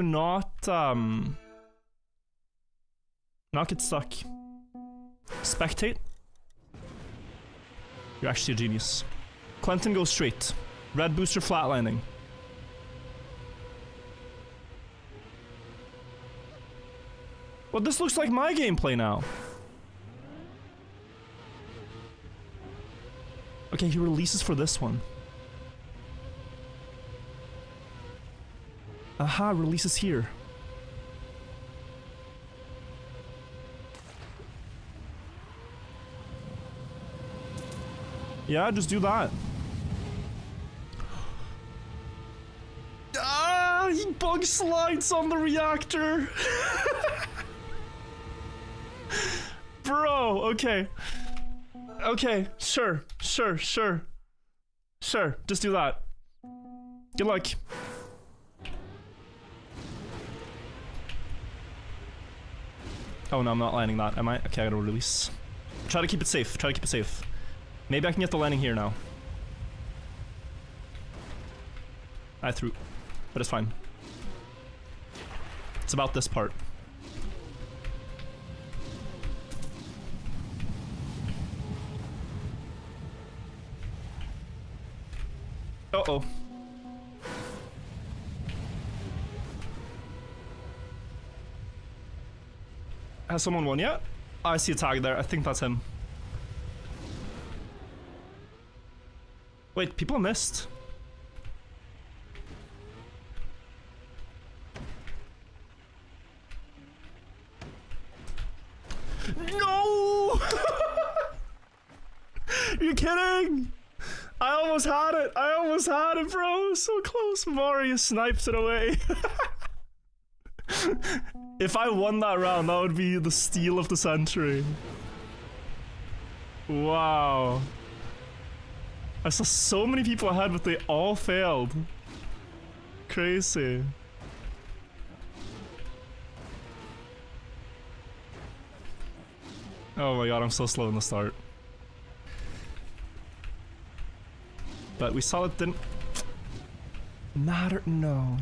not get stuck. Spectate. You're actually a genius. Quentin goes straight. Red booster flatlining. Well, this looks like my gameplay now. Okay, he releases for this one. Aha, releases here. Yeah, just do that. Ah, he bug slides on the reactor. Bro, okay. Okay, sure. Sure, just do that. Good luck. Oh no, I'm not landing that, am I? Okay, I gotta release. Try to keep it safe, Maybe I can get the landing here now. I threw, but it's fine. It's about this part. Uh-oh. Has someone won yet? Oh, I see a tag there. I think that's him. Wait, people missed. No! You're kidding! I almost had it, bro. So close. Mario snipes it away. If I won that round, that would be the steal of the century. Wow. I saw so many people ahead, but they all failed. Crazy. Oh my god, I'm so slow in the start. But we saw it didn't matter. No.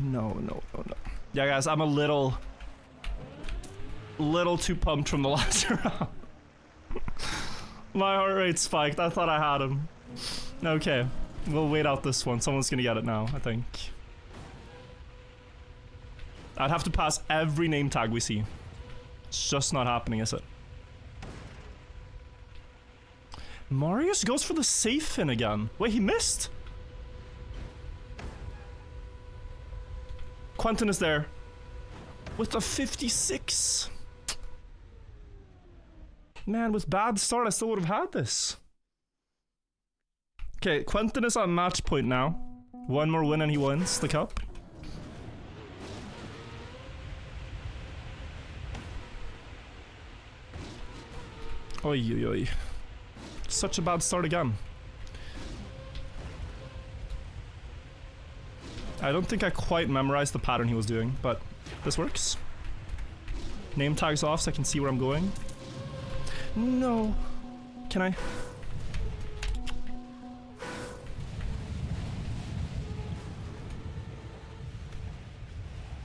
Yeah, guys, I'm a little too pumped from the last round. My heart rate spiked. I thought I had him. Okay, we'll wait out this one. Someone's gonna get it now, I think. I'd have to pass every name tag we see. It's just not happening, is it? Marius goes for the safe fin again. Wait, he missed? Quentin is there. With a 56. Man, with bad start, I still would have had this. Okay, Quentin is on match point now. One more win and he wins the cup. Oi. Such a bad start again. I don't think I quite memorized the pattern he was doing, but this works. Name tags off so I can see where I'm going. No. Can I?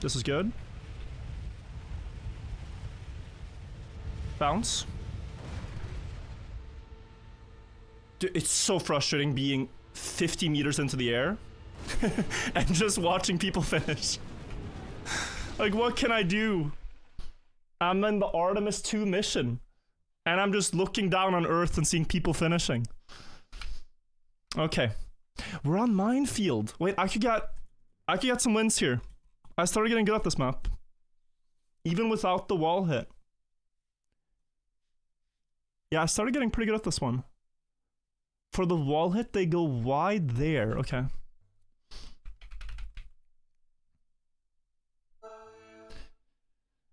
This is good. Bounce. Dude, it's so frustrating being 50 meters into the air and just watching people finish. Like, what can I do? I'm in the Artemis 2 mission and I'm just looking down on Earth and seeing people finishing. Okay. We're on Minefield. Wait, I could get some wins here. I started getting good at this map. Even without the wall hit. Yeah, I started getting pretty good at this one. For the wall hit, they go wide there. Okay.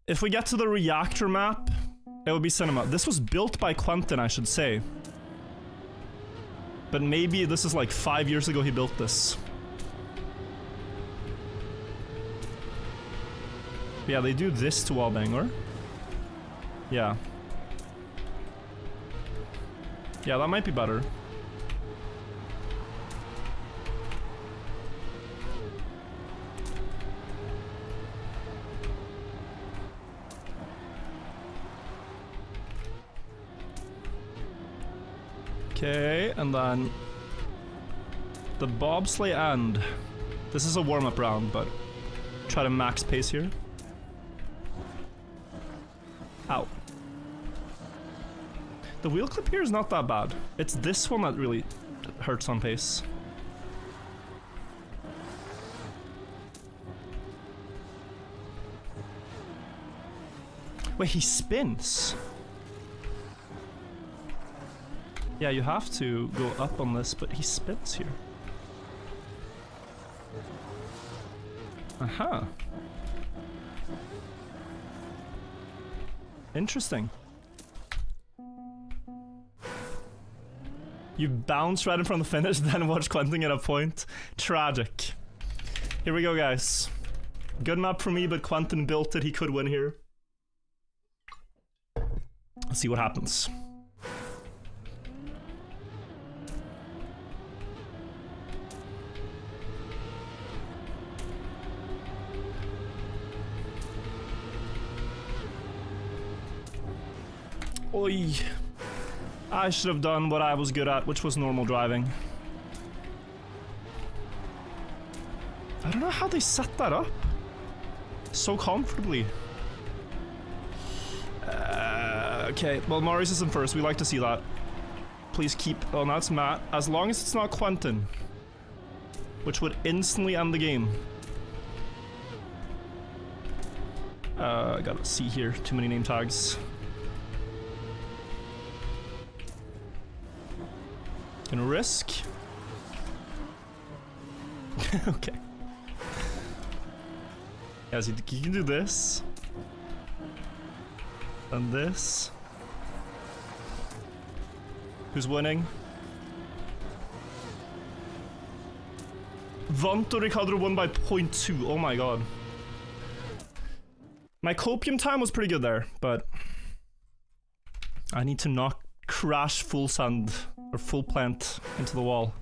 If we get to the reactor map, it would be cinema. This was built by Quentin, I should say. But maybe this is like 5 years ago he built this. Yeah, they do this to wallbang, or? Yeah. Yeah, that might be better. Okay, and then the bobsleigh end. This is a warm-up round, but try to max pace here. Ow. The wheel clip here is not that bad. It's this one that really hurts on pace. Wait, he spins. Yeah, you have to go up on this, but he spins here. Aha. Interesting. You bounce right in front of the finish, then watch Quentin get a point. Tragic. Here we go, guys. Good map for me, but Quentin built it. He could win here. Let's see what happens. Oi. I should have done what I was good at, which was normal driving. I don't know how they set that up so comfortably. Okay, well, Marius is in first. We like to see that. Please keep... Oh, that's Matt. As long as it's not Quentin, which would instantly end the game. I gotta see here. Too many name tags. Gonna risk. Okay. Yeah, so you can do this. And this. Who's winning? Vanto Ricardo won by 0.2. Oh my god. My copium time was pretty good there, but I need to not crash full sand or full plant into the wall.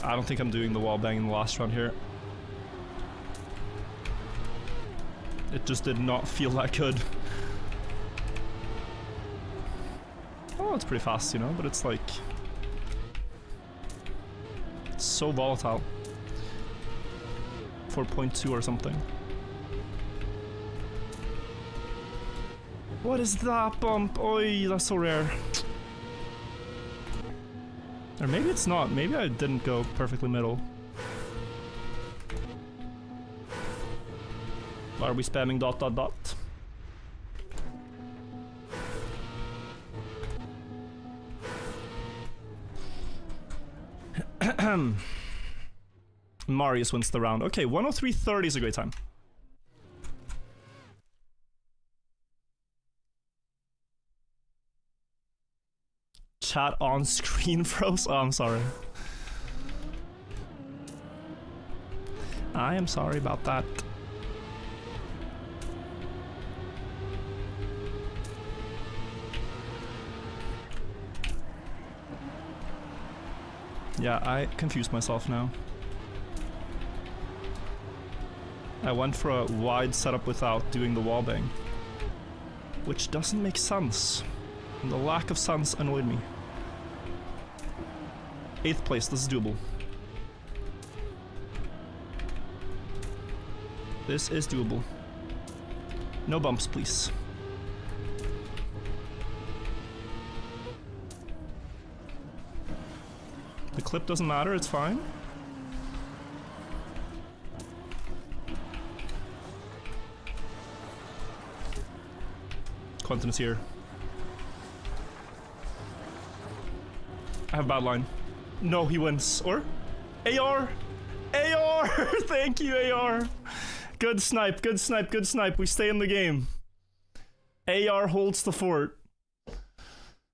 I don't think I'm doing the wall bang in the last round here. It just did not feel that good. Oh, it's pretty fast, you know, but it's like... It's so volatile. 4.2 or something. What is that bump? Oi, that's so rare. Or maybe it's not. Maybe I didn't go perfectly middle. Why are we spamming ... Marius wins the round. Okay, 103.30 is a great time. Chat on screen froze. Oh, I'm sorry. I am sorry about that. Yeah, I confused myself now. I went for a wide setup without doing the wall bang, which doesn't make sense. And the lack of sense annoyed me. 8th place, this is doable. This is doable. No bumps, please. The clip doesn't matter, it's fine. Quentin is here. I have a bad line. No, he wins. Or? AR! AR! Thank you, AR! Good snipe, good snipe, good snipe. We stay in the game. AR holds the fort.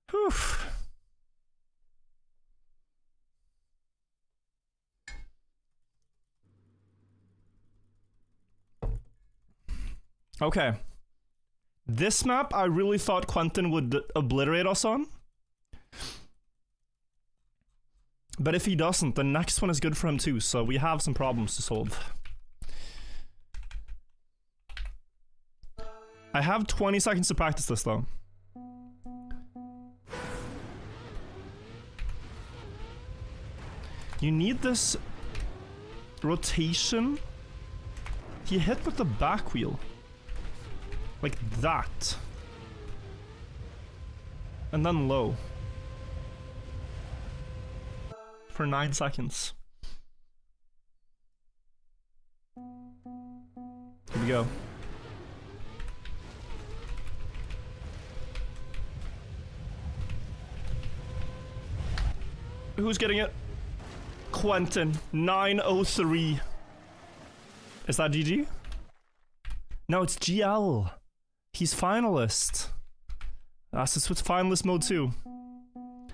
Whew. Okay. This map, I really thought Quentin would obliterate us on. But if he doesn't, the next one is good for him too, so we have some problems to solve. I have 20 seconds to practice this though. You need this rotation. He hit with the back wheel. Like that. And then low. For 9 seconds. Here we go. Who's getting it? Quentin. 903. Is that GG? No, it's GL. He's finalist. That's just with finalist mode too.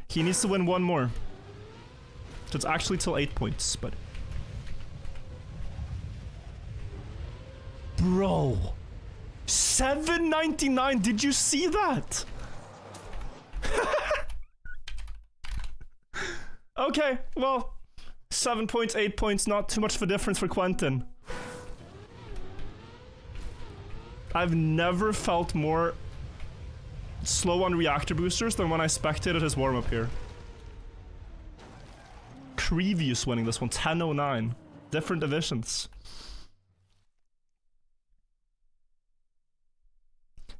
He needs to win one more. So it's actually till 8 points, but... Bro! 799, did you see that? Okay, well, 7 points, 8 points, not too much of a difference for Quentin. I've never felt more slow on reactor boosters than when I spectated his warm-up here. Crevious winning this one, 1009. Different divisions.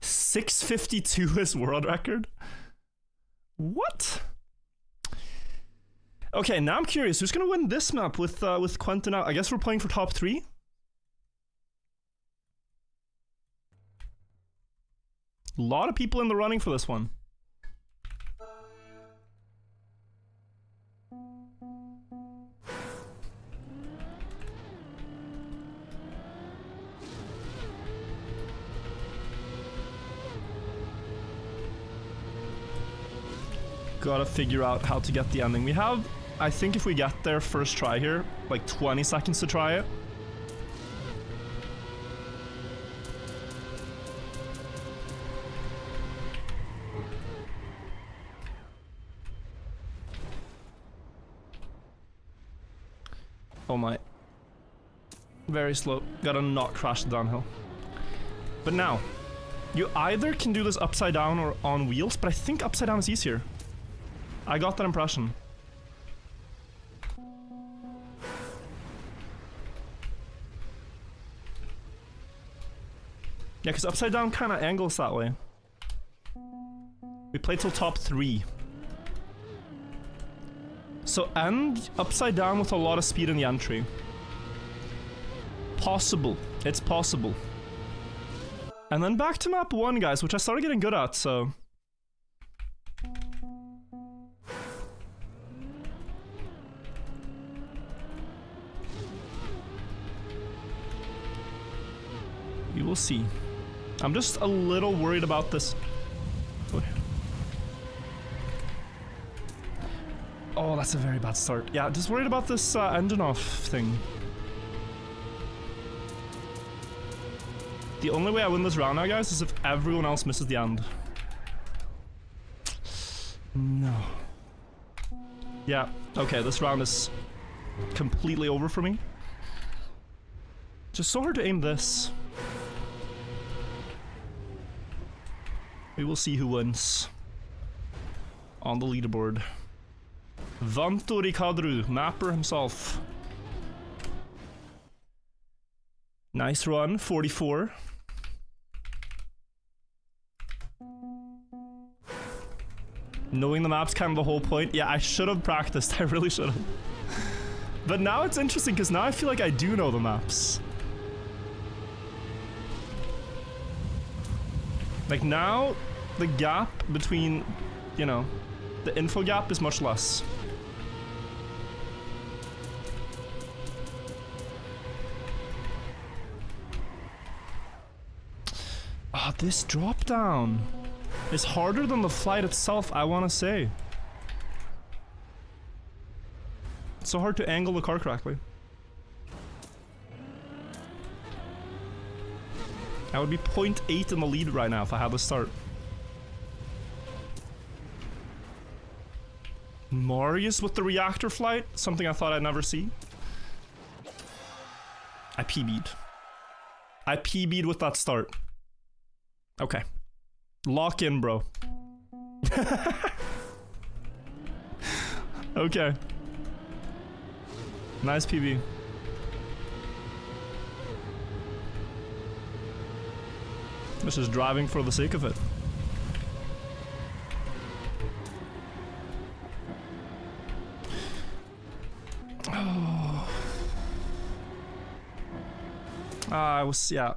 652 is world record? What? Okay, now I'm curious, who's gonna win this map with Quentin out? I guess we're playing for top 3? A lot of people in the running for this one. Gotta figure out how to get the ending. We have, I think if we get there first try here, like 20 seconds to try it. Oh my. Very slow. Gotta not crash the downhill. But now, you either can do this upside down or on wheels, but I think upside down is easier. I got that impression. Yeah, because upside down kind of angles that way. We play till top 3. So end upside down with a lot of speed in the entry. Possible. It's possible. And then back to map 1, guys, which I started getting good at, so... We will see. I'm just a little worried about this. Oh, that's a very bad start. Yeah, just worried about this engine off thing. The only way I win this round now, guys, is if everyone else misses the end. No. Yeah, okay, this round is completely over for me. Just so hard to aim this. We will see who wins on the leaderboard. Vantori Kadru, mapper himself. Nice run, 44. Knowing the map's kind of the whole point. Yeah, I should have practiced. I really should have. But now it's interesting because now I feel like I do know the maps. Like now, the gap between, you know, the info gap is much less. This drop down is harder than the flight itself, I want to say. It's so hard to angle the car correctly. I would be 0.8 in the lead right now if I had to start. Marius with the reactor flight, something I thought I'd never see. I PB'd. I PB'd with that start. Okay. Lock in, bro. Okay. Nice PB. This is driving for the sake of it.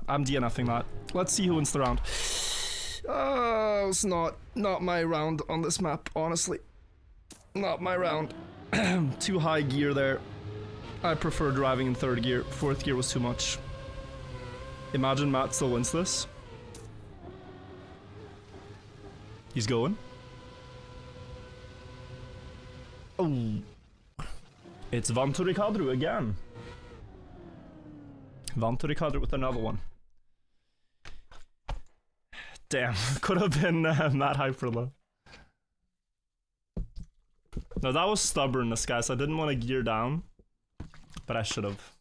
I'm DNFing that. Let's see who wins the round. It's not my round on this map, honestly. Not my round. Too high gear there. I prefer driving in third gear. Fourth gear was too much. Imagine Matt still wins this. He's going. Oh. It's VNT Kadru again. VNT Kadru with another one. Damn, could have been Matt Hyper though. No, that was stubbornness, guys. I didn't want to gear down, but I should have.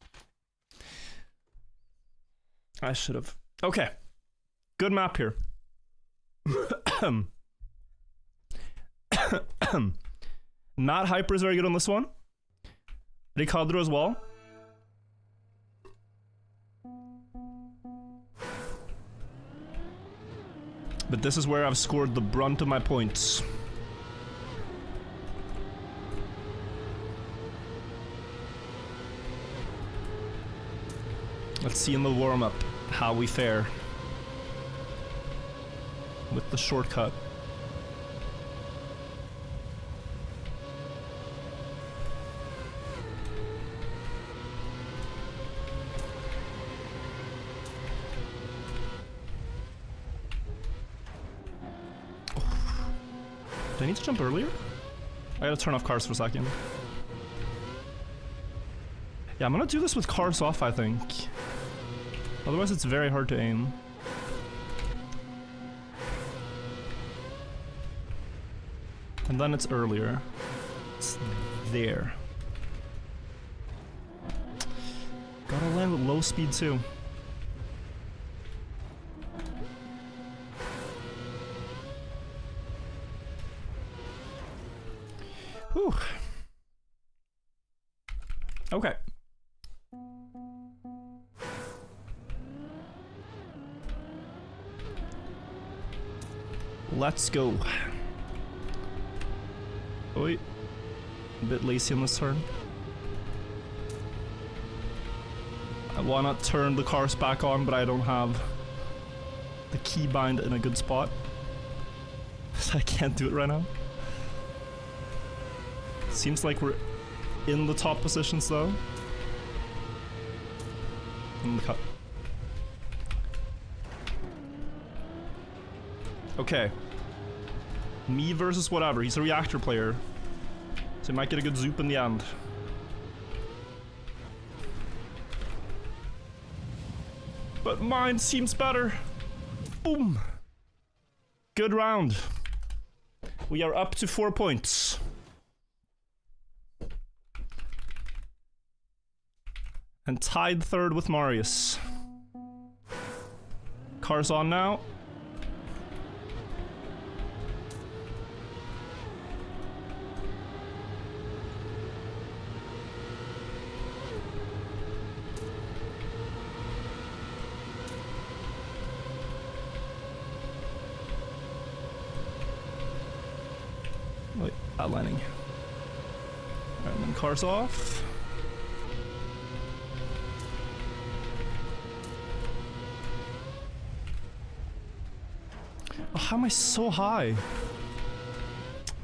I should have. Okay, good map here. Matt Hyper is very good on this one. Ricardro as well. But this is where I've scored the brunt of my points. Let's see in the warm-up how we fare with the shortcut. Do I need to jump earlier? I gotta turn off cars for a second. Yeah, I'm gonna do this with cars off, I think. Otherwise it's very hard to aim. And then it's earlier. It's there. Gotta land with low speed too. Whew. Okay. Let's go. Wait. A bit lazy on this turn. I wanna turn the cars back on, but I don't have the keybind in a good spot. So I can't do it right now. Seems like we're in the top positions though. In the cut. Okay. Me versus whatever. He's a reactor player. So he might get a good zoop in the end. But mine seems better. Boom. Good round. We are up to 4 points. And tied third with Marius. Cars on now. Wait, outlining. Alright, and then cars off. Oh, how am I so high?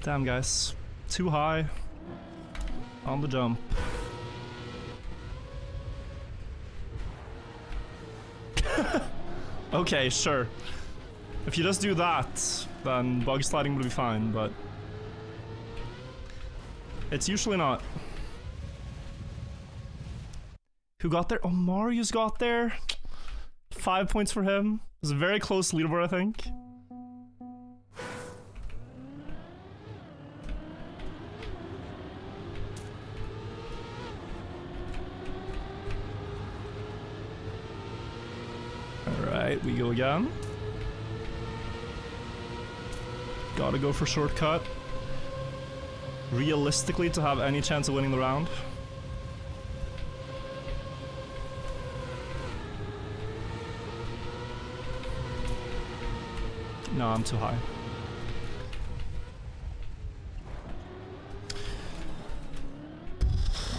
Damn, guys. Too high. On the jump. Okay, sure. If you just do that, then bug sliding will be fine, but it's usually not. Who got there? Oh, Marius got there. 5 points for him. It was a very close leaderboard, I think. Alright, we go again. Gotta go for shortcut. Realistically, to have any chance of winning the round. No, I'm too high.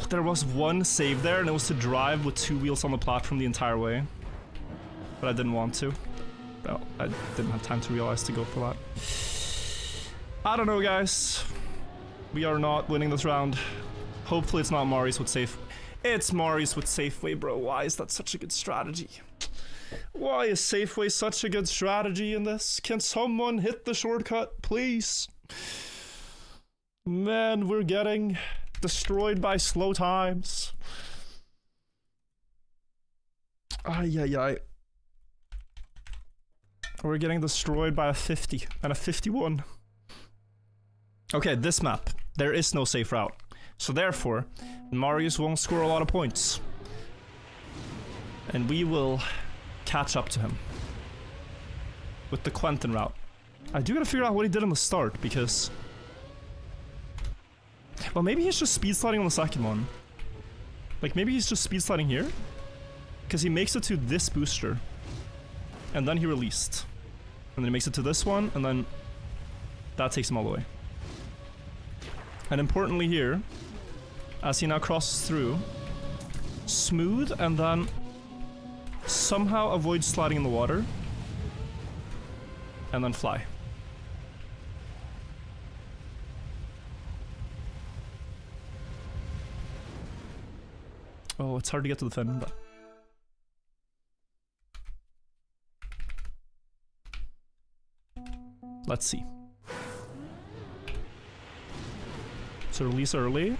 There was one save there, and it was to drive with 2 wheels on the platform the entire way. But I didn't want to. Well, I didn't have time to realize to go for that. I don't know, guys. We are not winning this round. Hopefully it's not Marius with safe. It's Marius with Safeway, bro. Why is that such a good strategy? Why is Safeway such a good strategy in this? Can someone hit the shortcut, please? Man, we're getting destroyed by slow times. Ay, ay, ay. We're getting destroyed by a 50 and a 51. Okay, this map, there is no safe route. So therefore, Marius won't score a lot of points. And we will catch up to him with the Quentin route. I do gotta figure out what he did in the start, because... well, maybe he's just speed sliding on the second one. Like, maybe he's just speed sliding here? Because he makes it to this booster. And then he released. And then he makes it to this one, and then that takes him all the way. And importantly here, as he now crosses through, smooth, and then somehow avoid sliding in the water, and then fly. Oh, it's hard to get to the fin, but... let's see. So release early.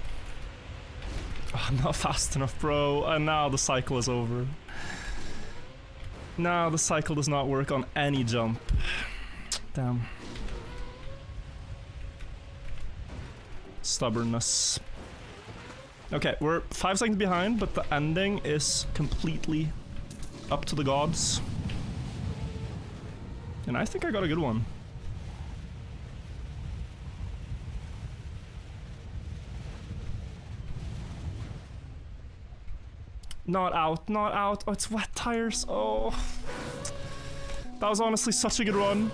Oh, I'm not fast enough, bro. And now the cycle is over. Now the cycle does not work on any jump. Damn. Stubbornness. Okay, we're 5 seconds behind, but the ending is completely up to the gods. And I think I got a good one. Not out, not out. Oh, it's wet tires. Oh. That was honestly such a good run.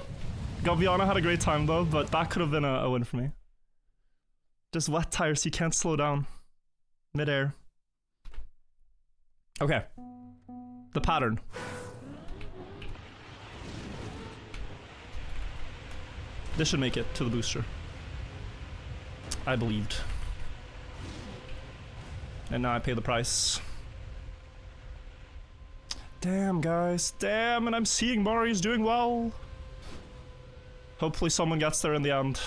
Gaviana had a great time though, but that could have been a win for me. Just wet tires, you can't slow down. Mid-air. Okay. The pattern. This should make it to the booster. I believed. And now I pay the price. Damn, guys. Damn, and I'm seeing Marius doing well. Hopefully someone gets there in the end.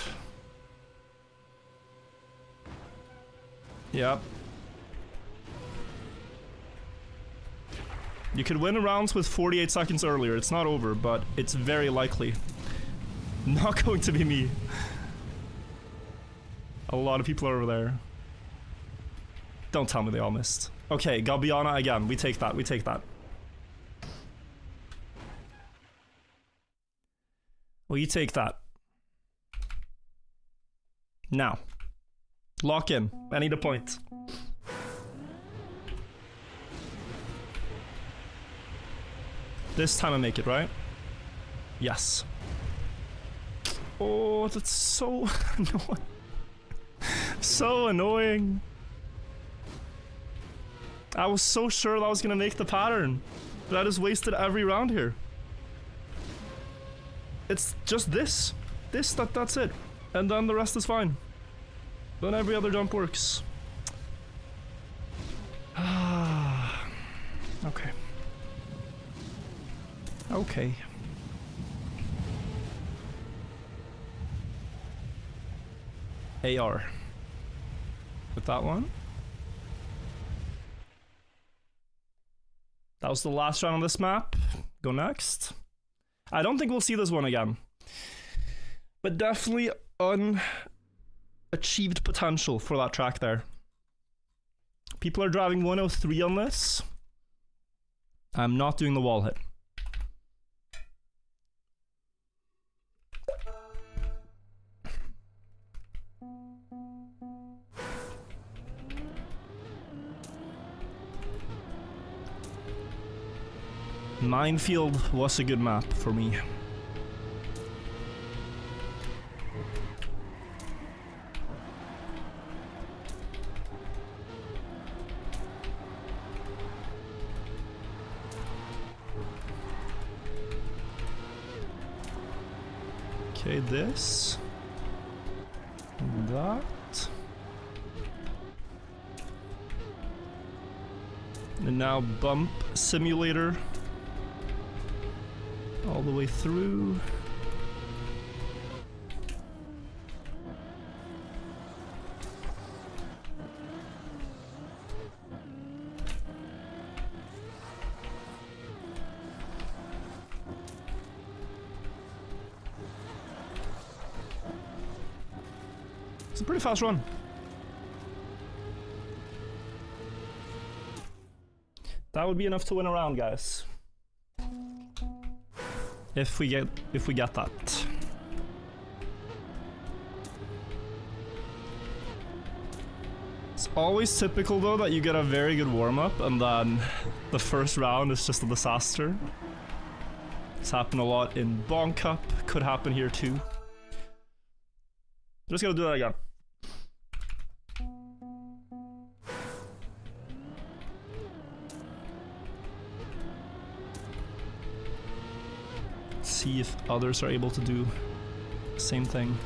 Yep. You could win rounds with 48 seconds earlier. It's not over, but it's very likely not going to be me. A lot of people are over there. Don't tell me they all missed. Okay, Gabiana again. We take that. We take that. Well, you take that. Now. Lock in. I need a point. This time I make it, right? Yes. Oh, that's so annoying. So annoying. I was so sure that I was gonna make the pattern, but I just wasted every round here. It's just this. That's it. And then the rest is fine. Then every other jump works. Ah. Okay. Okay. AR. With that one. That was the last round on this map. Go next. I don't think we'll see this one again. But definitely unachieved potential for that track there. People are driving 103 on this. I'm not doing the wall hit. Minefield was a good map for me. Okay, this. And that. And now bump simulator. All the way through. It's a pretty fast run. That would be enough to win a round, guys. If we get that. It's always typical though that you get a very good warm-up and then the first round is just a disaster. It's happened a lot in Bonk Cup, could happen here too. Just gotta do that again. See if others are able to do the same thing.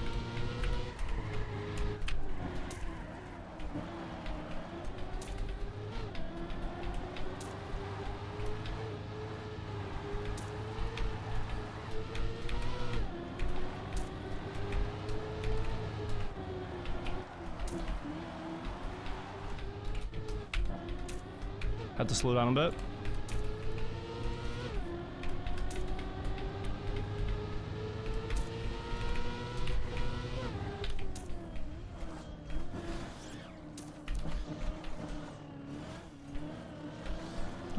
Had to slow down a bit.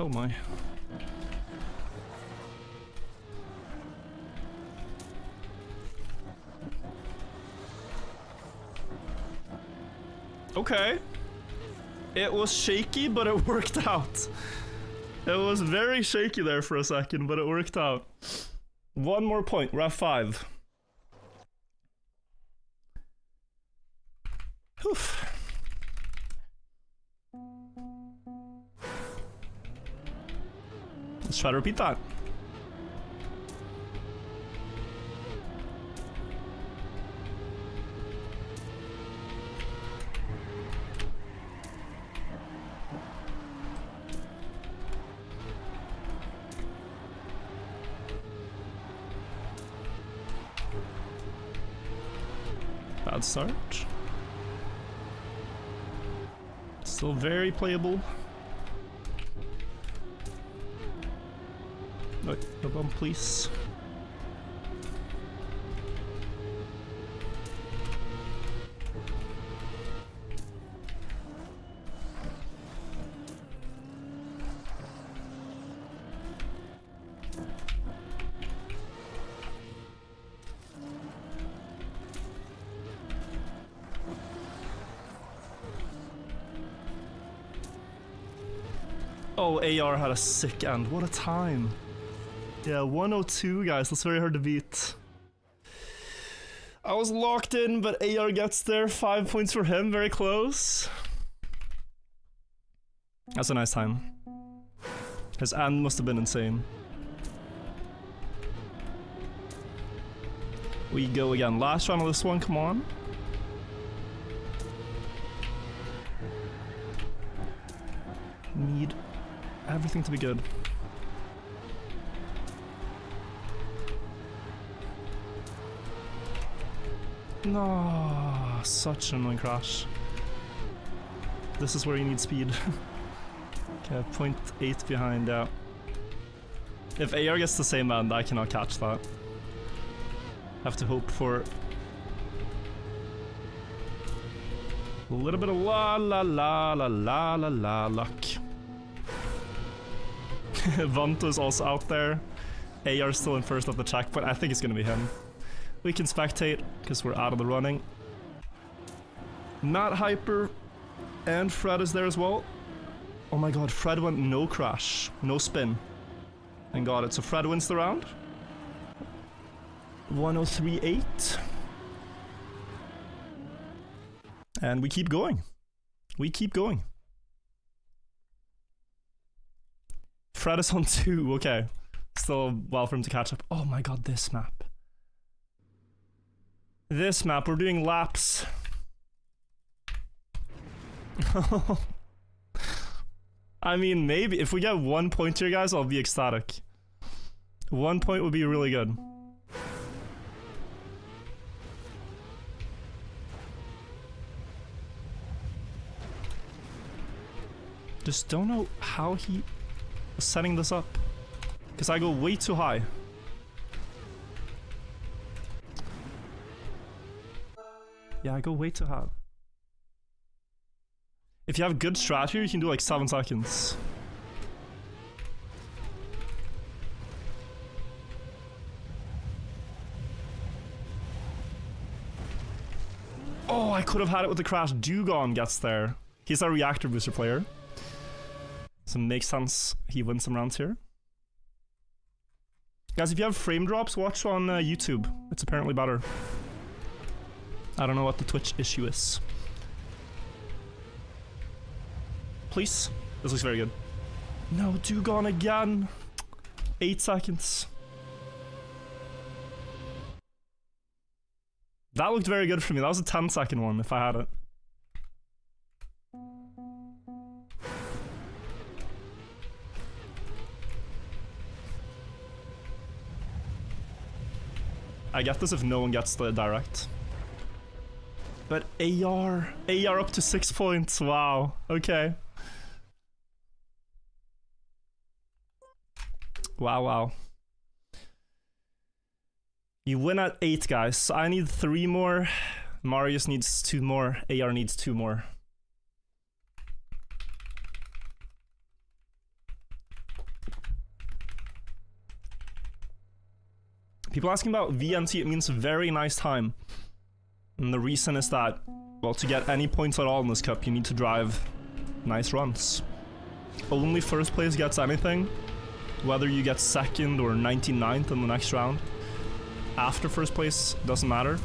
Oh my. Okay. It was shaky, but it worked out. It was very shaky there for a second, but it worked out. One more point, we're at 5. Oof. Let's try to repeat that. Bad start. Still very playable. No bump, please. Oh, AR had a sick end. What a time. Yeah, 102, guys. That's very hard to beat. I was locked in, but AR gets there. 5 points for him. Very close. That's a nice time. His end must have been insane. We go again. Last round of this one. Come on. Need everything to be good. No. Oh, such an annoying crash. This is where you need speed. Okay, 0.8 behind, yeah. If AR gets the same end, I cannot catch that. Have to hope for a little bit of la la la la la la la luck. Vanto's also out there. AR still in first at the checkpoint. I think it's gonna be him. We can spectate because we're out of the running. Matt Hyper and Fred is there as well. Oh my god, Fred went no crash, no spin. And got it. So Fred wins the round. 103.8. And we keep going. We keep going. Fred is on 2, okay. Still a while for him to catch up. Oh my god, this map. This map, we're doing laps. I mean, maybe if we get 1 point here, guys, I'll be ecstatic. 1 point would be really good. Just don't know how he was setting this up. Because I go way too high. Yeah, I go way too high. If you have good strat here, you can do like 7 seconds. Oh, I could have had it with the crash. Dugon gets there. He's a reactor booster player. So it makes sense he wins some rounds here. Guys, if you have frame drops, watch on YouTube. It's apparently better. I don't know what the Twitch issue is. Please. This looks very good. No, Dugon again. 8 seconds. That looked very good for me. That was a 10-second one if I had it. I get this if no one gets the direct. But AR up to 6 points. Wow. Okay. Wow, wow. You win at 8, guys. So I need 3 more. Marius needs 2 more. AR needs 2 more. People asking about VNT, it means very nice time. And the reason is that, well, to get any points at all in this cup, you need to drive nice runs. Only first place gets anything. Whether you get second or 99th in the next round. After first place, doesn't matter.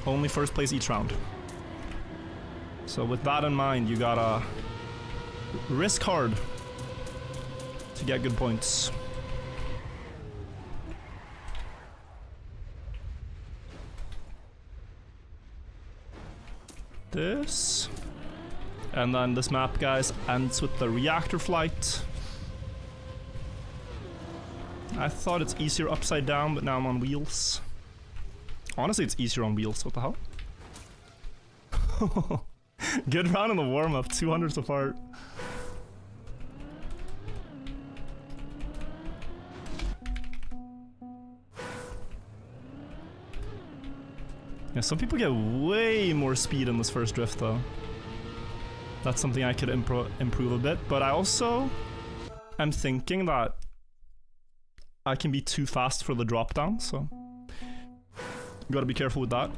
Only first place each round. So with that in mind, you gotta risk hard to get good points. This. And then this map, guys, ends with the reactor flight. I thought it's easier upside down, but now I'm on wheels. Honestly, it's easier on wheels. What the hell? Good round in the warm-up, 200s apart. Yeah, some people get way more speed in this first drift, though. That's something I could improve a bit, but I also am thinking that I can be too fast for the drop down, so gotta be careful with that.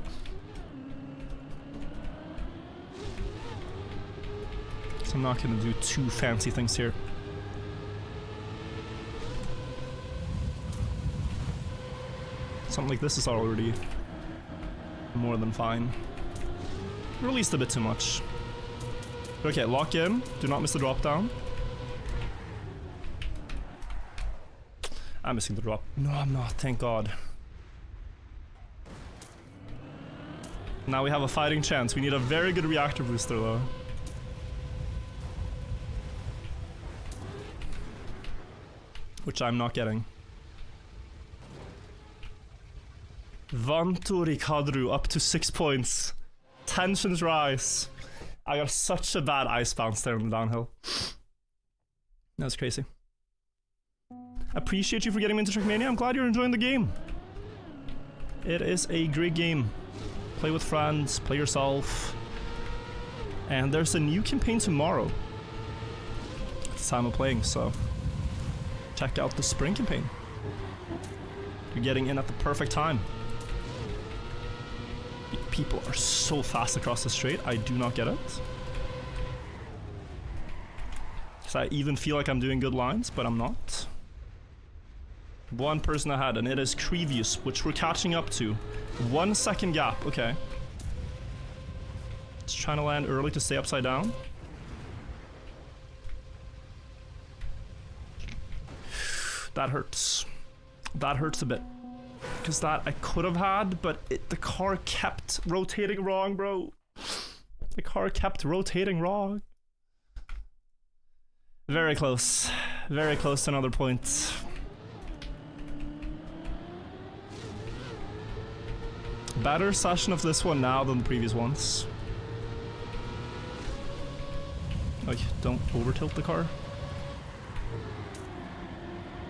So I'm not gonna do too fancy things here. Something like this is already more than fine. Released a bit too much. Okay, lock in. Do not miss the drop down. I'm missing the drop. No, I'm not. Thank God. Now we have a fighting chance. We need a very good reactor booster, though. Which I'm not getting. Vanto Ricardru up to 6 points. Tensions rise. I got such a bad ice bounce there in the downhill. That's crazy. Appreciate you for getting me into Trackmania. I'm glad you're enjoying the game. It is a great game. Play with friends, play yourself. And there's a new campaign tomorrow. At the time of playing, so check out the spring campaign. You're getting in at the perfect time. People are so fast across the strait, I do not get it. So I even feel like I'm doing good lines, but I'm not. One person ahead, and it is Crevious, which we're catching up to. 1 second gap, okay. Just trying to land early to stay upside down. That hurts. That hurts a bit. Because that I could have had, but the car kept rotating wrong, bro. The car kept rotating wrong. Very close. Very close to another point. Better session of this one now than the previous ones. Like, don't over tilt the car.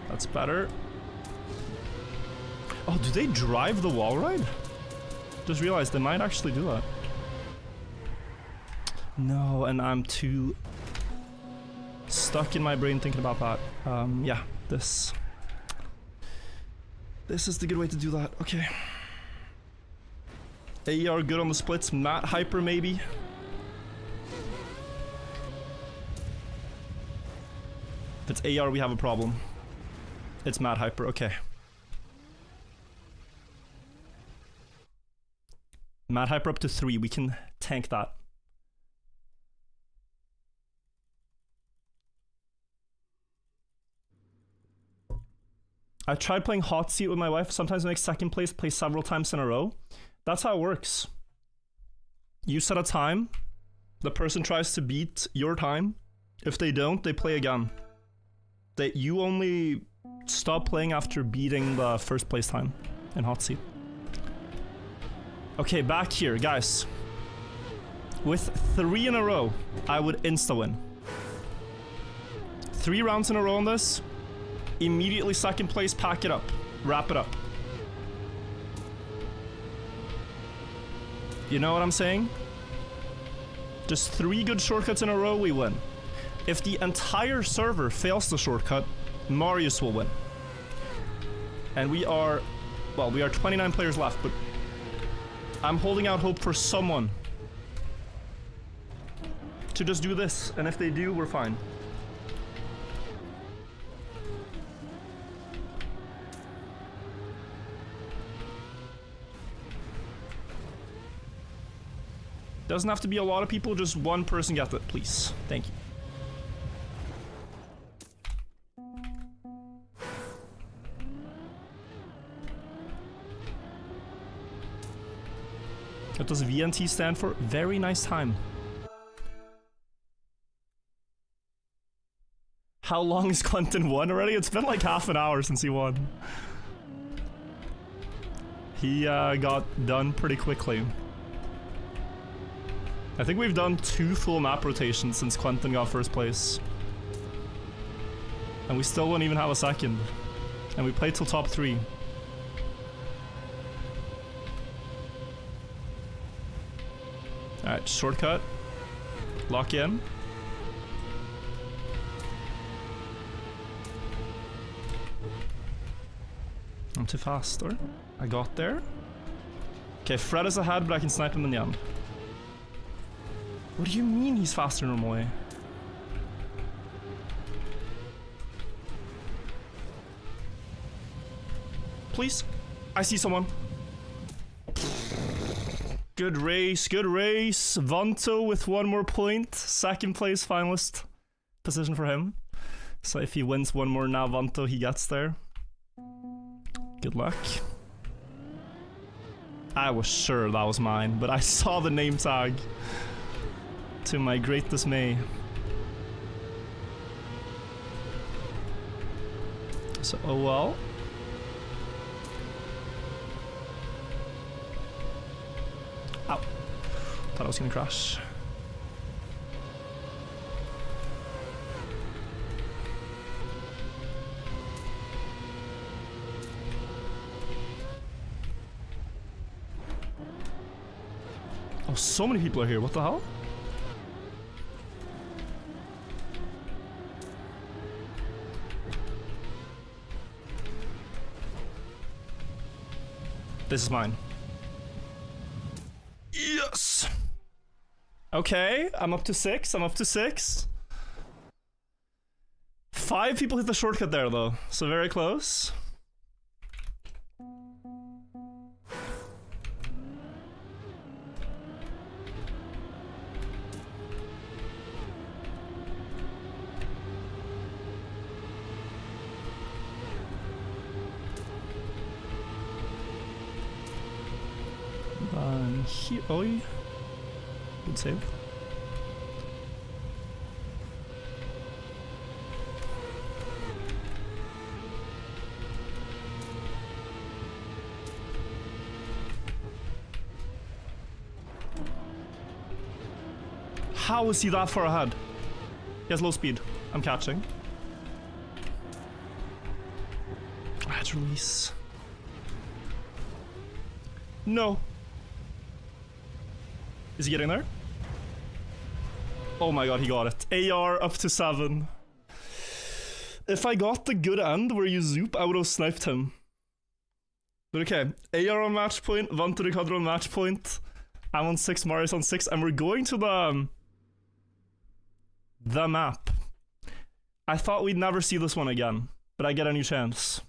That's better. Oh, do they drive the wall ride? Just realized they might actually do that. No, and I'm too stuck in my brain thinking about that. Yeah, this is the good way to do that. Okay. AR good on the splits. Matt Hyper maybe. If it's AR, we have a problem. It's Matt Hyper. Okay. Matt Hyper up to 3. We can tank that. I tried playing hot seat with my wife. Sometimes I make second place, play several times in a row. That's how it works. You set a time. The person tries to beat your time. If they don't, they play again. You only stop playing after beating the first place time in hot seat. Okay, back here, guys. With 3 in a row, I would insta-win. 3 rounds in a row on this. Immediately second place, pack it up. Wrap it up. You know what I'm saying? Just 3 good shortcuts in a row, we win. If the entire server fails the shortcut, Marius will win. And we are 29 players left, but I'm holding out hope for someone to just do this, and if they do, we're fine. Doesn't have to be a lot of people, just one person gets it, please. Thank you. What does VNT stand for? Very nice time. How long is Quentin won already? It's been like half an hour since he won. He got done pretty quickly. I think we've done 2 full map rotations since Quentin got first place. And we still don't even have a second. And we played till top 3. Alright, shortcut. Lock in. I'm too fast, or? I got there. Okay, Fred is ahead, but I can snipe him in the end. What do you mean he's faster normally? Please? I see someone. Good race, good race. Vanto with 1 more point. Second place finalist position for him. So if he wins 1 more now, Vanto, he gets there. Good luck. I was sure that was mine, but I saw the name tag. To my great dismay. So, oh well. Ow. Thought I was gonna crash. Oh, so many people are here. What the hell? This is mine. Yes! Okay, I'm up to 6. I'm up to 6. 5 people hit the shortcut there, though. So very close. Here, oi. Good save. How is he that far ahead? He has low speed. I'm catching. Let's release. No. Is he getting there? Oh my god, he got it. AR up to 7. If I got the good end where you zoop, I would have sniped him. But okay, AR on match point, VNT on match point. I'm on 6, Marius on 6, and we're going to the map. I thought we'd never see this one again, but I get a new chance.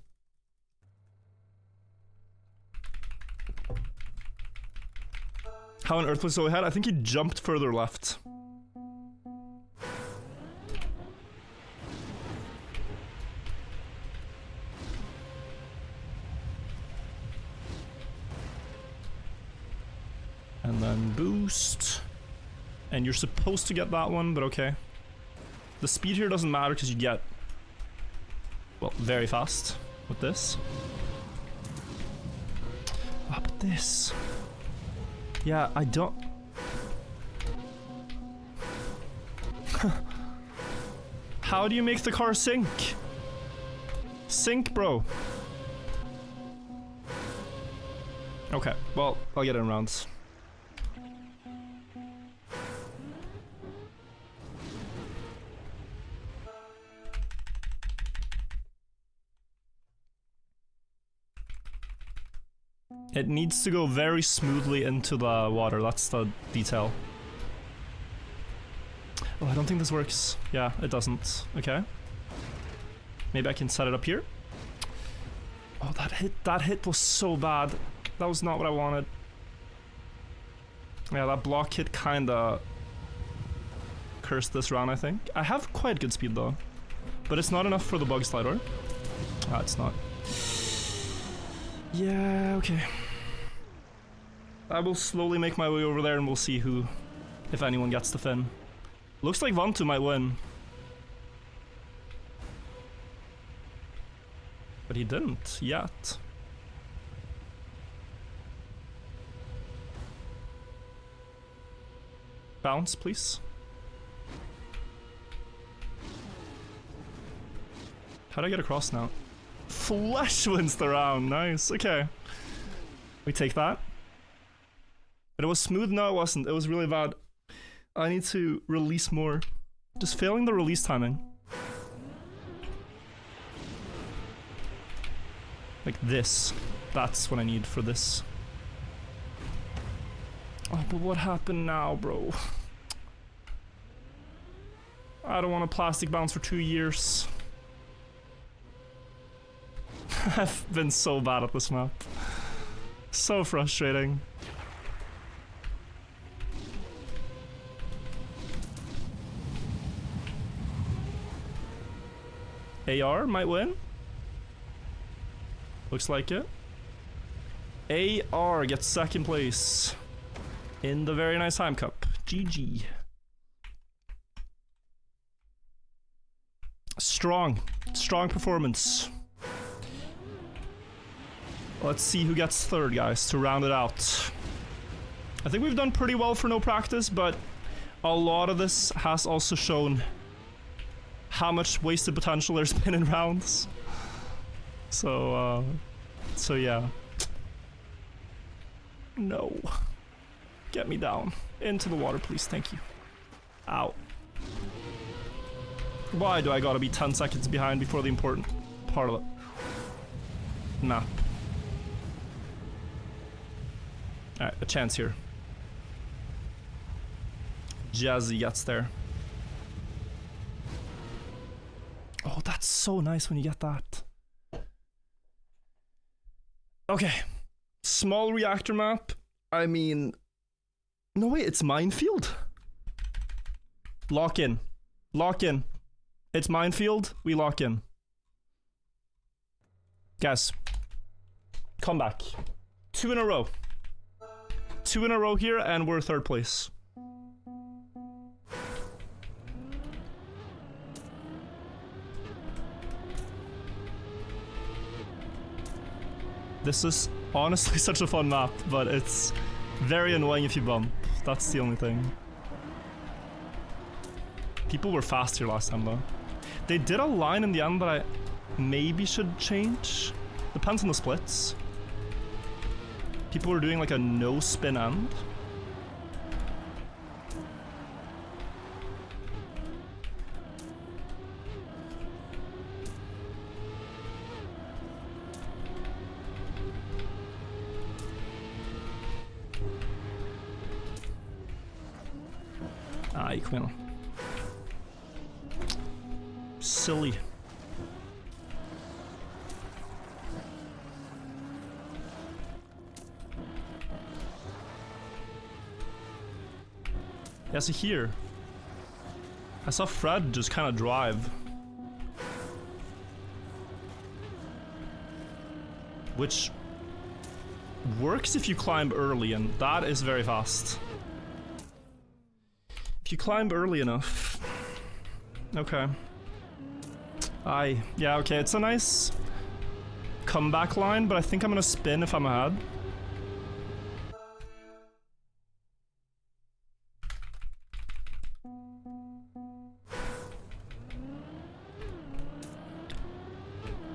How on earth was so ahead? I think he jumped further left. And then boost. And you're supposed to get that one, but okay. The speed here doesn't matter because you get, well, very fast with this. Ah, but this. Yeah, I don't... How do you make the car sink? Sink, bro. Okay, well, I'll get it in rounds. It needs to go very smoothly into the water, that's the detail. Oh, I don't think this works. Yeah, it doesn't. Okay. Maybe I can set it up here. Oh, that hit was so bad. That was not what I wanted. Yeah, that block hit kinda cursed this round, I think. I have quite good speed though. But it's not enough for the bug slide, or? Ah, it's not. Yeah, okay. I will slowly make my way over there and we'll see who, if anyone gets the fin. Looks like VNT might win. But he didn't, yet. Bounce, please. How do I get across now? Flesh wins the round, nice, okay. We take that. But it was smooth? No, it wasn't. It was really bad. I need to release more. Just failing the release timing. Like this. That's what I need for this. Oh, but what happened now, bro? I don't want a plastic bounce for 2 years. I've been so bad at this map. So frustrating. AR might win. Looks like it. AR gets second place in the very nice time cup. GG. Strong performance. Let's see who gets third, guys, to round it out. I think we've done pretty well for no practice, but a lot of this has also shown how much wasted potential there's been in rounds. So yeah. No. Get me down. Into the water, please. Thank you. Ow. Why do I gotta be 10 seconds behind before the important part of the map? Alright, a chance here. Jazzy gets there. Oh, that's so nice when you get that. Okay. Small reactor map. I mean... No, wait, it's minefield? Lock in. Lock in. It's minefield. We lock in. Guys. Come back. 2 in a row. 2 in a row here, and we're 3rd place. This is honestly such a fun map, but it's very annoying if you bump. That's the only thing. People were fast here last time though. They did a line in the end that I maybe should change. Depends on the splits. People were doing like a no spin end. Ah, gick med. Silly. Yeah, so here. I saw Fred just kind of drive. Which works if you climb early, and that is very fast. If you climb early enough. Okay. Yeah, okay, it's a nice comeback line, but I think I'm gonna spin if I'm ahead.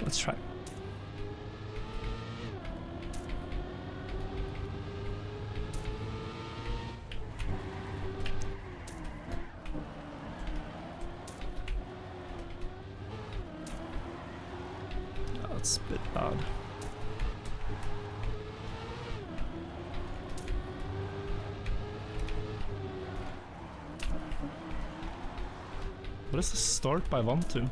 Let's try. That's a bit bad. What is the start by VNT?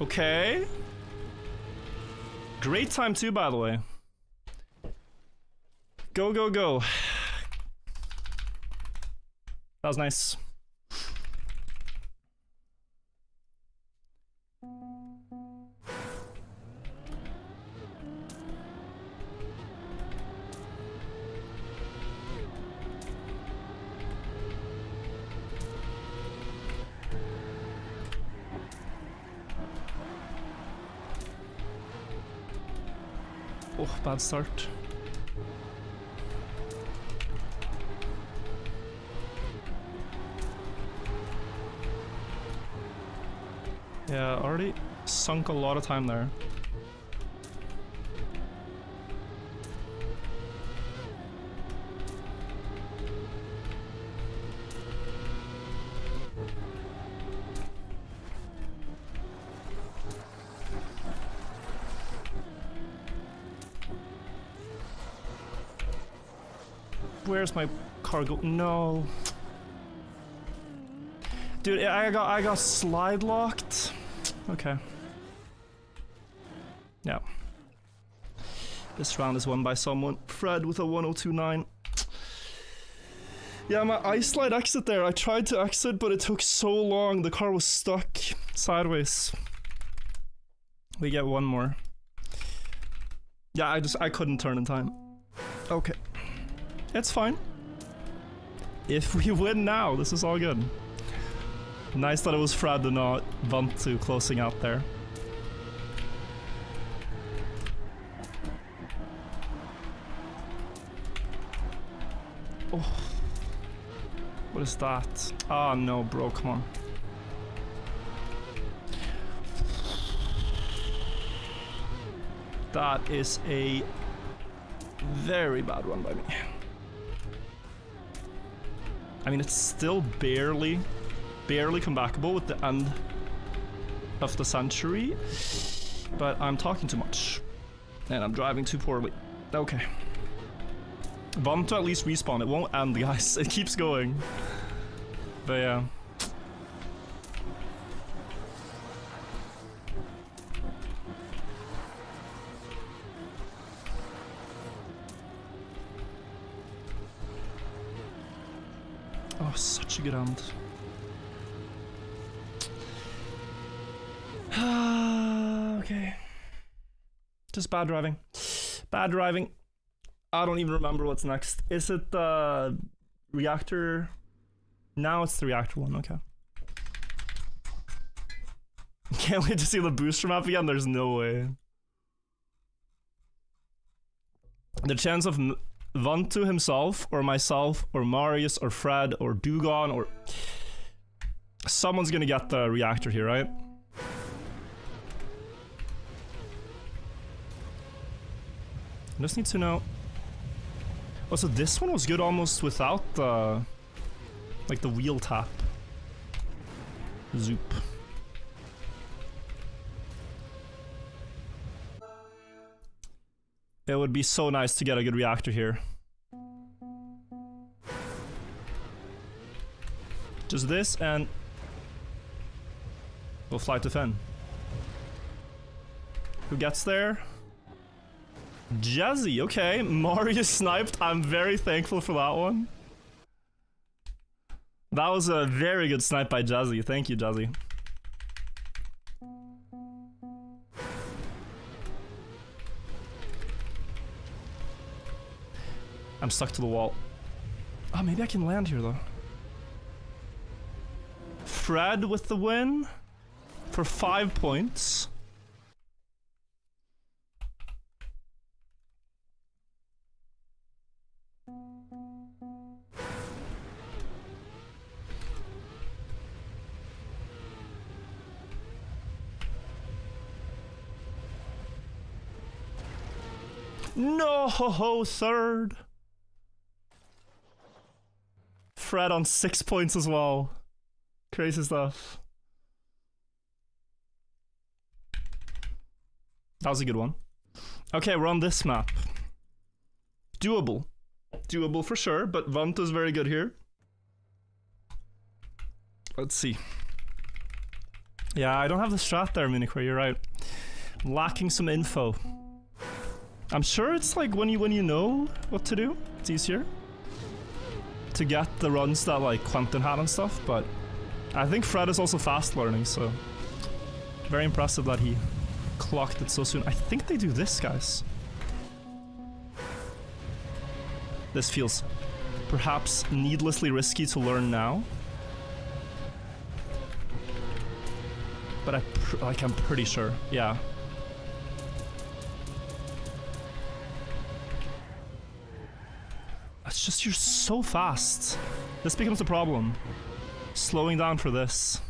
Okay. Great time too, by the way. Go, go, go. That was nice. Oh, bad start. Yeah, already sunk a lot of time there. Where's my cargo? No. Dude, I got slide locked. Okay. Yeah. This round is won by someone. Fred with a 1029. Yeah, my ice slide exit there. I tried to exit, but it took so long. The car was stuck sideways. We get one more. Yeah, I couldn't turn in time. Okay. It's fine. If we win now, this is all good. Nice that it was Fred and not VNT closing out there. Oh. What is that? Ah, no, bro, come on. That is a very bad one by me. I mean, it's still barely comebackable with the end of the century, but I'm talking too much. And I'm driving too poorly. Okay. VNT at least respawn. It won't end, guys. It keeps going. But yeah. Oh, such a good end. Okay. Just bad driving. Bad driving. I don't even remember what's next. Is it the reactor? Now it's the reactor one, okay. Can't wait to see the booster map again. There's no way. The chance of VNT himself, or myself, or Marius, or Fred, or Dugon, or... someone's gonna get the reactor here, right? I just need to know... Oh, so this one was good almost without the... like the wheel tap. Zoop. It would be so nice to get a good reactor here. Just this and... we'll fly to Finn. Who gets there? Jazzy, okay. Marius sniped. I'm very thankful for that one. That was a very good snipe by Jazzy. Thank you, Jazzy. I'm stuck to the wall. Oh, maybe I can land here, though. Fred with the win for 5 points. No, third. Fred on 6 points as well. Crazy stuff. That was a good one. Okay, we're on this map. Doable. Doable for sure, but VNT is very good here. Let's see. Yeah, I don't have the strat there, Miniquare, you're right. Lacking some info. I'm sure it's like when you know what to do, it's easier to get the runs that like Quentin had and stuff, but I think Fred is also fast learning, so very impressive that he clocked it so soon. I think they do this, guys. This feels perhaps needlessly risky to learn now, but I'm pretty sure, yeah. It's just you're so fast. This becomes a problem. Slowing down for this.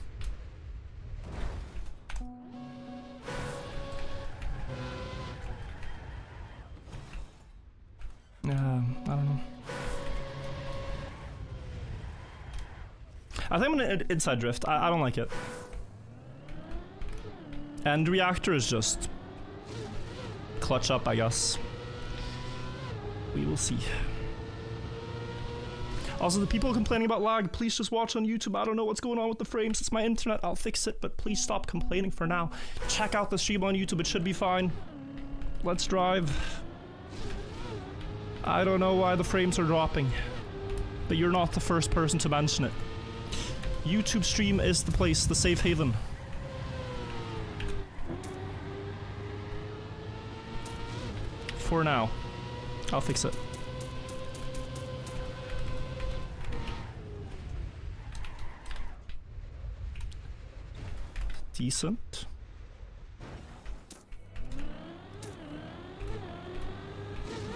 I don't know. I think I'm gonna inside drift. I don't like it. And reactor is just clutch up, I guess. We will see. Also, the people complaining about lag, please just watch on YouTube. I don't know what's going on with the frames. It's my internet. I'll fix it, but please stop complaining for now. Check out the stream on YouTube. It should be fine. Let's drive. I don't know why the frames are dropping. but you're not the first person to mention it. YouTube stream is the place, the safe haven. For now. I'll fix it. Decent.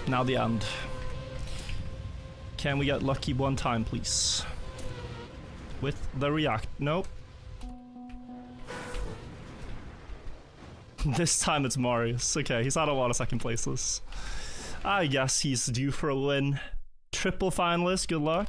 Now the end. Can we get lucky one time, please? With the react. Nope. This time it's Marius. Okay, he's had a lot of second places. I guess he's due for a win. Triple finalist, good luck.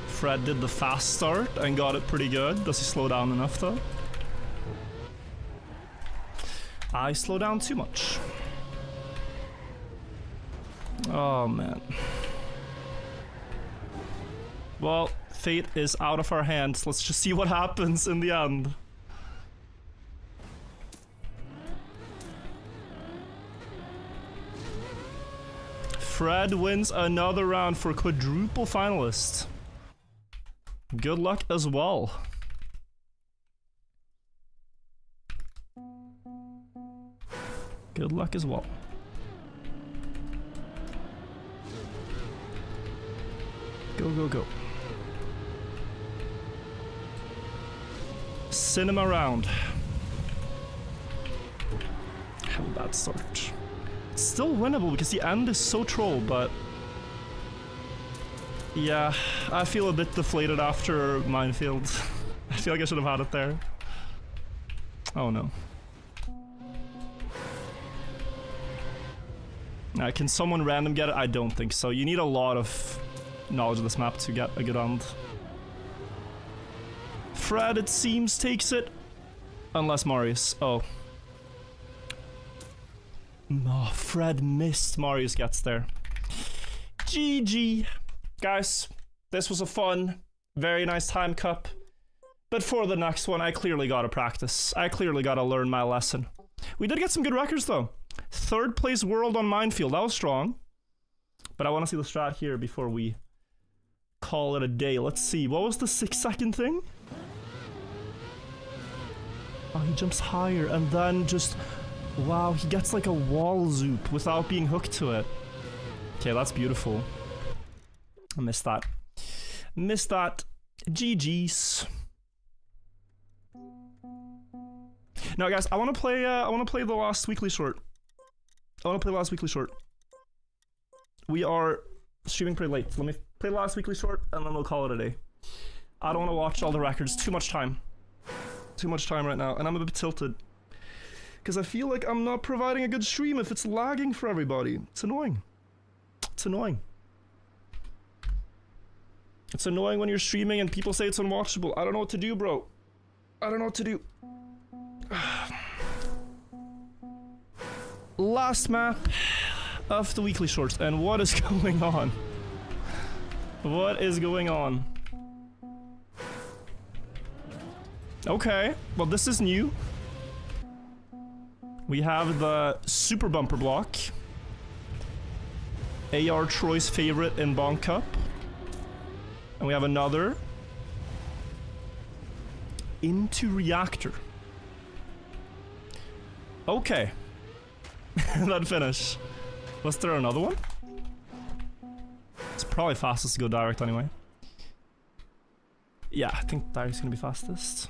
Fred did the fast start and got it pretty good. Does he slow down enough though? I slow down too much. Oh man. Well, fate is out of our hands. Let's just see what happens in the end. Fred wins another round for quadruple finalist. Good luck as well. Good luck as well. Go, go, go. Cinema round. Have a bad start. It's still winnable because the end is so troll, but yeah, I feel a bit deflated after Minefield. I feel like I should have had it there. Oh no. Can someone random get it? I don't think so. You need a lot of knowledge of this map to get a good end. Fred, it seems, takes it. Unless Marius. Oh. Oh, Fred missed. Marius gets there. GG. Guys, this was a fun, very nice time cup. But for the next one, I clearly gotta practice. I clearly gotta learn my lesson. We did get some good records though. 3rd place world on Minefield, that was strong. But I wanna see the strat here before we call it a day. Let's see, what was the 6-second thing? Oh, he jumps higher and then just, wow, he gets like a wall zoop without being hooked to it. Okay, that's beautiful. I missed that. Missed that. GG's. Now, guys, I want to play the last weekly short. We are streaming pretty late. So let me play the last weekly short, and then we'll call it a day. I don't want to watch all the records. Too much time. Too much time right now, and I'm a bit tilted. Because I feel like I'm not providing a good stream if it's lagging for everybody. It's annoying. It's annoying. It's annoying when you're streaming and people say it's unwatchable. I don't know what to do, bro. I don't know what to do. Last map of the weekly shorts, and what is going on? What is going on? Okay, well this is new. We have the super bumper block. AR Troy's favorite in Bonk Cup. And we have another into reactor. Okay. That finish. Was there another one? It's probably fastest to go direct anyway. Yeah, I think direct's gonna be fastest.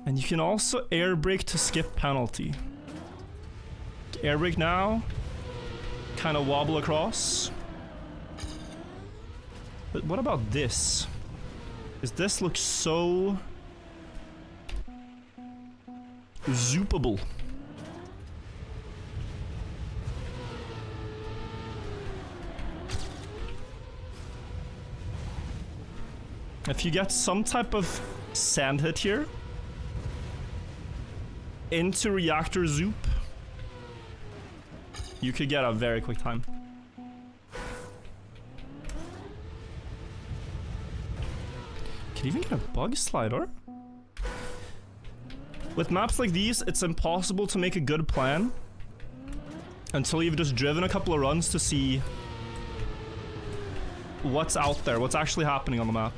And you can also air brake to skip penalty. Air brake now. Kind of wobble across. But what about this? Because this looks so zoopable. If you get some type of sand hit here into reactor zoop, you could get a very quick time. Can you even get a bug slider? With maps like these, it's impossible to make a good plan until you've just driven a couple of runs to see what's out there, what's actually happening on the map.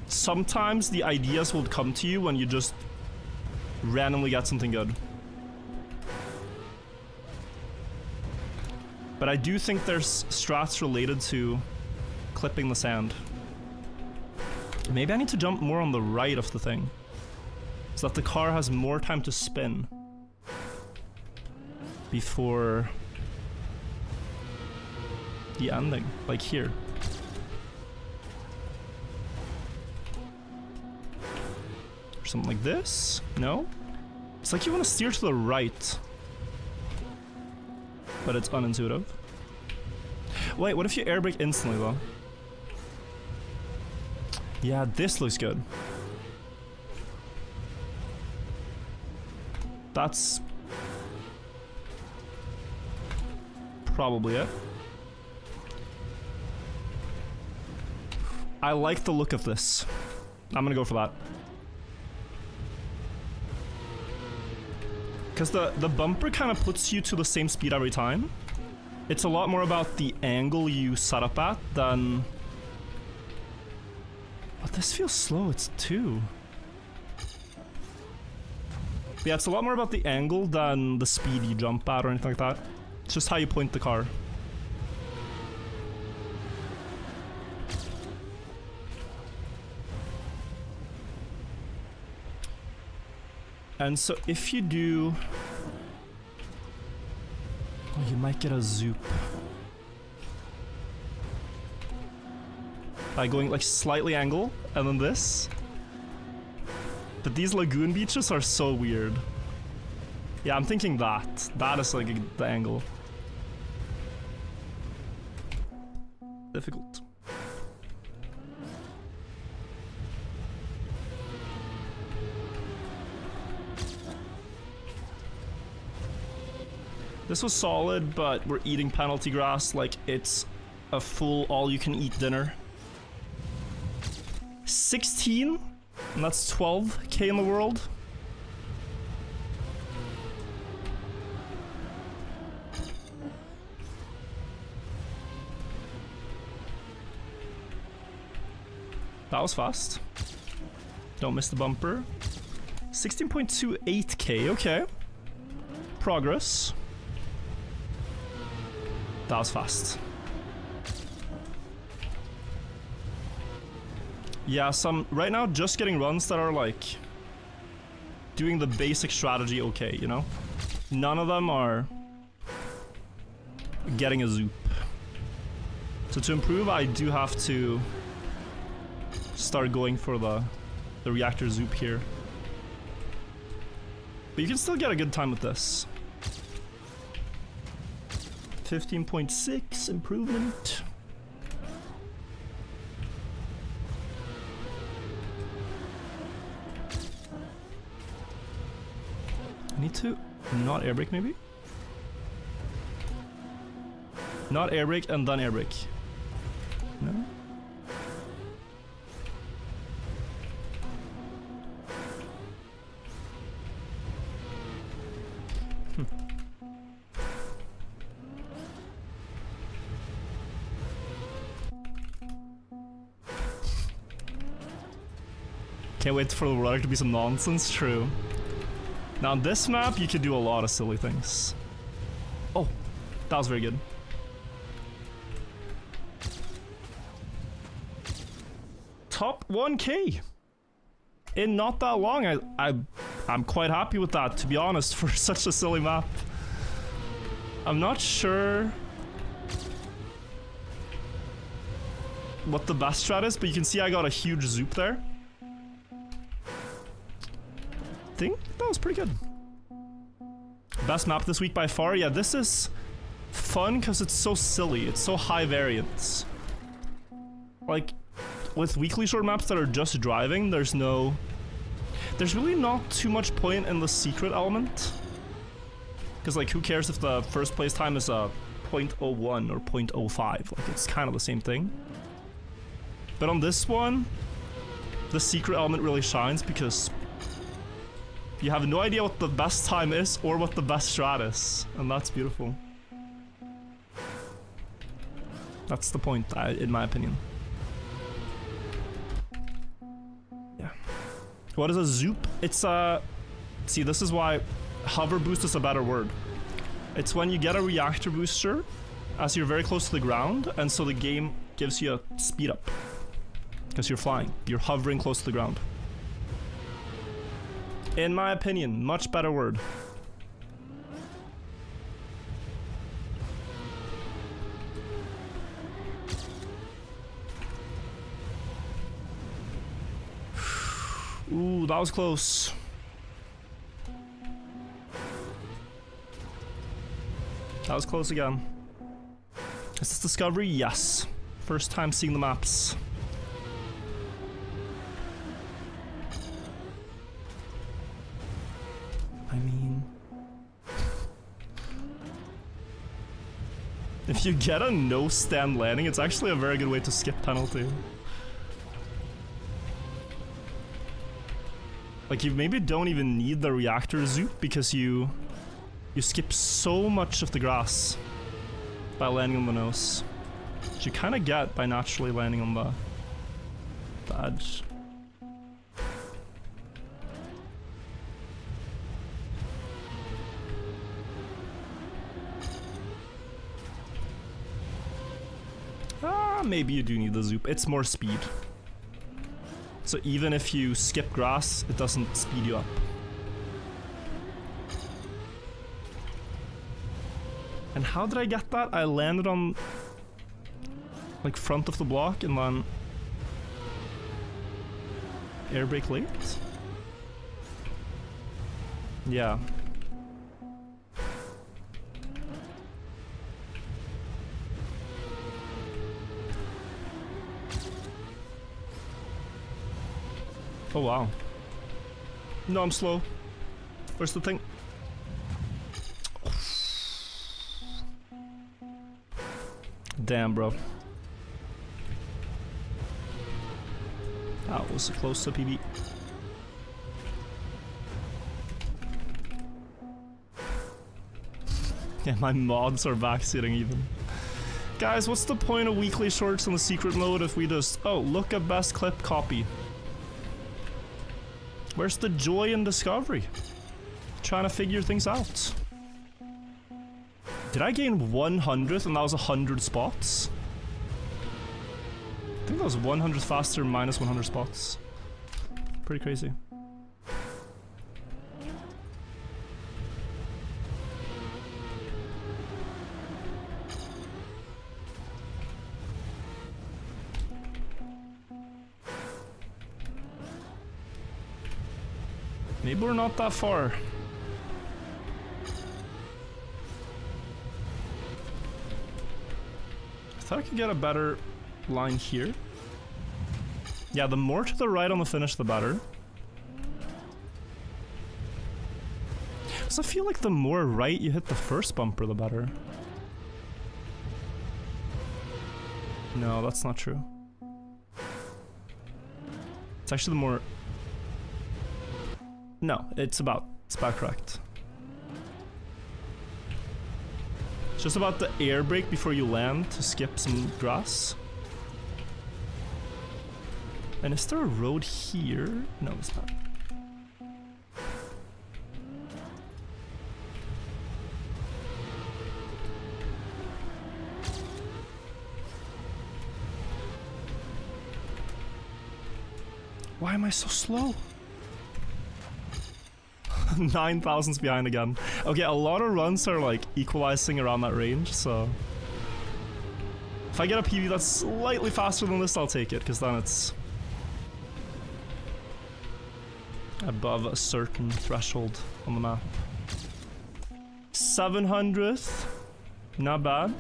Sometimes the ideas will come to you when you just randomly get something good. But I do think there's strats related to clipping the sand. Maybe I need to jump more on the right of the thing, so that the car has more time to spin before the ending, like here. Or something like this? No? It's like you want to steer to the right, but it's unintuitive. Wait, what if you air brake instantly though? Yeah, this looks good. That's probably it. I like the look of this. I'm gonna go for that. Because the bumper kind of puts you to the same speed every time. It's a lot more about the angle you set up at than... But this feels slow, it's 2. But yeah, it's a lot more about the angle than the speed you jump at or anything like that. It's just how you point the car. And so if you do... Oh, you might get a zoop. By going like slightly angle, and then this. But these lagoon beaches are so weird. Yeah, I'm thinking that. That is like the angle. Difficult. This was solid, but we're eating penalty grass like it's a full all-you-can-eat dinner. 16? And that's 12k in the world. That was fast. Don't miss the bumper. 16.28k, okay. Progress. That was fast. Yeah, right now just getting runs that are like doing the basic strategy okay, you know? None of them are getting a zoop. So to improve, I do have to start going for the reactor zoop here. But you can still get a good time with this. 15.6 improvement. I need to not air brake maybe? Not air brake and then air brake. No? Can't wait for the rudder to be some nonsense, true. Now on this map, you could do a lot of silly things. Oh, that was very good. Top 1k in not that long. I'm quite happy with that, to be honest, for such a silly map. I'm not sure what the best strat is, but you can see I got a huge zoop there. I think that was pretty good. Best map this week by far. Yeah, this is fun because it's so silly. It's so high variance. Like, with weekly short maps that are just driving, there's really not too much point in the secret element. Because, like, who cares if the first place time is a 0.01 or 0.05? Like, it's kind of the same thing. But on this one, the secret element really shines because you have no idea what the best time is or what the best strat is. And that's beautiful. That's the point, in my opinion. Yeah. What is a zoop? It's a... See, this is why hover boost is a better word. It's when you get a reactor booster as you're very close to the ground, and so the game gives you a speed up. Because you're flying. You're hovering close to the ground. In my opinion, much better word. Ooh, that was close. That was close again. Is this Discovery? Yes. First time seeing the maps. I mean... if you get a no-stand landing, it's actually a very good way to skip penalty. Like, you maybe don't even need the reactor zoop because you skip so much of the grass by landing on the nose. Which you kind of get by naturally landing on the edge. Maybe you do need the zoop. It's more speed. So even if you skip grass, it doesn't speed you up. And how did I get that? I landed on like front of the block and then air brake late? Yeah. Oh wow. No, I'm slow. Where's the thing? Damn, bro. That was close to PB. Yeah, my mods are backseating even. Guys, what's the point of weekly shorts in the secret mode if we just... Oh, look at best clip copy. Where's the joy in discovery? Trying to figure things out. Did I gain 100 and that was 100 spots? I think that was 100 faster minus 100 spots. Pretty crazy. Maybe we're not that far. I thought I could get a better line here. Yeah, the more to the right on the finish, the better. So I feel like the more right you hit the first bumper, the better. No, that's not true. It's actually the more... No, it's about correct. It's just about the air brake before you land to skip some grass. And is there a road here? No, it's not. Why am I so slow? 9,000's behind again. Okay, a lot of runs are like equalizing around that range, so... If I get a PB that's slightly faster than this, I'll take it, because then it's... above a certain threshold on the map. 700th. Not bad.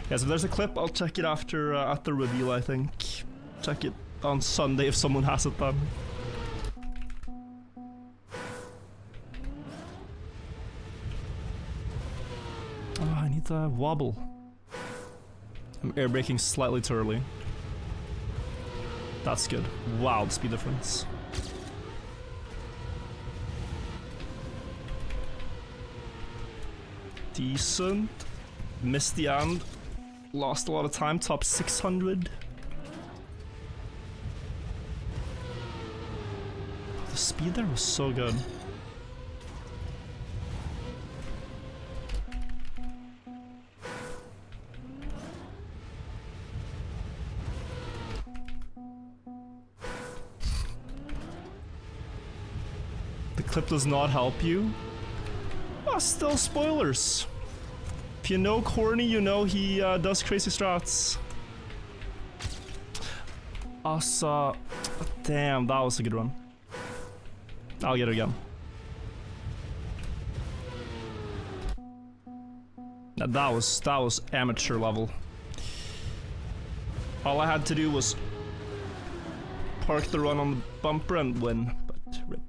Yeah, so there's a clip. I'll check it after at the reveal, I think. Check it on Sunday if someone has it done. Oh, I need the wobble. I'm air braking slightly too early. That's good. Wow, the speed difference. Decent. Missed the end. Lost a lot of time. Top 600. The speed there was so good. The clip does not help you. Ah, still spoilers. If you know Corny, you know he does crazy strats. Asa, damn, that was a good run. I'll get it again. Now that was amateur level. All I had to do was park the run on the bumper and win, but rip.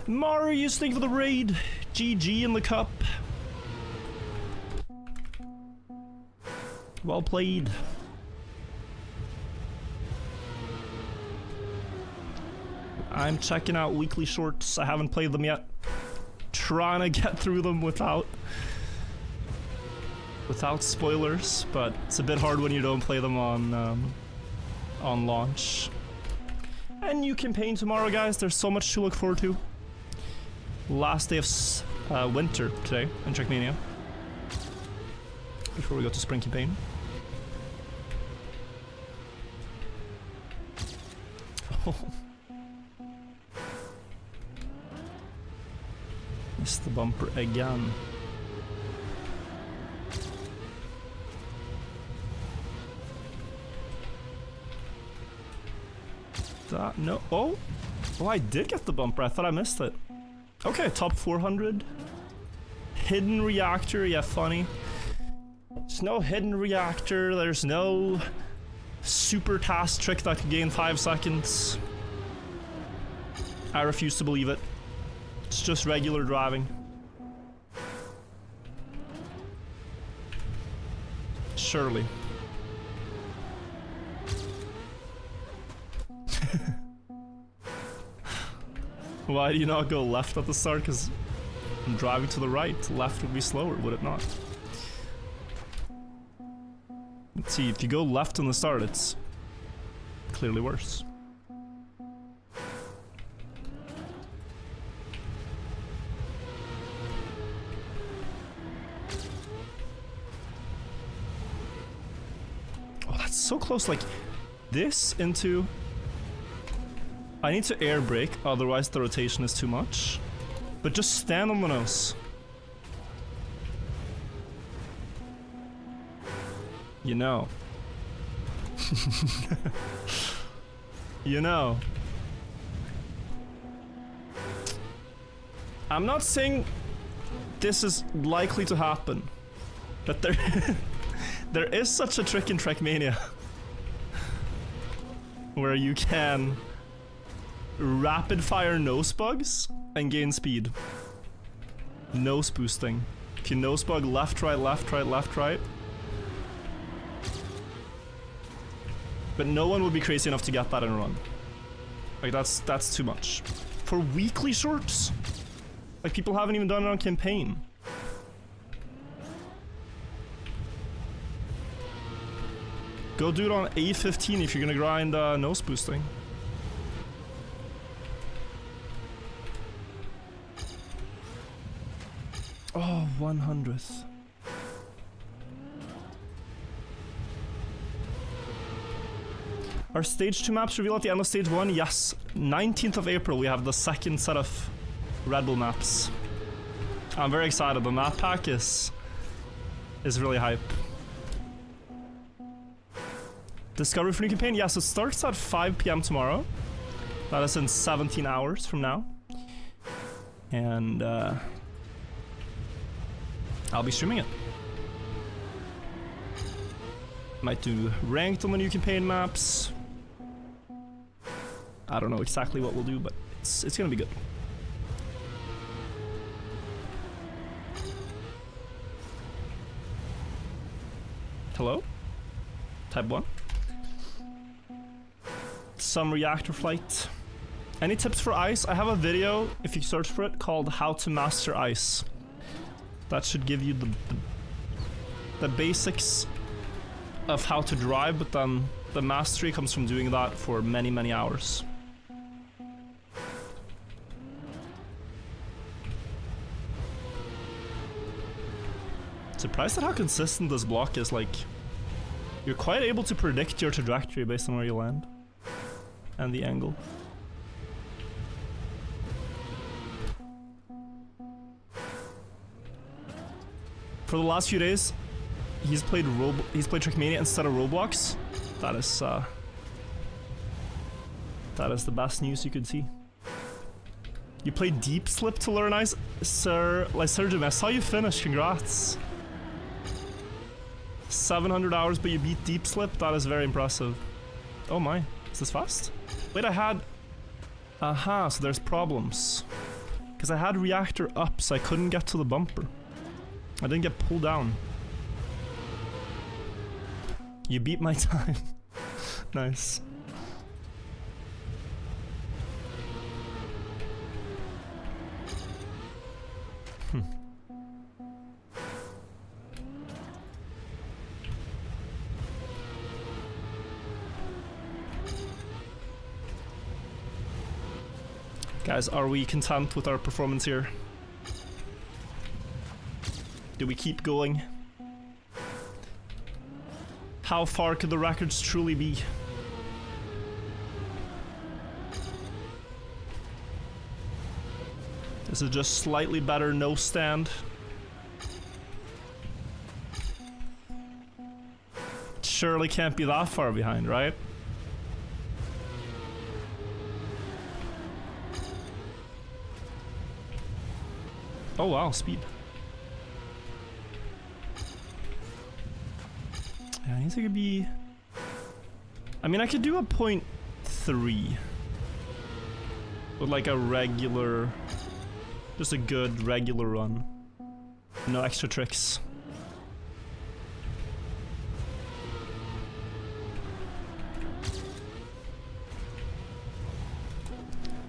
Marius, thank you for the raid. GG in the cup. Well played. I'm checking out weekly shorts. I haven't played them yet. Trying to get through them without spoilers, but it's a bit hard when you don't play them on launch. And new campaign tomorrow, guys. There's so much to look forward to. Last day of winter today in Trackmania. Before we go to spring campaign. Oh. Missed the bumper again. That, no. Oh, I did get the bumper. I thought I missed it. Okay, top 400. Hidden reactor, yeah, funny. There's no hidden reactor. There's no super task trick that could gain 5 seconds. I refuse to believe it. It's just regular driving. Surely. Why do you not go left at the start? Because I'm driving to the right. Left would be slower, would it not? Let's see, if you go left on the start, it's clearly worse. Oh, that's so close. Like, this into... I need to air brake, otherwise the rotation is too much. But just stand on the nose. You know. You know. I'm not saying this is likely to happen, but there is such a trick in Trackmania where you can rapid fire nose bugs and gain speed. Nose boosting. If you nose bug left, right, left, right, left, right. But no one would be crazy enough to get that in a run. Like, that's too much. For weekly shorts? Like, people haven't even done it on campaign. Go do it on A15 if you're gonna grind nose boosting. Oh, 100th. Are stage 2 maps revealed at the end of stage 1? Yes. 19th of April we have the second set of Red Bull maps. I'm very excited. The map pack is really hype. Discovery for new campaign? Yes, it starts at 5 PM tomorrow. That is in 17 hours from now. And I'll be streaming it. Might do ranked on the new campaign maps. I don't know exactly what we'll do, but it's gonna be good. Hello? Type 1. Some reactor flight. Any tips for ice? I have a video, if you search for it, called How to Master Ice. That should give you the basics of how to drive, but then the mastery comes from doing that for many, many hours. Surprised at how consistent this block is. Like, you're quite able to predict your trajectory based on where you land and the angle. For the last few days, he's played Trickmania instead of Roblox. That is the best news you could see. You played Deep Slip to learn ice, Sir Lysergium. I saw you finish. Congrats. 700 hours, but you beat Deep Slip. That is very impressive. Oh my, is this fast? Wait, I had... Aha, so there's problems. Because I had reactor up, so I couldn't get to the bumper. I didn't get pulled down. You beat my time. Nice. Guys, are we content with our performance here? Do we keep going? How far could the records truly be? This is just slightly better no stand. Surely can't be that far behind, right? Oh wow, speed. Yeah, I think it could be... I mean, I could do a 0.3 with like a regular... just a good regular run. No extra tricks.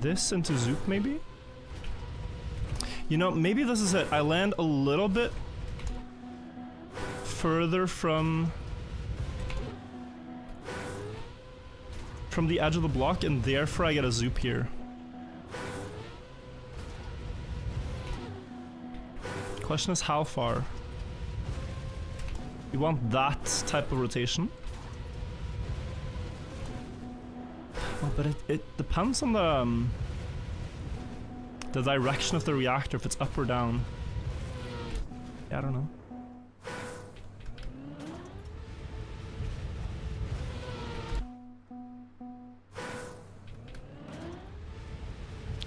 This into Zoop maybe? You know, maybe this is it. I land a little bit further from the edge of the block, and therefore I get a Zoop here. Question is how far? You want that type of rotation? Oh, but it depends on the direction of the reactor, if it's up or down. Yeah, I don't know.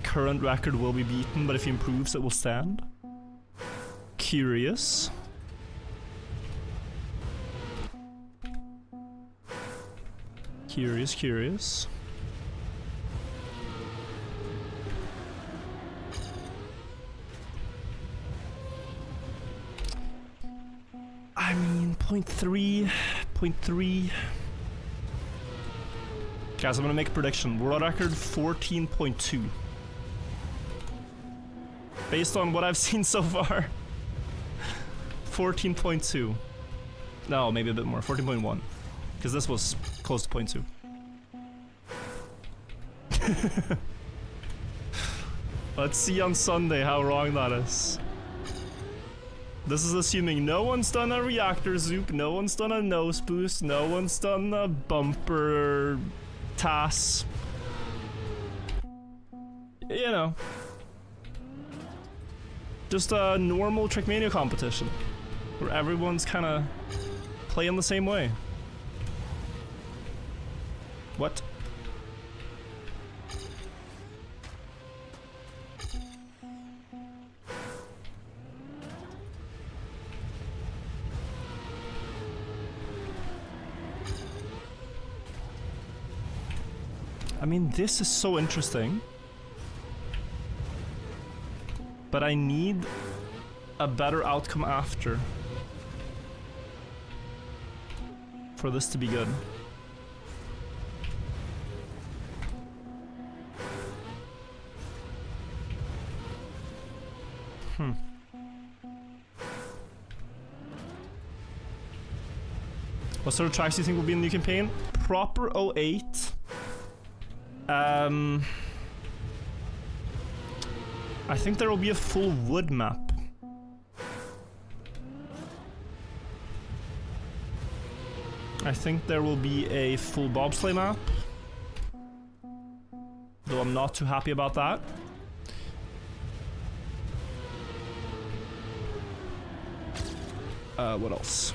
Current record will be beaten, but if he improves, it will stand. Curious. Curious. I mean, 0.3. Guys, I'm gonna make a prediction. World record 14.2. Based on what I've seen so far. 14.2. No, maybe a bit more. 14.1. Because this was close to 0.2. Let's see on Sunday how wrong that is. This is assuming no one's done a reactor Zoop, no one's done a nose boost, no one's done a bumper TAS. You know. Just a normal Trickmania competition. Where everyone's kinda playing the same way. What? I mean, this is so interesting. But I need a better outcome after for this to be good. What sort of tracks do you think will be in the new campaign? Proper 08. I think there will be a full wood map. I think there will be a full bobsleigh map. Though I'm not too happy about that. What else?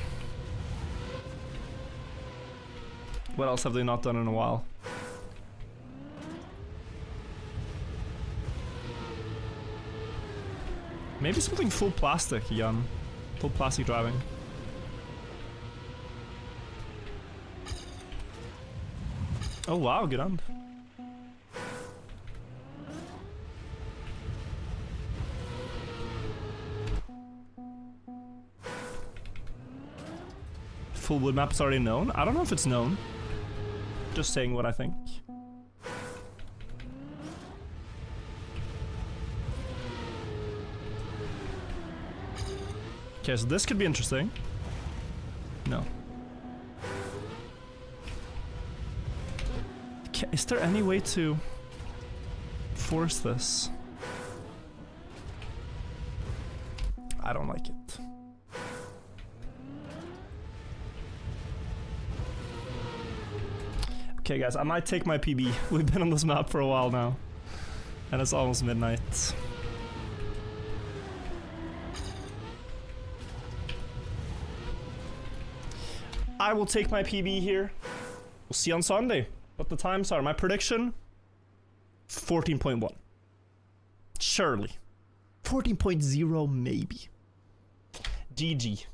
What else have they not done in a while? Maybe something full plastic again. Full plastic driving. Oh wow, good end. Full wood map is already known? I don't know if it's known. Just saying what I think. Okay, so this could be interesting. No. Okay, is there any way to force this? I don't like it. Okay guys, I might take my PB. We've been on this map for a while now. And it's almost midnight. I will take my PB here. We'll see on Sunday what the times are. My prediction, 14.1. Surely. 14.0 maybe. GG.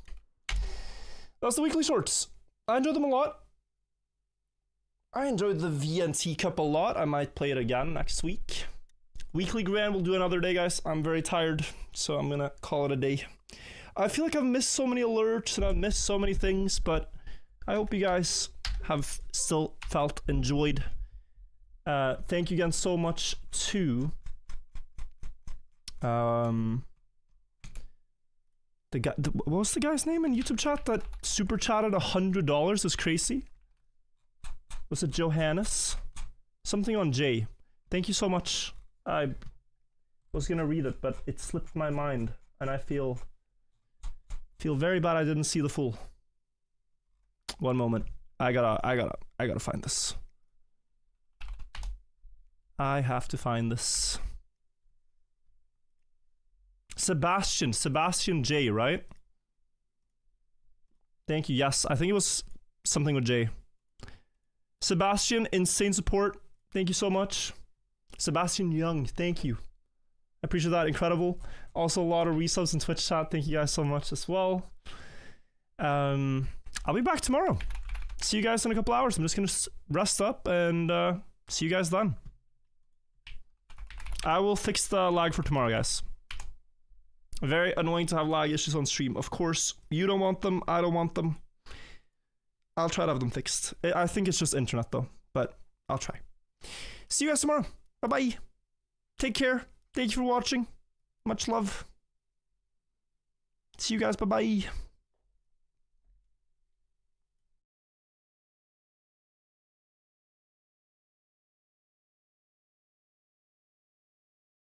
That's the weekly shorts. I enjoyed them a lot. I enjoyed the VNT Cup a lot. I might play it again next week. Weekly Grand, we'll do another day, guys. I'm very tired, so I'm gonna call it a day. I feel like I've missed so many alerts and I've missed so many things, but I hope you guys have still felt enjoyed. Thank you again so much to the guy. What was the guy's name in YouTube chat that super chatted $100? Is crazy. Was it Johannes? Something on J. Thank you so much. I was gonna read it, but it slipped my mind, and I feel very bad I didn't see the full. One moment. I gotta find this. I have to find this. Sebastian J, right? Thank you. Yes, I think it was something with J. Sebastian, insane support. Thank you so much. Sebastian Young, thank you. I appreciate that. Incredible. Also, a lot of resubs in Twitch chat. Thank you guys so much as well. I'll be back tomorrow. See you guys in a couple hours. I'm just gonna rest up and see you guys then. I will fix the lag for tomorrow, guys. Very annoying to have lag issues on stream. Of course, you don't want them. I don't want them. I'll try to have them fixed. I think it's just internet though, but I'll try. See you guys tomorrow. Bye-bye. Take care. Thank you for watching. Much love. See you guys. Bye-bye.